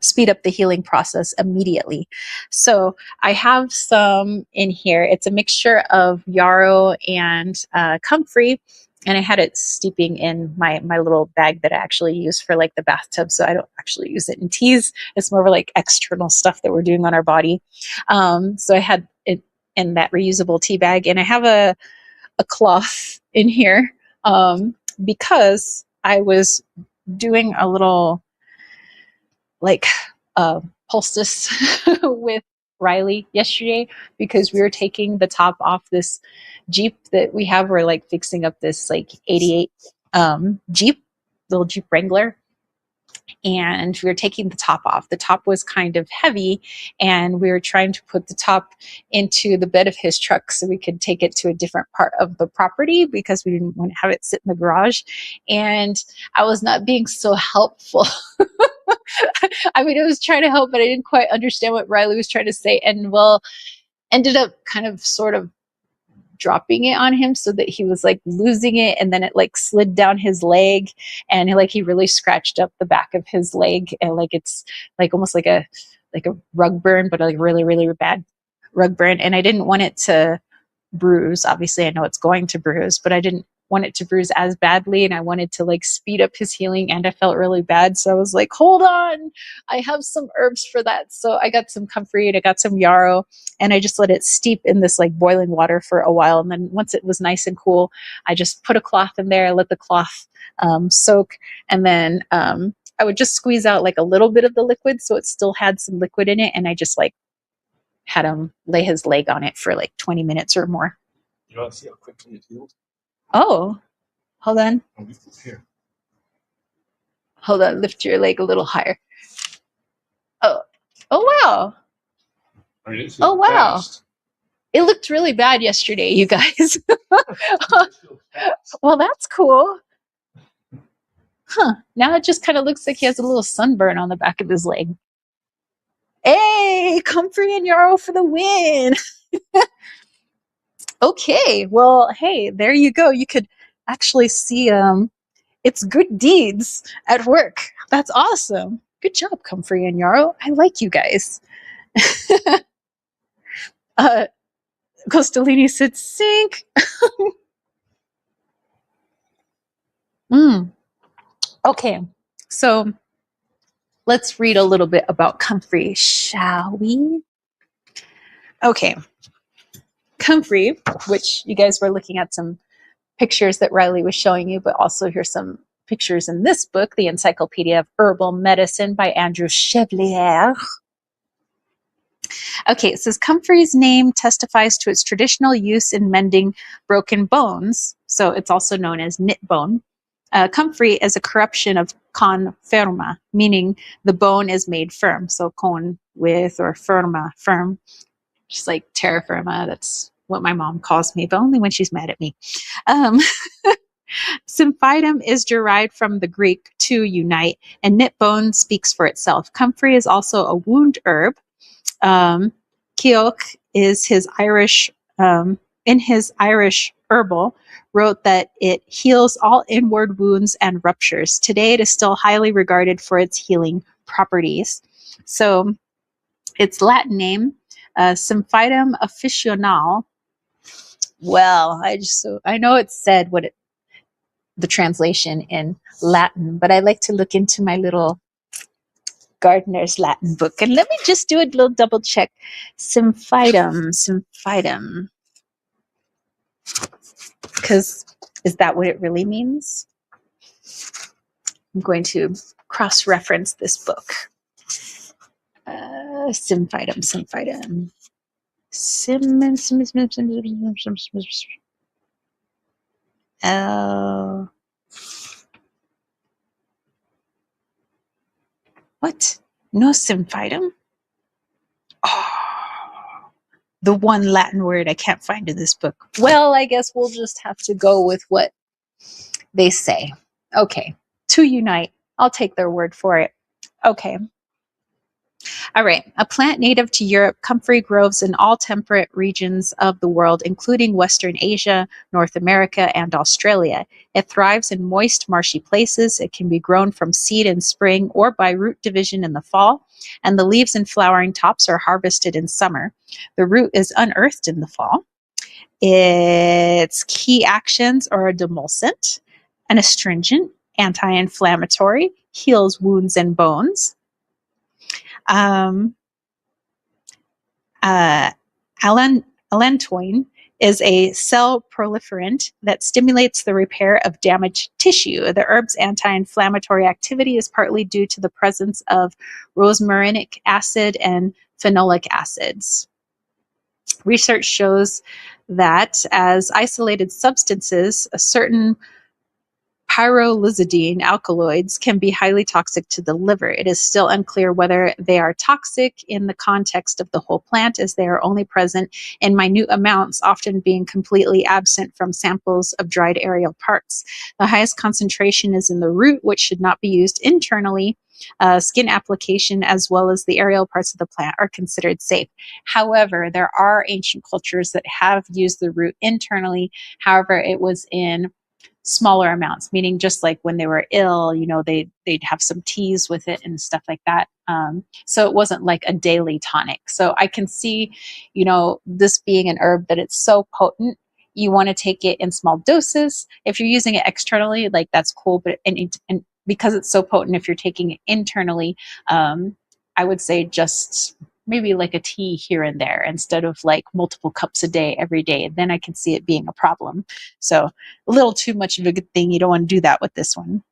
speed up the healing process immediately. So I have some in here. It's a mixture of yarrow and comfrey, and I had it steeping in my little bag that I actually use for like the bathtub. So I don't actually use it in teas. It's more of like external stuff that we're doing on our body. So I had it in that reusable tea bag, and I have a cloth in here because I was doing a little like poultice with Riley yesterday because we were taking the top off this Jeep that we have. We're like fixing up this like 88 Jeep, little Jeep Wrangler. And we were taking the top off. The top was kind of heavy, and we were trying to put the top into the bed of his truck so we could take it to a different part of the property because we didn't want to have it sit in the garage. And I was not being so helpful. I mean, I was trying to help, but I didn't quite understand what Riley was trying to say. And well, ended up kind of sort of dropping it on him so that he was like losing it, and then it like slid down his leg, and like he really scratched up the back of his leg, and like it's like almost like a rug burn, but like really, really bad rug burn. And I didn't want it to bruise. Obviously I know it's going to bruise, but I didn't want it to bruise as badly, and I wanted to like speed up his healing, and I felt really bad. So I was like, hold on, I have some herbs for that. So I got some comfrey and I got some yarrow, and I just let it steep in this like boiling water for a while. And then once it was nice and cool, I just put a cloth in there, let the cloth soak, and then I would just squeeze out like a little bit of the liquid so it still had some liquid in it, and I just like had him lay his leg on it for like 20 minutes or more. You want to see how quickly it healed? Oh, hold on. Here. Hold on, lift your leg a little higher. Oh, wow. I mean, Oh, wow. fast. It looked really bad yesterday, you guys. Well, that's cool. Huh. Now it just kind of looks like he has a little sunburn on the back of his leg. Hey, comfrey and yarrow for the win. Okay, well, hey, there you go. You could actually see it's good deeds at work. That's awesome. Good job, comfrey and yarrow. I like you guys. Costolini said sink. Okay, so let's read a little bit about comfrey, shall we? Okay, comfrey, which you guys were looking at some pictures that Riley was showing you, but also here's some pictures in this book, The Encyclopedia of Herbal Medicine by Andrew Chevalier. Okay, it says comfrey's name testifies to its traditional use in mending broken bones, so it's also known as knit bone. Comfrey is a corruption of con firma, meaning the bone is made firm. So con with or firma, firm, just like terra firma. That's what my mom calls me, but only when she's mad at me. Symphytum is derived from the Greek to unite, and knit bone speaks for itself. Comfrey is also a wound herb. Keogh is his Irish, in his Irish Herbal, wrote that it heals all inward wounds and ruptures. Today, it is still highly regarded for its healing properties. So, its Latin name, Symphytum officinale. Well, I know it said the translation in Latin, but I like to look into my little Gardner's Latin book. And let me just do a little double check. Symphytum. Because is that what it really means? I'm going to cross-reference this book. Symphytum. Oh. What? No symphytum? Oh. The one Latin word I can't find in this book. Well, I guess we'll just have to go with what they say. Okay. To unite. I'll take their word for it. Okay. All right. A plant native to Europe, comfrey grows in all temperate regions of the world, including Western Asia, North America, and Australia. It thrives in moist, marshy places. It can be grown from seed in spring or by root division in the fall, and the leaves and flowering tops are harvested in summer. The root is unearthed in the fall. Its key actions are a demulcent, an astringent, anti-inflammatory, heals wounds and bones. Allantoin is a cell proliferant that stimulates the repair of damaged tissue. The herb's anti-inflammatory activity is partly due to the presence of rosmarinic acid and phenolic acids. Research shows that as isolated substances, a certain pyrrolizidine alkaloids can be highly toxic to the liver. It is still unclear whether they are toxic in the context of the whole plant, as they are only present in minute amounts, often being completely absent from samples of dried aerial parts. The highest concentration is in the root, which should not be used internally. Skin application as well as the aerial parts of the plant are considered safe. However, there are ancient cultures that have used the root internally. However, it was in smaller amounts, meaning just like when they were ill, they'd have some teas with it and stuff like that. So it wasn't like a daily tonic. So I can see, this being an herb that it's so potent you want to take it in small doses. If you're using it externally, like that's cool, but and because it's so potent, if you're taking it internally, I would say just maybe like a tea here and there instead of like multiple cups a day every day. Then I can see it being a problem. So a little too much of a good thing. You don't want to do that with this one.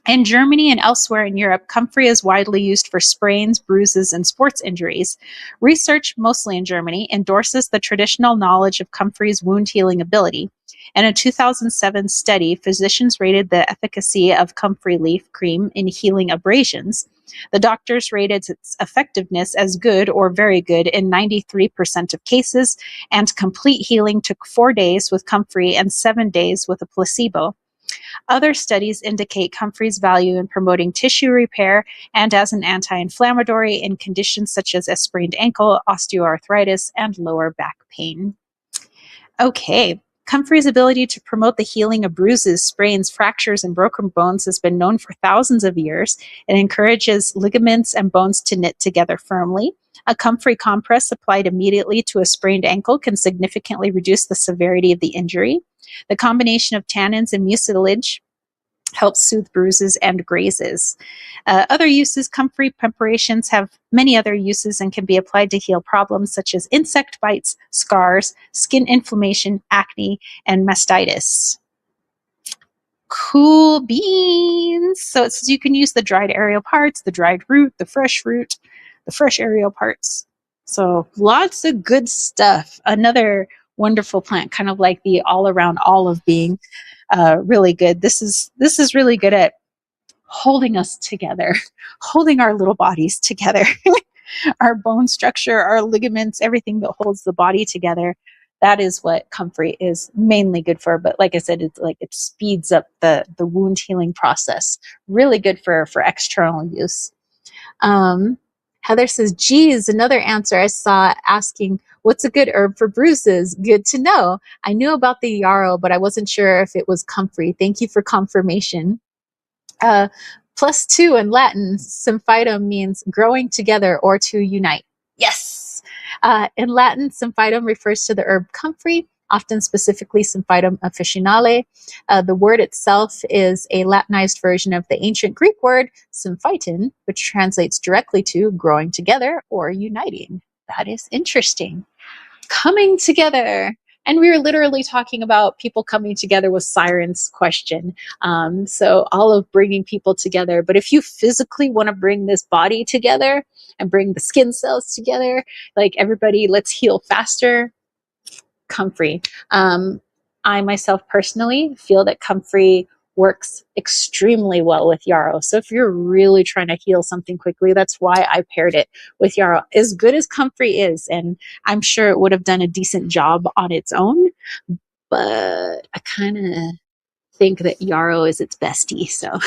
In Germany and elsewhere in Europe, comfrey is widely used for sprains, bruises, and sports injuries. Research, mostly in Germany, endorses the traditional knowledge of comfrey's wound healing ability. In a 2007 study, physicians rated the efficacy of comfrey leaf cream in healing abrasions. The doctors rated its effectiveness as good or very good in 93% of cases, and complete healing took 4 days with comfrey and 7 days with a placebo. Other studies indicate comfrey's value in promoting tissue repair and as an anti-inflammatory in conditions such as a sprained ankle, osteoarthritis, and lower back pain. Okay. Comfrey's ability to promote the healing of bruises, sprains, fractures, and broken bones has been known for thousands of years. It encourages ligaments and bones to knit together firmly. A comfrey compress applied immediately to a sprained ankle can significantly reduce the severity of the injury. The combination of tannins and mucilage helps soothe bruises and grazes. Other uses, comfrey preparations have many other uses and can be applied to heal problems such as insect bites, scars, skin inflammation, acne, and mastitis. Cool beans. So it says you can use the dried aerial parts, the dried root, the fresh aerial parts. So lots of good stuff. Another wonderful plant, kind of like the all-around olive being really good. This is really good at holding us together, holding our little bodies together, our bone structure, our ligaments, everything that holds the body together. That is what comfrey is mainly good for. But like I said, it's like it speeds up the wound healing process. Really good for external use. Heather says, geez, another answer I saw asking, what's a good herb for bruises? Good to know. I knew about the yarrow, but I wasn't sure if it was comfrey. Thank you for confirmation. +2 in Latin, symphytum means growing together or to unite. Yes! In Latin, symphytum refers to the herb comfrey, often specifically Symphytum officinale. The word itself is a Latinized version of the ancient Greek word symphyton, which translates directly to growing together or uniting. That is interesting. Coming together. And we were literally talking about people coming together with Siren's question. So all of bringing people together. But if you physically want to bring this body together and bring the skin cells together, like everybody, let's heal faster, comfrey. I myself personally feel that comfrey works extremely well with yarrow. So if you're really trying to heal something quickly, that's why I paired it with yarrow. As good as comfrey is, and I'm sure it would have done a decent job on its own, but I kind of think that yarrow is its bestie. So,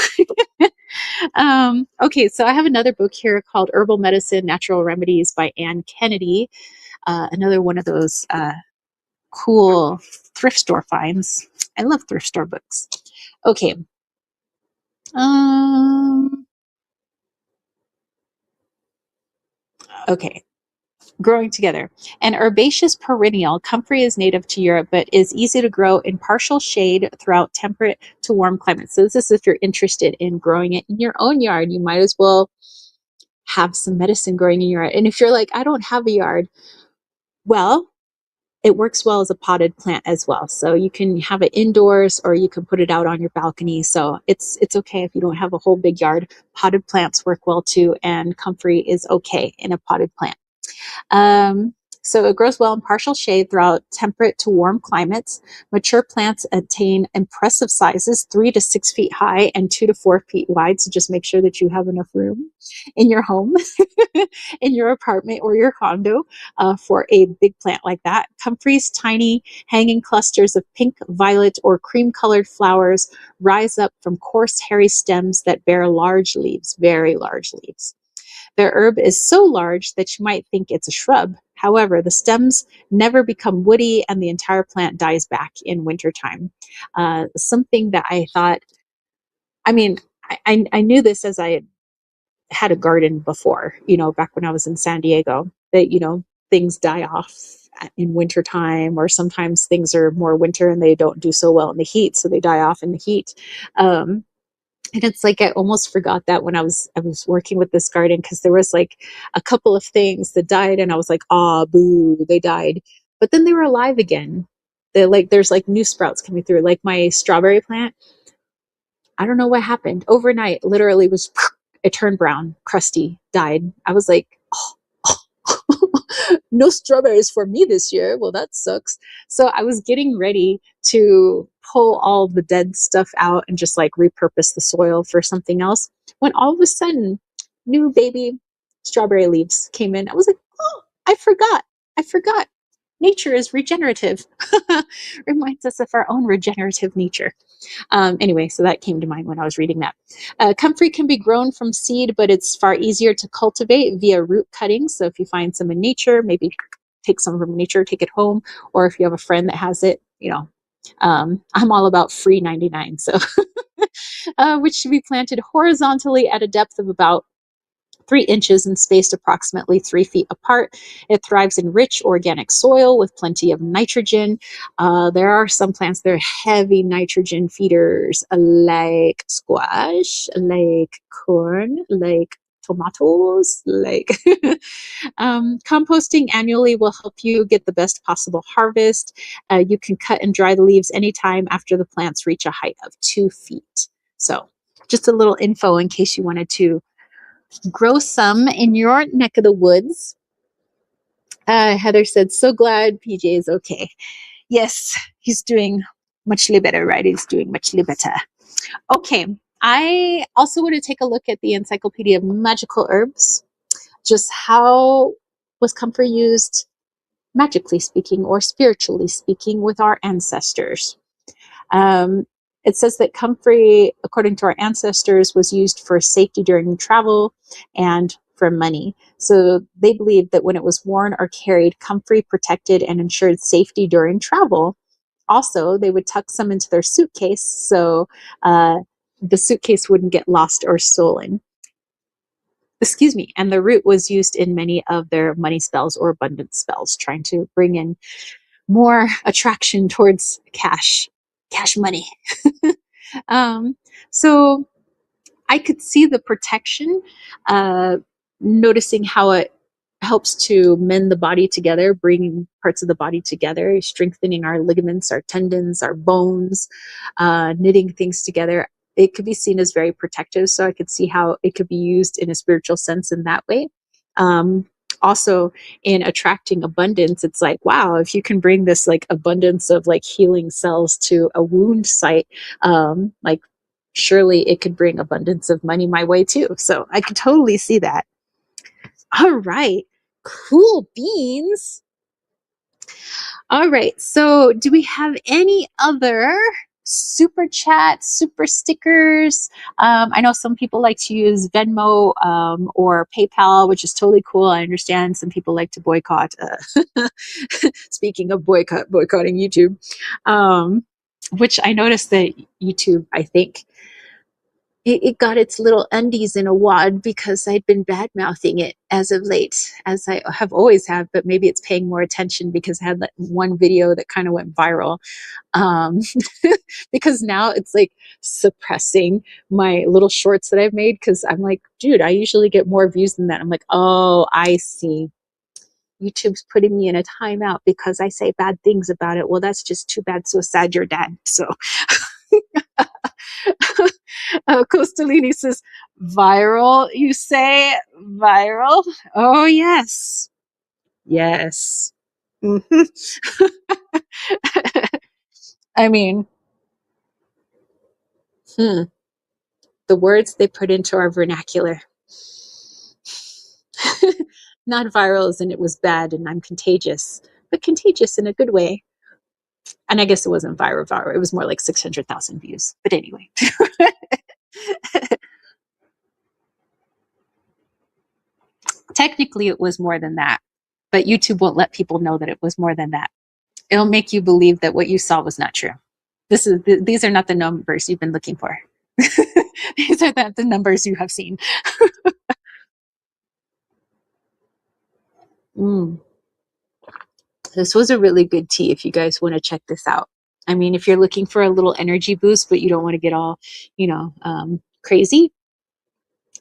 okay, so I have another book here called Herbal Medicine, Natural Remedies by Anne Kennedy. Another one of those cool thrift store finds. I love thrift store books. Okay. Okay. Growing together. An herbaceous perennial, comfrey is native to Europe, but is easy to grow in partial shade throughout temperate to warm climates. So this is if you're interested in growing it in your own yard, you might as well have some medicine growing in your yard. And if you're like, I don't have a yard, well, it works well as a potted plant as well. So you can have it indoors or you can put it out on your balcony. So it's okay if you don't have a whole big yard. Potted plants work well too, and comfrey is okay in a potted plant. So it grows well in partial shade throughout temperate to warm climates. Mature plants attain impressive sizes, 3 to 6 feet high and 2 to 4 feet wide. So just make sure that you have enough room in your home, in your apartment or your condo for a big plant like that. Comfrey's tiny hanging clusters of pink, violet, or cream-colored flowers rise up from coarse, hairy stems that bear large leaves, very large leaves. The herb is so large that you might think it's a shrub. However, the stems never become woody and the entire plant dies back in wintertime. Something that I thought, I mean, I knew this as I had a garden before, back when I was in San Diego, that, things die off in wintertime, or sometimes things are more winter and they don't do so well in the heat, so they die off in the heat. And it's like I almost forgot that when I was working with this garden, because there was like a couple of things that died and I was like, ah, boo, they died. But then they were alive again. They like there's like new sprouts coming through. Like my strawberry plant, I don't know what happened. Overnight, literally was it turned brown, crusty, died. I was like, no strawberries for me this year. Well, that sucks. So I was getting ready to pull all the dead stuff out and just like repurpose the soil for something else, when all of a sudden new baby strawberry leaves came in. I was like, oh, I forgot. I forgot. Nature is regenerative. Reminds us of our own regenerative nature. Anyway, so that came to mind when I was reading that. Comfrey can be grown from seed, but it's far easier to cultivate via root cutting. So if you find some in nature, maybe take some from nature, take it home, or if you have a friend that has it, I'm all about free 99. So, which should be planted horizontally at a depth of about 3 inches and spaced approximately 3 feet apart. It thrives in rich organic soil with plenty of nitrogen. There are some plants that are heavy nitrogen feeders, like squash, like corn, like tomatoes, like composting annually will help you get the best possible harvest. You can cut and dry the leaves anytime after the plants reach a height of 2 feet. So just a little info in case you wanted to grow some in your neck of the woods. Heather said, so glad PJ is okay. Yes, he's doing muchly better, right? He's doing muchly better. Okay, I also want to take a look at the Encyclopedia of Magical Herbs. Just how was comfrey used, magically speaking or spiritually speaking, with our ancestors? Um, it says that comfrey, according to our ancestors, was used for safety during travel and for money. So they believed that when it was worn or carried, comfrey protected and ensured safety during travel. Also, they would tuck some into their suitcase so the suitcase wouldn't get lost or stolen. Excuse me. And the root was used in many of their money spells or abundance spells, trying to bring in more attraction towards cash money. um, so I could see the protection, noticing how it helps to mend the body together, bringing parts of the body together, strengthening our ligaments, our tendons, our bones, knitting things together. It could be seen as very protective. So I could see how it could be used in a spiritual sense in that way. Also, in attracting abundance, it's like, wow, if you can bring this like abundance of like healing cells to a wound site, like surely it could bring abundance of money my way too. So I could totally see that. All right. Cool beans. All right. So do we have any other super chat, super stickers? I know some people like to use Venmo or PayPal, which is totally cool. I understand some people like to boycott. Speaking of boycotting YouTube, which I noticed that YouTube, I think, it got its little undies in a wad because I'd been bad mouthing it as of late, as I have always have, but maybe it's paying more attention because I had that one video that kind of went viral. Um, because now it's like suppressing my little shorts that I've made because I'm like, dude, I usually get more views than that. I'm like, oh, I see. YouTube's putting me in a timeout because I say bad things about it. Well, that's just too bad. So sad you're dead. So Costalini says, viral, you say? Viral? Oh, yes. Yes. Mhm. I mean, the words they put into our vernacular. Not viral as in it was bad and I'm contagious, but contagious in a good way. And I guess it wasn't viral. It was more like 600,000 views. But anyway. Technically, it was more than that. But YouTube won't let people know that it was more than that. It'll make you believe that what you saw was not true. These are not the numbers you've been looking for. These are not the numbers you have seen. This was a really good tea if you guys want to check this out. I mean, if you're looking for a little energy boost, but you don't want to get all, crazy,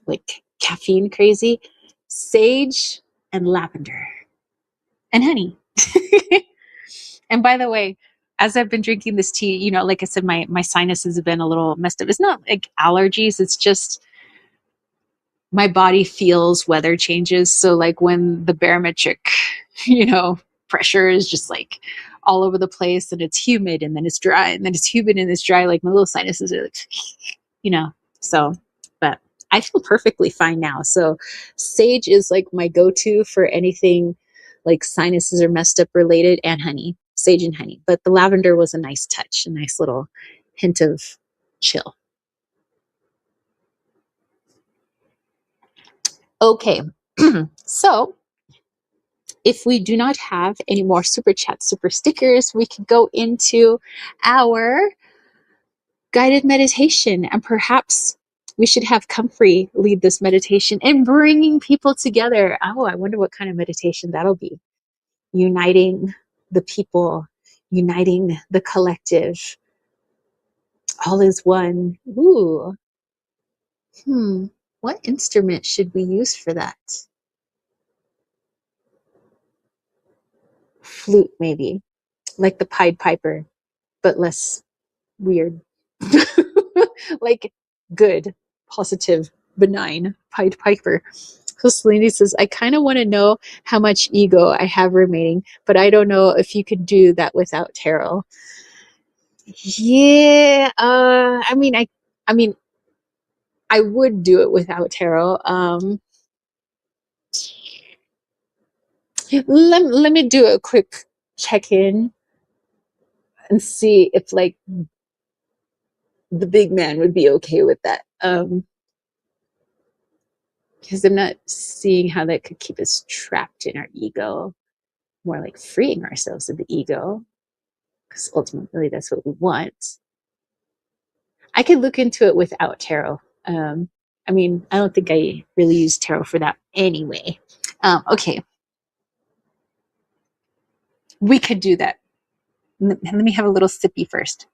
like caffeine crazy, sage and lavender and honey. And by the way, as I've been drinking this tea, like I said, my sinuses have been a little messed up. It's not like allergies, it's just my body feels weather changes. So like when the barometric, pressure is just like all over the place and it's humid and then it's dry and then it's humid and it's dry, like my little sinuses are like, you know, so, but I feel perfectly fine now. So sage is like my go-to for anything like sinuses are messed up related, and honey, sage and honey. But the lavender was a nice touch, a nice little hint of chill. Okay. So if we do not have any more super chat, super stickers, we can go into our guided meditation, and perhaps we should have Comfrey lead this meditation and bringing people together. Oh, I wonder what kind of meditation that'll be. Uniting the people, uniting the collective. All is one. Ooh. What instrument should we use for that? Flute, maybe. Like the Pied Piper, but less weird. Like good, positive, benign Pied Piper. So Selene says, I kind of want to know how much ego I have remaining, but I don't know if you could do that without tarot. Yeah, I mean, I would do it without tarot. Let me do a quick check-in and see if like the big man would be okay with that. Because I'm not seeing how that could keep us trapped in our ego. More like freeing ourselves of the ego, because ultimately that's what we want. I could look into it without tarot. I mean, I don't think I really use tarot for that anyway. Okay. We could do that. Let me have a little sippy first.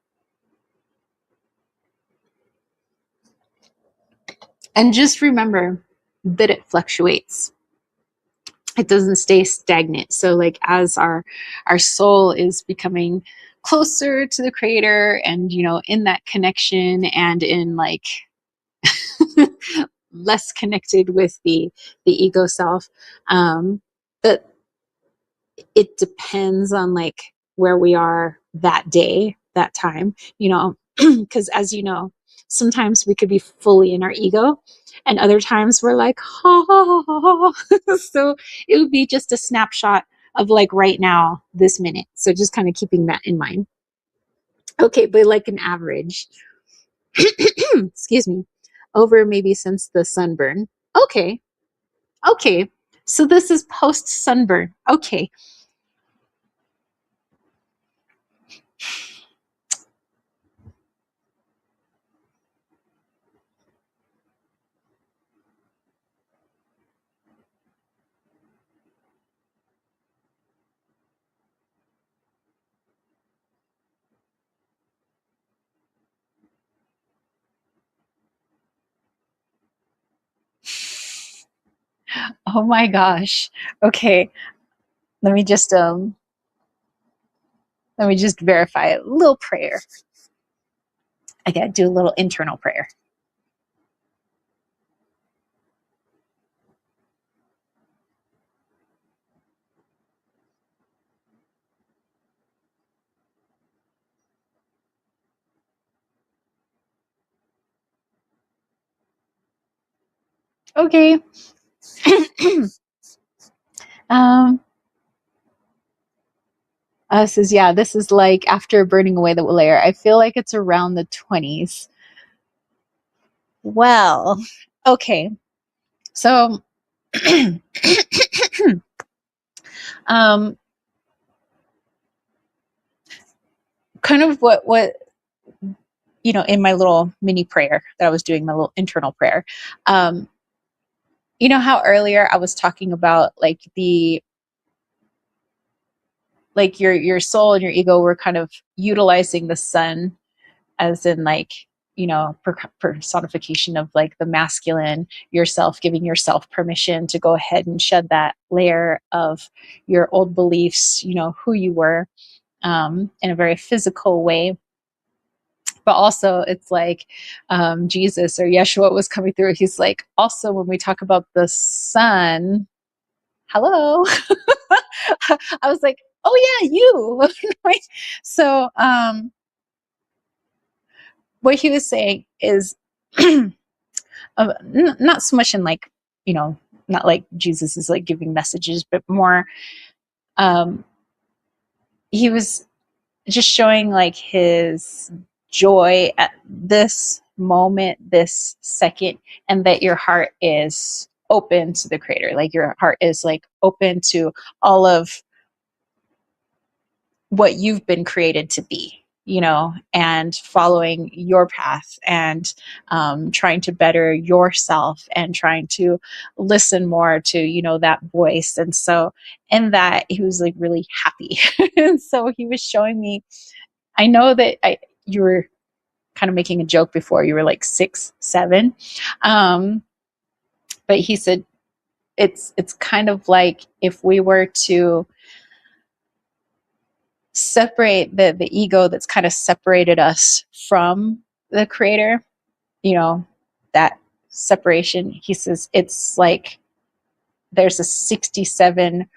And just remember that it fluctuates. It doesn't stay stagnant. So like as our soul is becoming closer to the creator and in that connection and in like less connected with the ego self, but it depends on like where we are that day, that time, because as you know, sometimes we could be fully in our ego and other times we're like, ha, ha, ha, ha. So it would be just a snapshot of like right now, this minute. So just kind of keeping that in mind. Okay, but like an average, excuse me, over maybe since the sunburn. Okay. Okay. So this is post sunburn. Okay. Oh my gosh. Okay. Let me just verify a little prayer. I gotta do a little internal prayer. Okay. um this is like after burning away the layer. I feel like it's around the 20s. Well, okay. So um kind of what in my little mini prayer that I was doing, my little internal prayer. How earlier I was talking about like the like your soul and your ego were kind of utilizing the sun as in like, personification of like the masculine yourself, giving yourself permission to go ahead and shed that layer of your old beliefs, who you were, in a very physical way. But also it's like, Jesus or Yeshua was coming through. He's like, also when we talk about the sun, hello. I was like, oh yeah, you. Right? So what he was saying is not so much in like, not like Jesus is like giving messages, but more he was just showing like his joy at this moment, this second, and that your heart is open to the creator. Like your heart is like open to all of what you've been created to be, and following your path, and trying to better yourself, and trying to listen more to, that voice. And so in that, he was like really happy. And so he was showing me, I know that you were kind of making a joke before, you were like 6, 7. But he said, it's kind of like if we were to separate the ego that's kind of separated us from the creator, that separation. He says it's like there's a 67%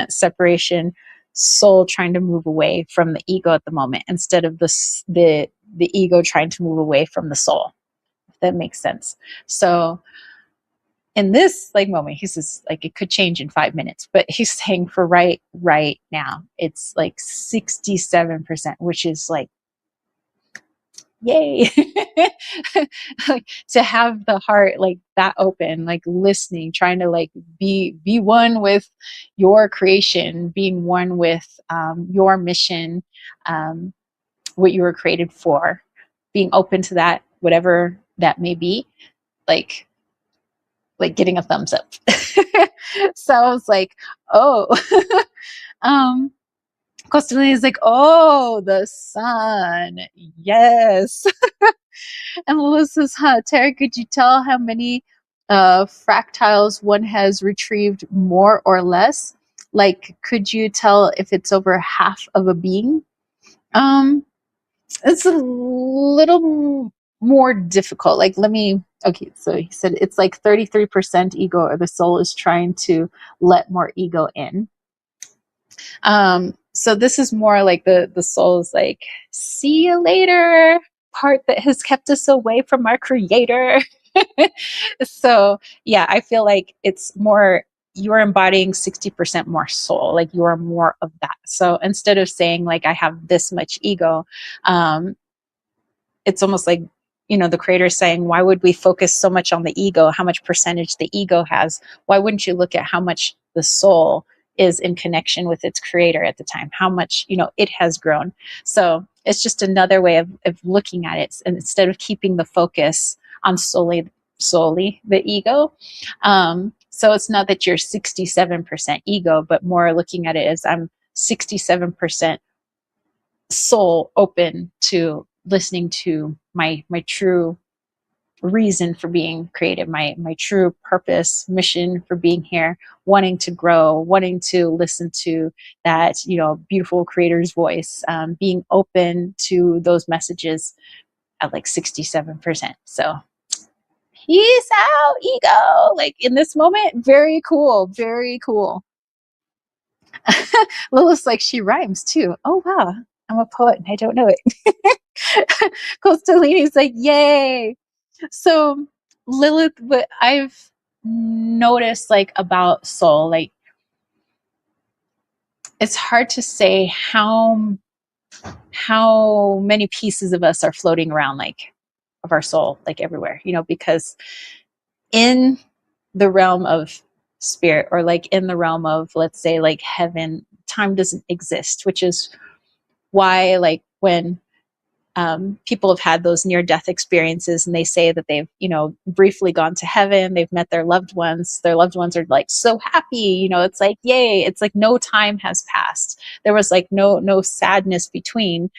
separation, soul trying to move away from the ego at the moment, instead of the ego trying to move away from the soul, if that makes sense. So in this like moment, he says like it could change in 5 minutes, but he's saying for right now, it's like 67%, which is like, yay. Like, to have the heart like that open, like listening, trying to like be one with your creation, being one with your mission, what you were created for, being open to that, whatever that may be, like getting a thumbs up. So I was like, oh. Costalina is like, oh, the sun. Yes. And Lila says, Tara, could you tell how many fractals one has retrieved more or less? Like, could you tell if it's over half of a being? It's a little more difficult. Like, okay, so he said it's like 33% ego, or the soul is trying to let more ego in. So this is more like the soul is like, see you later, part that has kept us away from our creator. So yeah, I feel like it's more, you're embodying 60% more soul, like you are more of that. So instead of saying like I have this much ego, it's almost like, the creator is saying, why would we focus so much on the ego, how much percentage the ego has? Why wouldn't you look at how much the soul is in connection with its creator at the time, how much, it has grown? So it's just another way of looking at it. And instead of keeping the focus on solely the ego. So it's not that you're 67% ego, but more looking at it as I'm 67% soul, open to listening to my true reason for being created, my true purpose, mission for being here, wanting to grow, wanting to listen to that, beautiful creator's voice, being open to those messages at like 67%. So peace out, ego. Like in this moment, very cool, very cool. Lilith's like, she rhymes too. Oh wow, I'm a poet and I don't know it. Costalini's like, yay. So Lilith, what I've noticed like about soul, like it's hard to say how many pieces of us are floating around, like of our soul, like everywhere, because in the realm of spirit, or like in the realm of, let's say, like heaven, time doesn't exist, which is why like when people have had those near-death experiences, and they say that they've, briefly gone to heaven. They've met their loved ones. Their loved ones are like so happy. It's like, yay! It's like no time has passed. There was like no sadness between,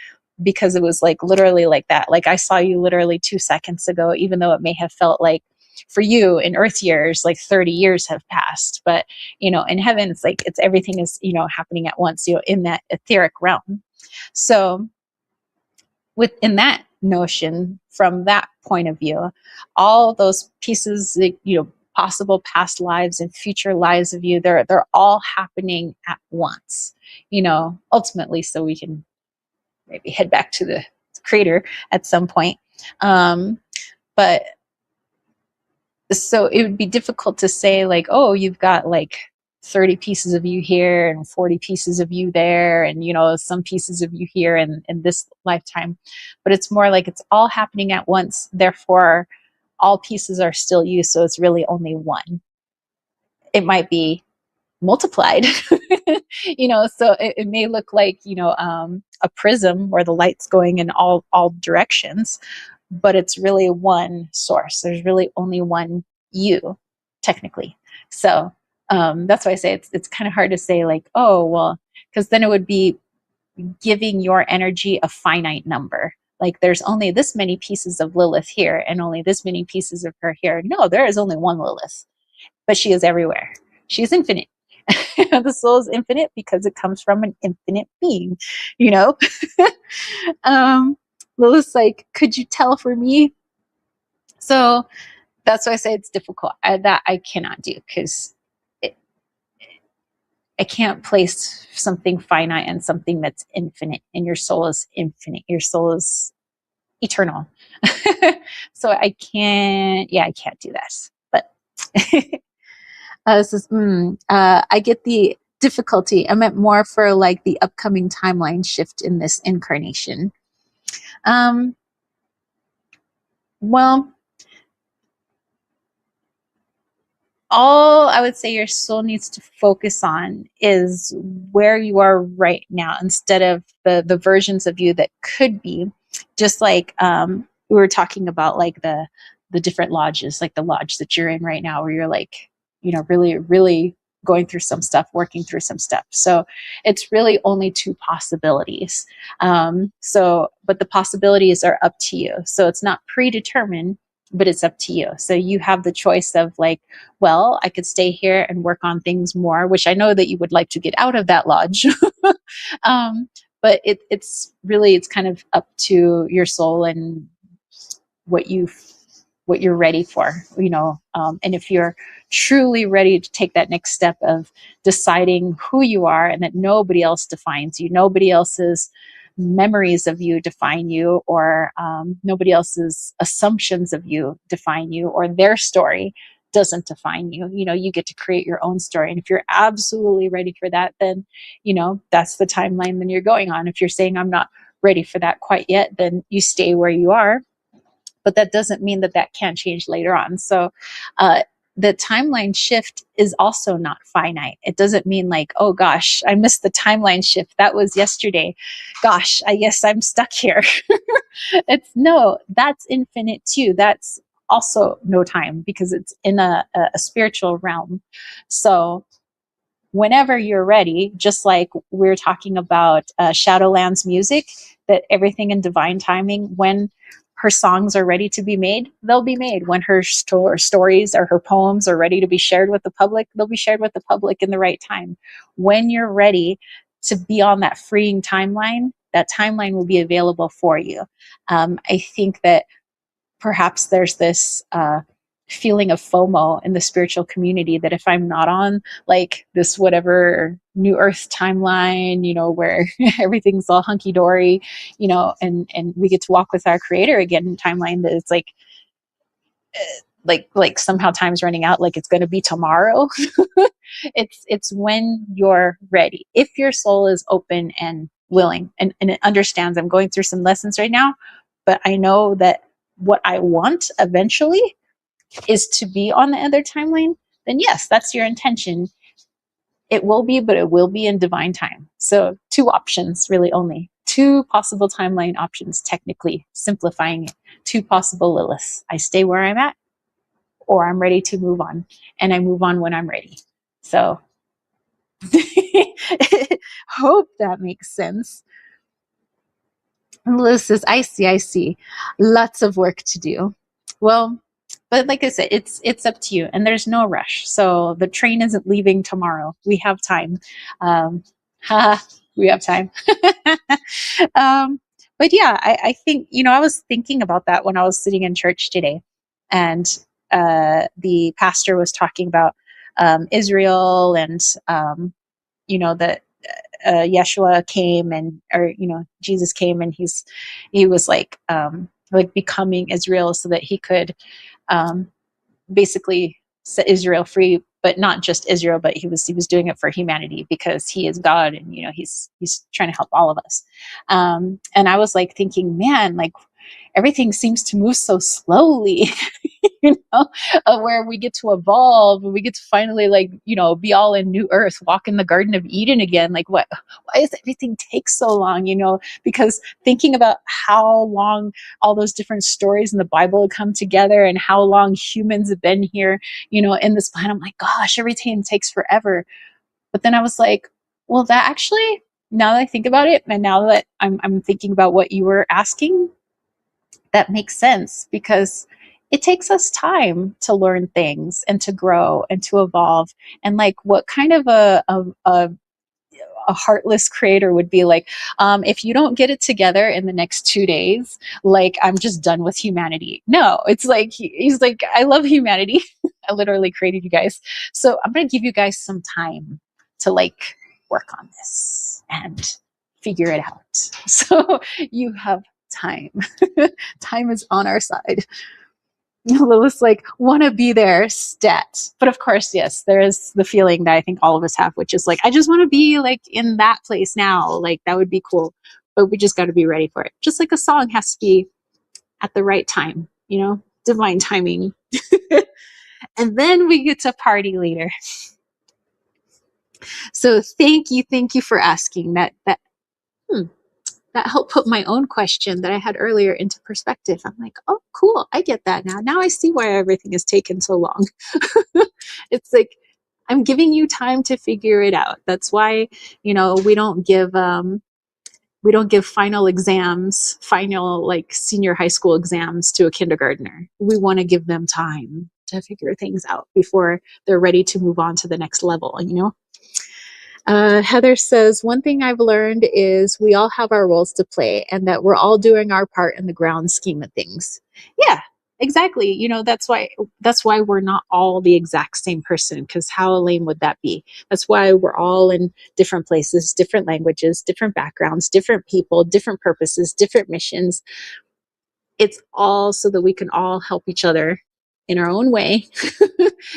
because it was like literally like that. Like I saw you literally 2 seconds ago, even though it may have felt like for you in Earth years, like 30 years have passed. But in heaven, it's like everything is happening at once. In that etheric realm. So within that notion, from that point of view, all those pieces, possible past lives and future lives of you, they're all happening at once, ultimately, so we can maybe head back to the creator at some point. But so it would be difficult to say like, oh, you've got like 30 pieces of you here and 40 pieces of you there, and some pieces of you here in this lifetime. But it's more like it's all happening at once, therefore all pieces are still you, so it's really only one. It might be multiplied. So it may look like a prism where the light's going in all directions, but it's really one source. There's really only one you, technically. So that's why I say it's kind of hard to say like, oh, well, because then it would be giving your energy a finite number. Like there's only this many pieces of Lilith here and only this many pieces of her here. No, there is only one Lilith, but she is everywhere. She is infinite. The soul is infinite because it comes from an infinite being, Lilith's like, could you tell for me? So that's why I say it's difficult. That I cannot do, because I can't place something finite and something that's infinite, and your soul is infinite. Your soul is eternal. So I can't do that. But this is, I get the difficulty. I meant more for like the upcoming timeline shift in this incarnation. Well, all I would say your soul needs to focus on is where you are right now, instead of the versions of you that could be. Just like we were talking about, like the different lodges, like the lodge that you're in right now, where you're like, really, really going through some stuff, working through some stuff. So it's really only two possibilities. But the possibilities are up to you. So it's not predetermined, but it's up to you. So you have the choice of like, well, I could stay here and work on things more, which I know that you would like to get out of that lodge. But it's kind of up to your soul and what you're ready for, and if you're truly ready to take that next step of deciding who you are, and that nobody else defines you, nobody else's memories of you define you, or nobody else's assumptions of you define you, or their story doesn't define you. You get to create your own story. And if you're absolutely ready for that, then that's the timeline then you're going on. If you're saying I'm not ready for that quite yet, then you stay where you are. But that doesn't mean that can't change later on. So the timeline shift is also not finite. It doesn't mean like, oh gosh, I missed the timeline shift. That was yesterday. Gosh, I guess I'm stuck here. That's infinite too. That's also no time, because it's in a spiritual realm. So whenever you're ready, just like we're talking about Shadowland's music, that everything in divine timing, when her songs are ready to be made, they'll be made. When her stories or her poems are ready to be shared with the public, they'll be shared with the public in the right time. When you're ready to be on that freeing timeline, that timeline will be available for you. I think that perhaps there's this feeling of FOMO in the spiritual community, that if I'm not on like this whatever new earth timeline, where everything's all hunky dory, and we get to walk with our creator again timeline, that it's like somehow time's running out, like it's going to be tomorrow. It's when you're ready. If your soul is open and willing and it understands, I'm going through some lessons right now, but I know that what I want eventually is to be on the other timeline, then yes, that's your intention. It will be, but it will be in divine time. So two options really only. two possible timeline options, technically simplifying it. Two possible Liliths. I stay where I'm at, or I'm ready to move on, and I move on when I'm ready. So hope that makes sense. And Liz says, I see. Lots of work to do. Well, but like I said, it's up to you, and there's no rush. So the train isn't leaving tomorrow. We have time. We have time. But yeah, I think, I was thinking about that when I was sitting in church today, and the pastor was talking about Israel, and that Yeshua came, Jesus came, and he was like becoming Israel so that he could basically set Israel free, but not just Israel, but he was doing it for humanity, because he is God, and he's trying to help all of us. And I was like thinking, man, like everything seems to move so slowly, where we get to evolve, and we get to finally be all in new earth, walk in the Garden of Eden again. Like why does everything take so long? Because thinking about how long all those different stories in the Bible have come together, and how long humans have been here, in this planet, I'm like, gosh, everything takes forever. But then I was like, well, that actually, now that I think about it, and now that I'm thinking about what you were asking, that makes sense, because it takes us time to learn things and to grow and to evolve. And like, what kind of a heartless creator would be like, if you don't get it together in the next 2 days, like, I'm just done with humanity. No, it's like, he's like, I love humanity. I literally created you guys. So I'm going to give you guys some time to work on this and figure it out. So you have time. Time is on our side. Lilith's like, want to be there, stat. But of course, yes, there is the feeling that I think all of us have, which is like, I just want to be in that place now. Like, that would be cool. But we just got to be ready for it. Just like a song has to be at the right time, divine timing. And then we get to party later. So thank you for asking that. That helped put my own question that I had earlier into perspective. I'm like, oh, cool. I get that now. Now I see why everything has taken so long. It's like, I'm giving you time to figure it out. That's why, we don't give final exams, senior high school exams to a kindergartner. We want to give them time to figure things out before they're ready to move on to the next level, Heather says, one thing I've learned is we all have our roles to play, and that we're all doing our part in the grand scheme of things. Yeah, exactly. That's why we're not all the exact same person, because how lame would that be? That's why we're all in different places, different languages, different backgrounds, different people, different purposes, different missions. It's all so that we can all help each other in our own way.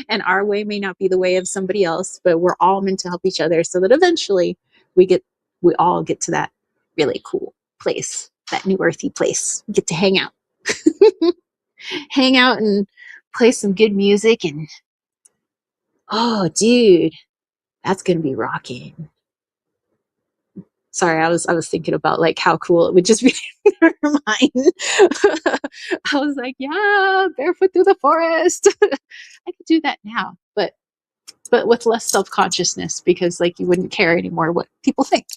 And our way may not be the way of somebody else, but we're all meant to help each other, so that eventually we all get to that really cool place, that new earthy place. We get to hang out. Hang out and play some good music, and oh dude, that's gonna be rocking. Sorry, I was thinking about how cool it would just be. Never mind. I was like, yeah, barefoot through the forest. I could do that now, but with less self-consciousness, because you wouldn't care anymore what people think.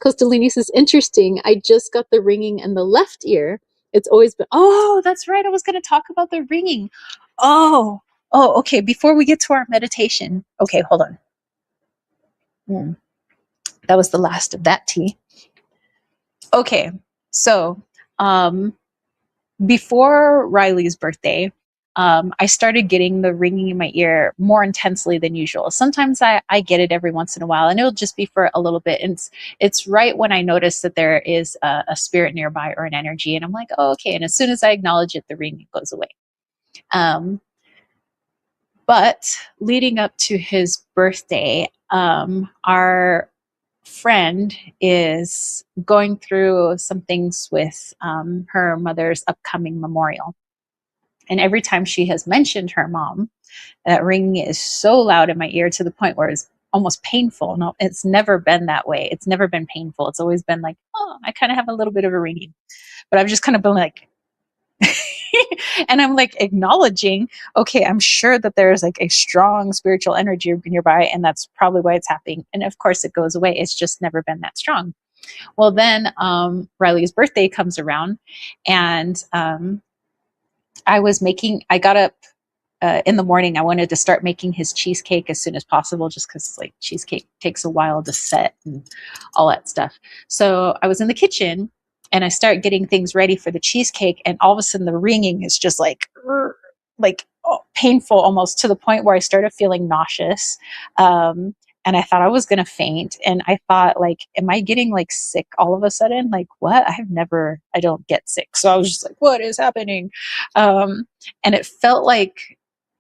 Costalini says, interesting. I just got the ringing in the left ear. It's always been, oh, that's right. I was going to talk about the ringing. Oh, okay. Before we get to our meditation. Okay, hold on. That was the last of that tea. Okay, so before Riley's birthday, I started getting the ringing in my ear more intensely than usual. Sometimes I get it every once in a while, and it'll just be for a little bit. And it's right when I notice that there is a spirit nearby or an energy, and I'm like, oh, okay. And as soon as I acknowledge it, the ringing goes away. But leading up to his birthday, our friend is going through some things with her mother's upcoming memorial. And every time she has mentioned her mom, that ringing is so loud in my ear, to the point where it's almost painful. No, it's never been that way. It's never been painful. It's always been like, oh, I kind of have a little bit of a ringing, but I've just kind of been like, and I'm like acknowledging, okay, I'm sure that there's like a strong spiritual energy nearby, and that's probably why it's happening. And of course, it goes away. It's just never been that strong. Well, then Riley's birthday comes around, and I got up in the morning. I wanted to start making his cheesecake as soon as possible, just because like cheesecake takes a while to set and all that stuff. So I was in the kitchen and I start getting things ready for the cheesecake, and all of a sudden the ringing is just like painful, almost to the point where I started feeling nauseous. And I thought I was going to faint. And I thought, like, am I getting like sick all of a sudden? Like, what? I don't get sick. So I was just like, what is happening? And it felt like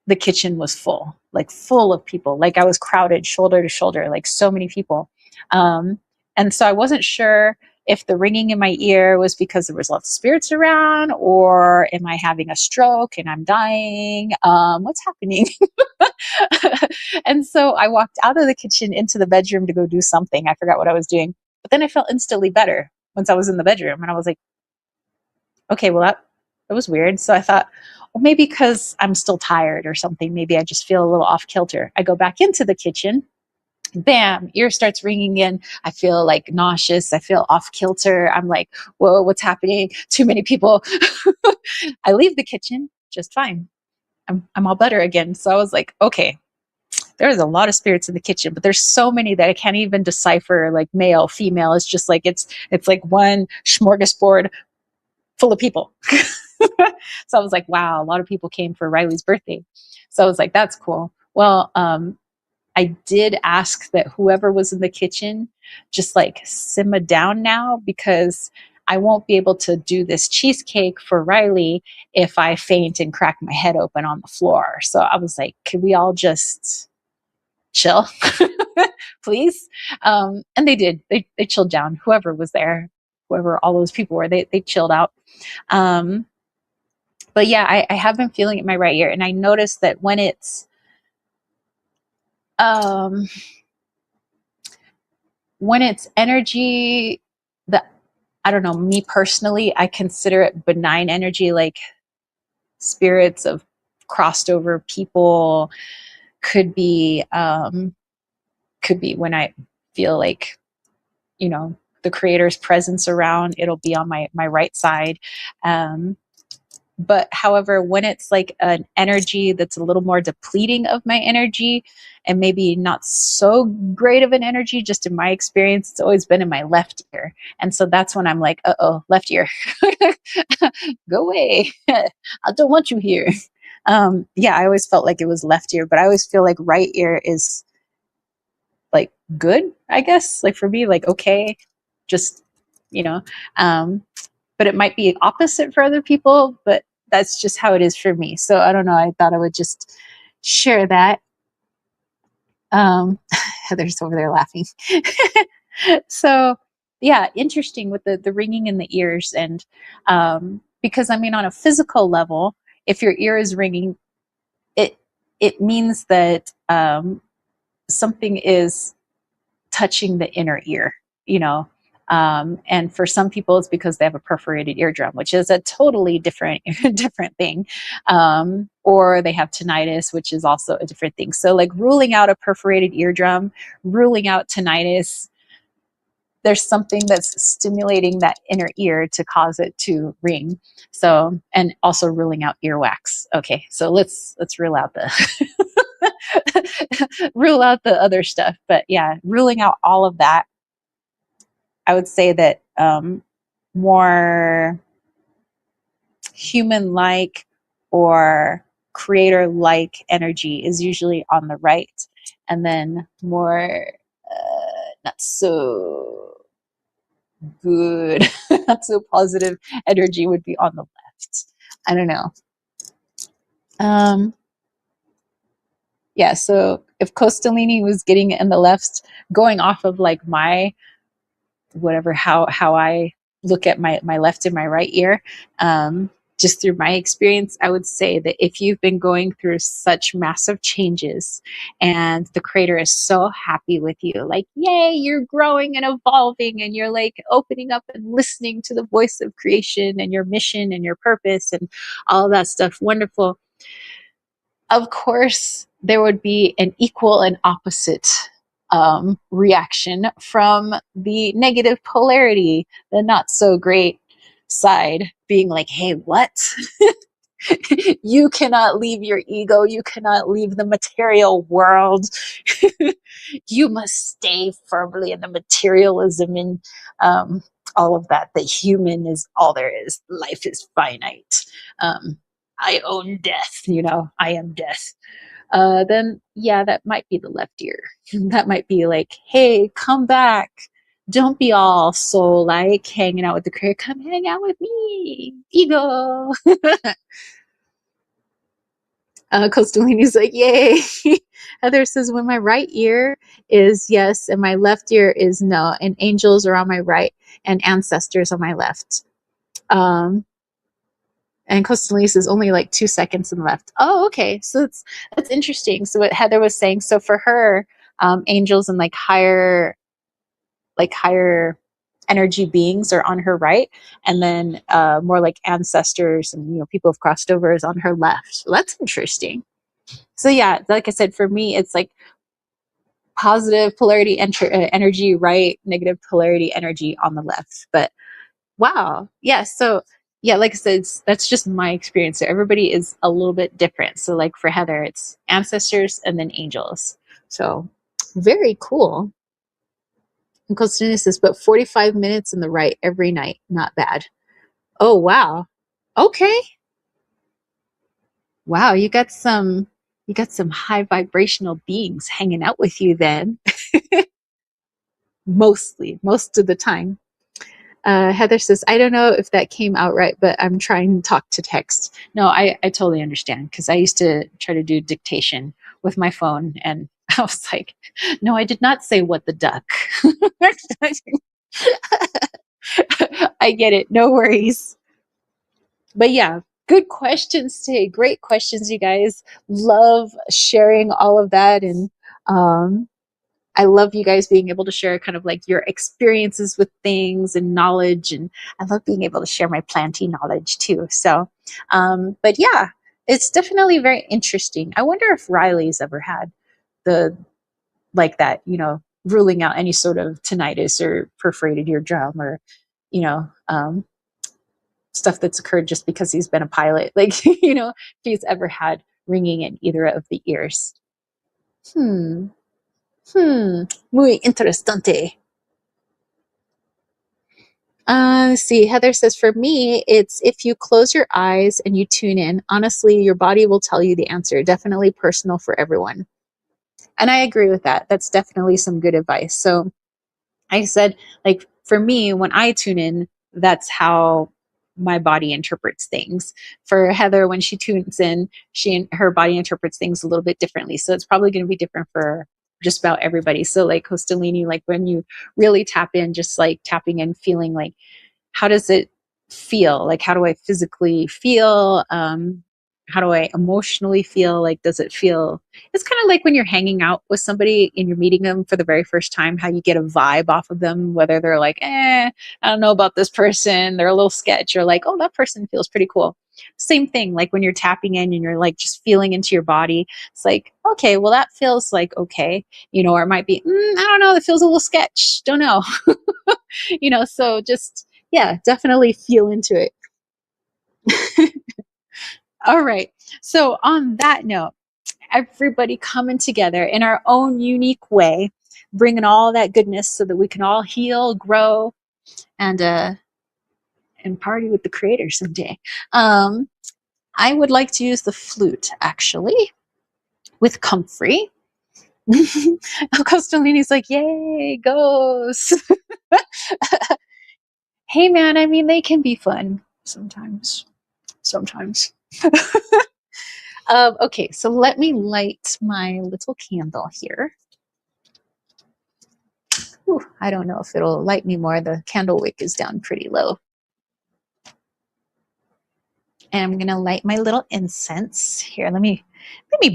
the kitchen was full, like full of people. Like I was crowded shoulder to shoulder, like so many people. And so I wasn't sure if the ringing in my ear was because there was lots of spirits around, or am I having a stroke and I'm dying? What's happening? And so I walked out of the kitchen into the bedroom to go do something. I forgot what I was doing, but then I felt instantly better once I was in the bedroom, and I was like, okay, well, that was weird. So I thought, well, maybe because I'm still tired or something, maybe I just feel a little off kilter. I go back into the kitchen. Bam, ear starts ringing in. I feel like nauseous. I feel off kilter. I'm like, whoa, what's happening? Too many people. I leave the kitchen just fine. I'm all better again. So I was like, okay, there's a lot of spirits in the kitchen, but there's so many that I can't even decipher, like male, female. It's just like, it's like one smorgasbord full of people. So I was like, wow, a lot of people came for Riley's birthday. So I was like, that's cool. Well, I did ask that whoever was in the kitchen just like simmer down now, because I won't be able to do this cheesecake for Riley if I faint and crack my head open on the floor. So I was like, could we all just chill, please? And they did. They chilled down. Whoever was there, whoever all those people were, they chilled out. But yeah, I have been feeling it in my right ear, and I noticed that when it's energy that, I don't know, me personally, I consider it benign energy, like spirits of crossed over people. Could be when I feel like, you know, the creator's presence around, it'll be on my right side. But however, when it's like an energy that's a little more depleting of my energy, and maybe not so great of an energy, just in my experience, it's always been in my left ear. And so that's when I'm like, uh-oh, left ear, go away. I don't want you here. Yeah, I always felt like it was left ear, but I always feel like right ear is like good, I guess. Like for me, like, okay, just, you know, but it might be opposite for other people, but that's just how it is for me. So I don't know. I thought I would just share that. Heather's over there laughing. So yeah, interesting with the ringing in the ears. And because I mean, on a physical level, if your ear is ringing, it means that something is touching the inner ear, you know. And for some people, it's because they have a perforated eardrum, which is a totally different thing. Or they have tinnitus, which is also a different thing. So like ruling out a perforated eardrum, ruling out tinnitus, there's something that's stimulating that inner ear to cause it to ring. So, and also ruling out earwax. Okay, so let's rule out the rule out the other stuff. But yeah, ruling out all of that, I would say that more human-like or creator-like energy is usually on the right, and then more not so good, not so positive energy would be on the left. I don't know. Yeah, so if Costalini was getting it in the left, going off of like my whatever, how I look at my left and my right ear, just through my experience, I would say that if you've been going through such massive changes and the creator is so happy with you, like, yay, you're growing and evolving and you're like opening up and listening to the voice of creation and your mission and your purpose and all of that stuff, wonderful. Of course, there would be an equal and opposite reaction from the negative polarity, the not so great side, being like, hey, what? You cannot leave your ego. You cannot leave the material world. You must stay firmly in the materialism and all of that. The human is all there is. Life is finite. I own death. I am death. Then yeah, that might be the left ear. That might be like, hey, come back. Don't be all soul like hanging out with the creator. Come hang out with me, ego. Costalini's like, yay. Heather says, when my right ear is yes and my left ear is no, and angels are on my right and ancestors on my left. And Costalini says only like 2 seconds in the left. Oh, okay. So that's interesting. So what Heather was saying, so for her, angels and higher energy beings are on her right, and then more like ancestors and people who've crossed over is on her left. So that's interesting. So yeah, like I said, for me, it's like positive polarity energy right, negative polarity energy on the left. But wow, yeah. So yeah, like I said, that's just my experience. So everybody is a little bit different. So like for Heather, it's ancestors and then angels. So very cool. And Costina says, but 45 minutes in the right every night, not bad. Oh wow. Okay. Wow, you got some high vibrational beings hanging out with you then. Most of the time. Heather says, I don't know if that came out right, but I'm trying to talk to text. No, I totally understand, because I used to try to do dictation with my phone and I was like, no, I did not say what the duck. I get it. No worries. But yeah, good questions today. Great questions, you guys. Love sharing all of that. And I love you guys being able to share kind of like your experiences with things and knowledge. And I love being able to share my planty knowledge too. So, but yeah, it's definitely very interesting. I wonder if Riley's ever had the, like that, ruling out any sort of tinnitus or perforated eardrum or, you know, stuff that's occurred just because he's been a pilot. Like, if he's ever had ringing in either of the ears. Muy interesante. Let's see. Heather says, for me, it's if you close your eyes and you tune in, honestly, your body will tell you the answer. Definitely personal for everyone. And I agree with that. That's definitely some good advice. So I said, like, for me, when I tune in, that's how my body interprets things. For Heather, when she tunes in, her body interprets things a little bit differently. So it's probably going to be different for just about everybody. So like Costalini, like when you really tap in, just like tapping in, feeling like, how does it feel? Like, how do I physically feel? How do I emotionally feel? Like, does it feel, it's kind of like when you're hanging out with somebody and you're meeting them for the very first time, how you get a vibe off of them, whether they're like, I don't know about this person, they're a little sketch, or like, oh, that person feels pretty cool. Same thing, like when you're tapping in and you're like just feeling into your body, it's like, okay, well, that feels like okay, or it might be, I don't know, that feels a little sketch, don't know. So just, yeah, definitely feel into it. All right. So on that note, everybody coming together in our own unique way, bringing all that goodness so that we can all heal, grow, and party with the creator someday. I would like to use the flute actually with comfrey. Costalini's like, yay, ghosts. Hey man, I mean, they can be fun sometimes. Okay, so let me light my little candle here. Ooh, I don't know if it'll light me more. The candle wick is down pretty low. And I'm going to light my little incense. Here, let me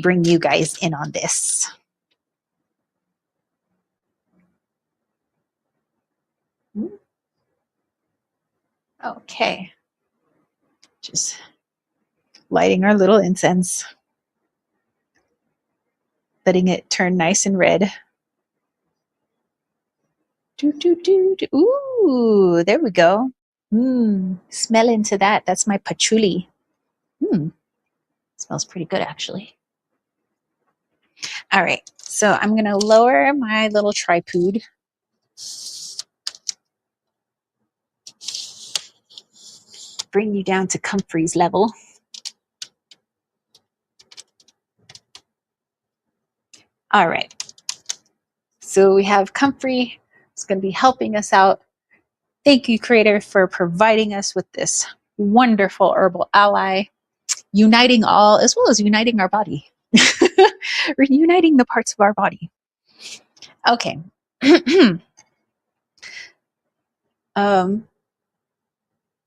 bring you guys in on this. Okay. Just lighting our little incense. Letting it turn nice and red. Do, do, do, do. Ooh, there we go. Smell into that. That's my patchouli. Smells pretty good, actually. All right, so I'm going to lower my little tripod. Bring you down to Comfrey's level. All right. So we have Comfrey. It's going to be helping us out. Thank you, Creator, for providing us with this wonderful herbal ally, uniting all as well as uniting our body, reuniting the parts of our body. Okay.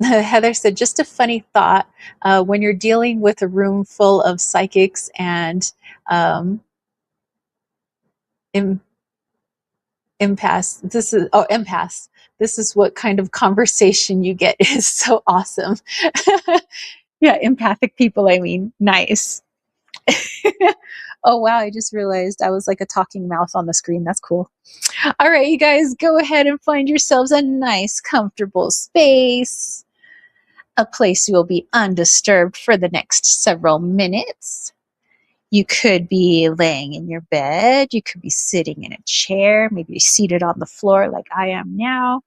Heather said, just a funny thought. When you're dealing with a room full of psychics and empaths, this is what kind of conversation you get. Is so awesome. Yeah, empathic people, I mean. Nice. Oh, wow, I just realized I was like a talking mouth on the screen. That's cool. All right, you guys, go ahead and find yourselves a nice, comfortable space, a place you will be undisturbed for the next several minutes. You could be laying in your bed. You could be sitting in a chair, maybe seated on the floor like I am now.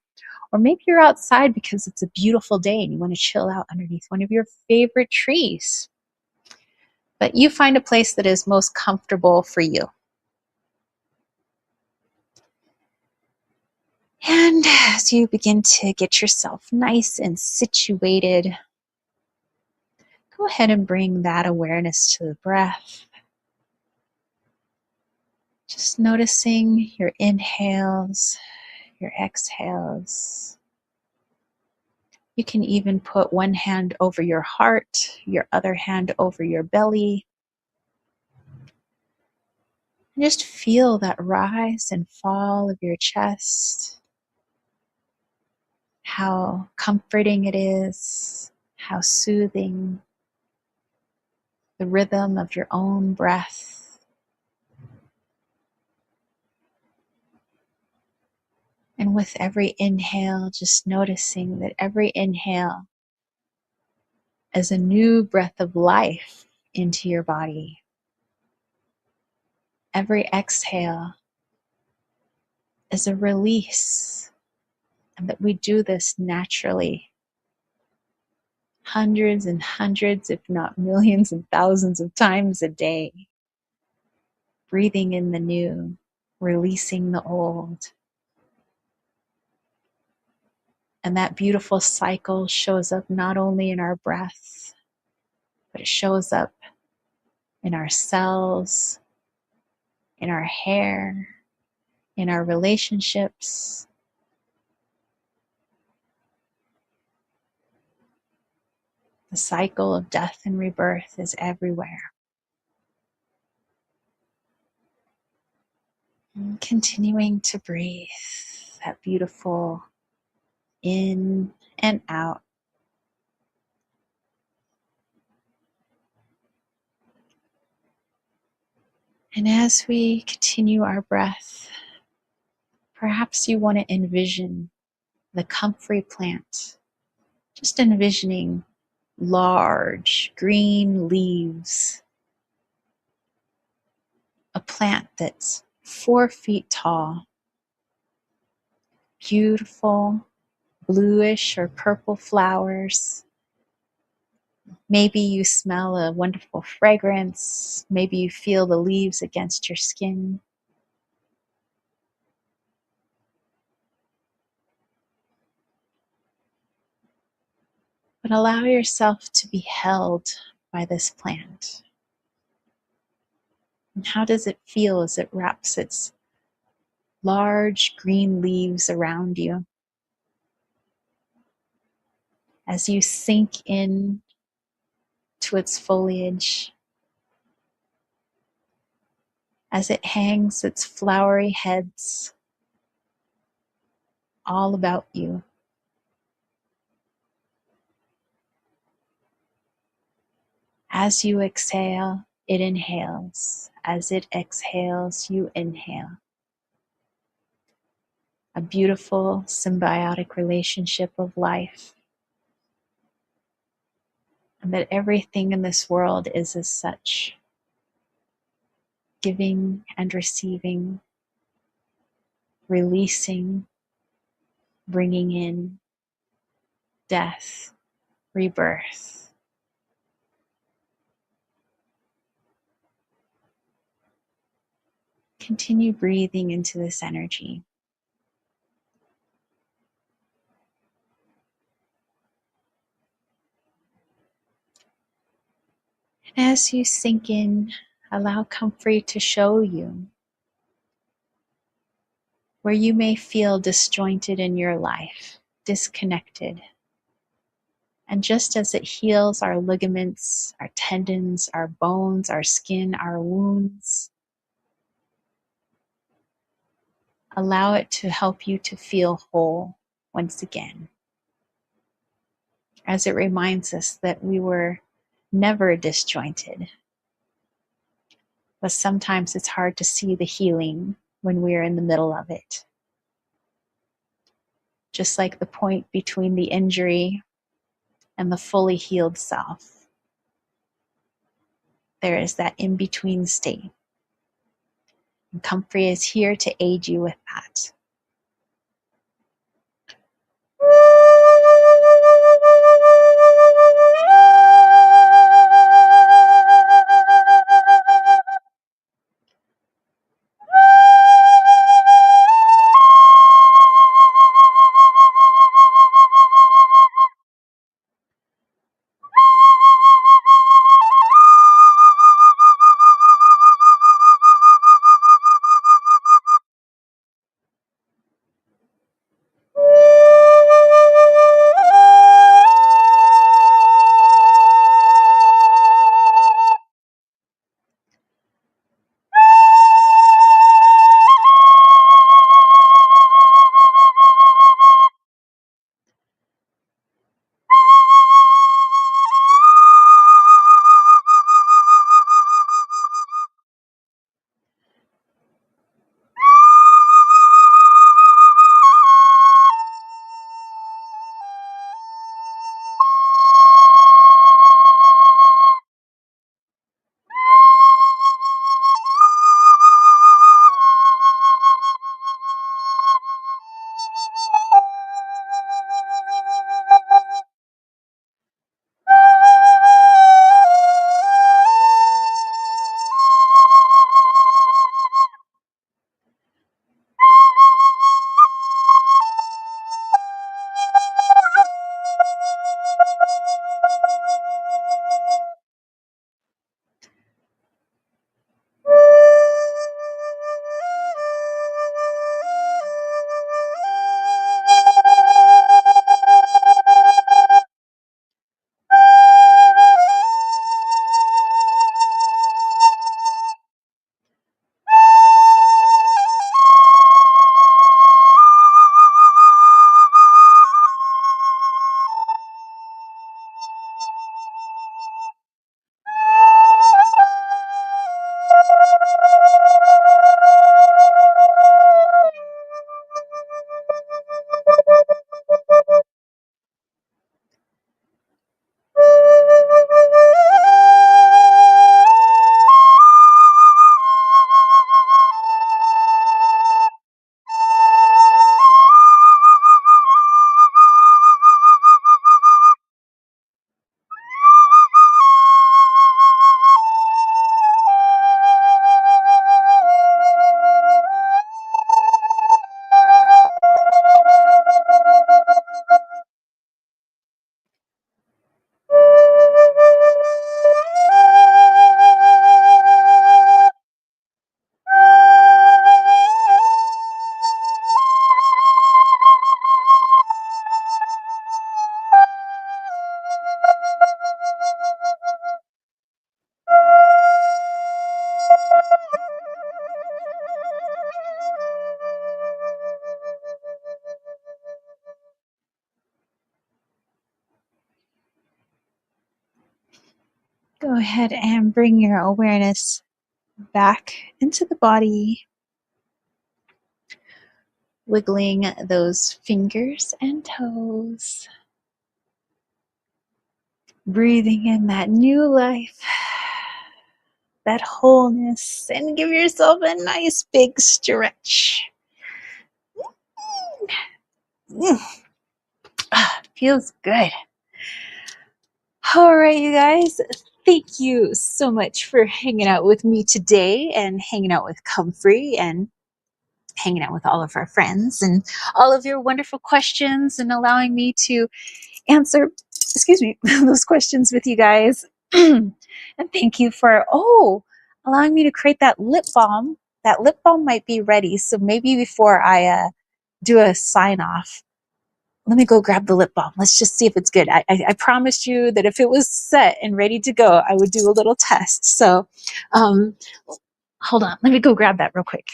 Or maybe you're outside because it's a beautiful day and you want to chill out underneath one of your favorite trees. But you find a place that is most comfortable for you. And as you begin to get yourself nice and situated, go ahead and bring that awareness to the breath. Just noticing your inhales, your exhales. You can even put one hand over your heart, your other hand over your belly. And just feel that rise and fall of your chest. How comforting it is, how soothing, the rhythm of your own breath. And with every inhale, just noticing that every inhale is a new breath of life into your body. Every exhale is a release, and that we do this naturally, hundreds and hundreds, if not millions and thousands of times a day. Breathing in the new, releasing the old. And that beautiful cycle shows up not only in our breath, but it shows up in our cells, in our hair, in our relationships. The cycle of death and rebirth is everywhere. And continuing to breathe that beautiful in and out. And as we continue our breath, perhaps you want to envision the comfrey plant. Just envisioning large green leaves. A plant that's 4 feet tall. Beautiful bluish or purple flowers. Maybe you smell a wonderful fragrance. Maybe you feel the leaves against your skin. But allow yourself to be held by this plant. And how does it feel as it wraps its large green leaves around you? As you sink in to its foliage as it hangs its flowery heads all about you. As you exhale, it inhales. As it exhales, you inhale. A beautiful symbiotic relationship of life. And that everything in this world is as such. Giving and receiving, releasing, bringing in death, rebirth. Continue breathing into this energy. And as you sink in, allow comfort to show you where you may feel disjointed in your life, disconnected. And just as it heals our ligaments, our tendons, our bones, our skin, our wounds, allow it to help you to feel whole once again. As it reminds us that we were never disjointed. But sometimes it's hard to see the healing when we are in the middle of it. Just like the point between the injury and the fully healed self. There is that in-between state. And Comfrey is here to aid you with that. go ahead and bring your awareness back into the body, wiggling those fingers and toes, breathing in that new life, that wholeness, and give yourself a nice big stretch. Feels good. All right, you guys, thank you so much for hanging out with me today and hanging out with Comfrey and hanging out with all of our friends and all of your wonderful questions and allowing me to answer, those questions with you guys. And thank you for, allowing me to create that lip balm. That lip balm might be ready. So maybe before I do a sign off, let me go grab the lip balm. Let's just see if it's good. I promised you that if it was set and ready to go, I would do a little test. So hold on. Let me go grab that real quick.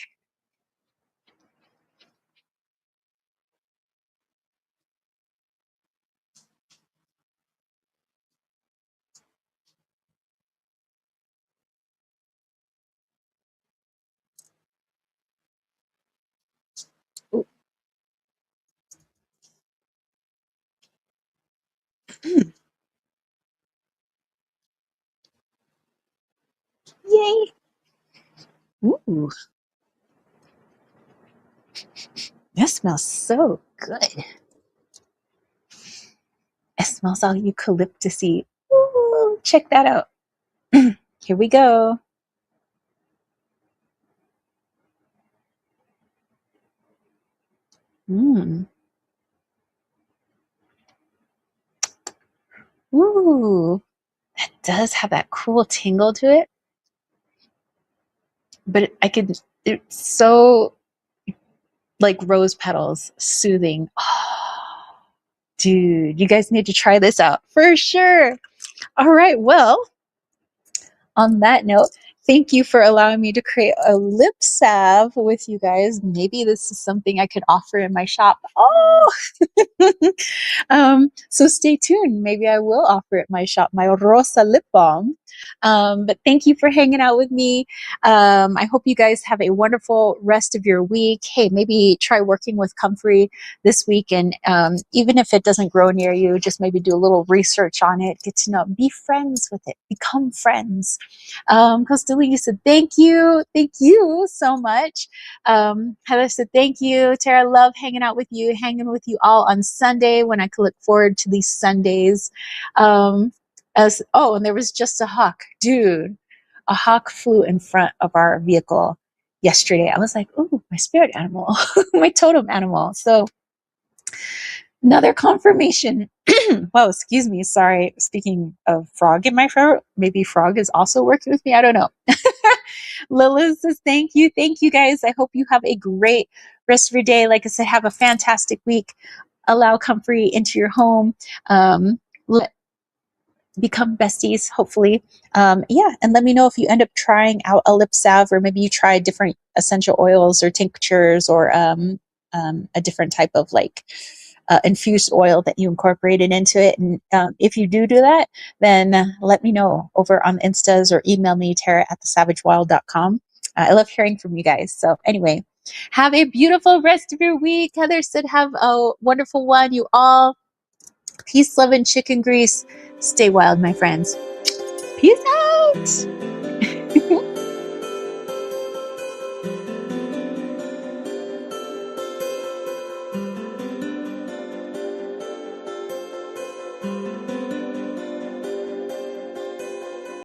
Ooh. Yay. Ooh, that smells so good. It smells all eucalyptusy. Ooh, check that out. Here we go. Mm. Ooh, that does have that cool tingle to it. But it's so like rose petals, soothing. Oh, dude, you guys need to try this out for sure. All right, well, on that note, thank you for allowing me to create a lip salve with you guys. Maybe this is something I could offer in my shop. Oh, so stay tuned. Maybe I will offer it in my shop, my Rosa lip balm. But thank you for hanging out with me. I hope you guys have a wonderful rest of your week. Hey, maybe try working with Comfrey this week. And even if it doesn't grow near you, just maybe do a little research on it, get to know, be friends with it, become friends. Costelia said, thank you. Thank you so much. Heather said, thank you. Tara, love hanging out with you, hanging with you all on Sunday when I could look forward to these Sundays. And there was just a hawk. Dude, a hawk flew in front of our vehicle yesterday. I was like, ooh, my spirit animal, my totem animal. So another confirmation. Well, excuse me. Sorry. Speaking of frog in my throat, maybe frog is also working with me. I don't know. Lilith says, thank you. Thank you guys. I hope you have a great rest of your day. Like I said, have a fantastic week. Allow Comfrey into your home. Become besties, hopefully. And let me know if you end up trying out a lip salve, or maybe you try different essential oils or tinctures, or a different type of infused oil that you incorporated into it. And if you do that, then let me know over on Instas or email me, tara@thesavagewild.com. I love hearing from you guys. So anyway, have a beautiful rest of your week. Heather said, have a wonderful one, you all. Peace, love, and chicken grease. Stay wild, my friends. Peace out.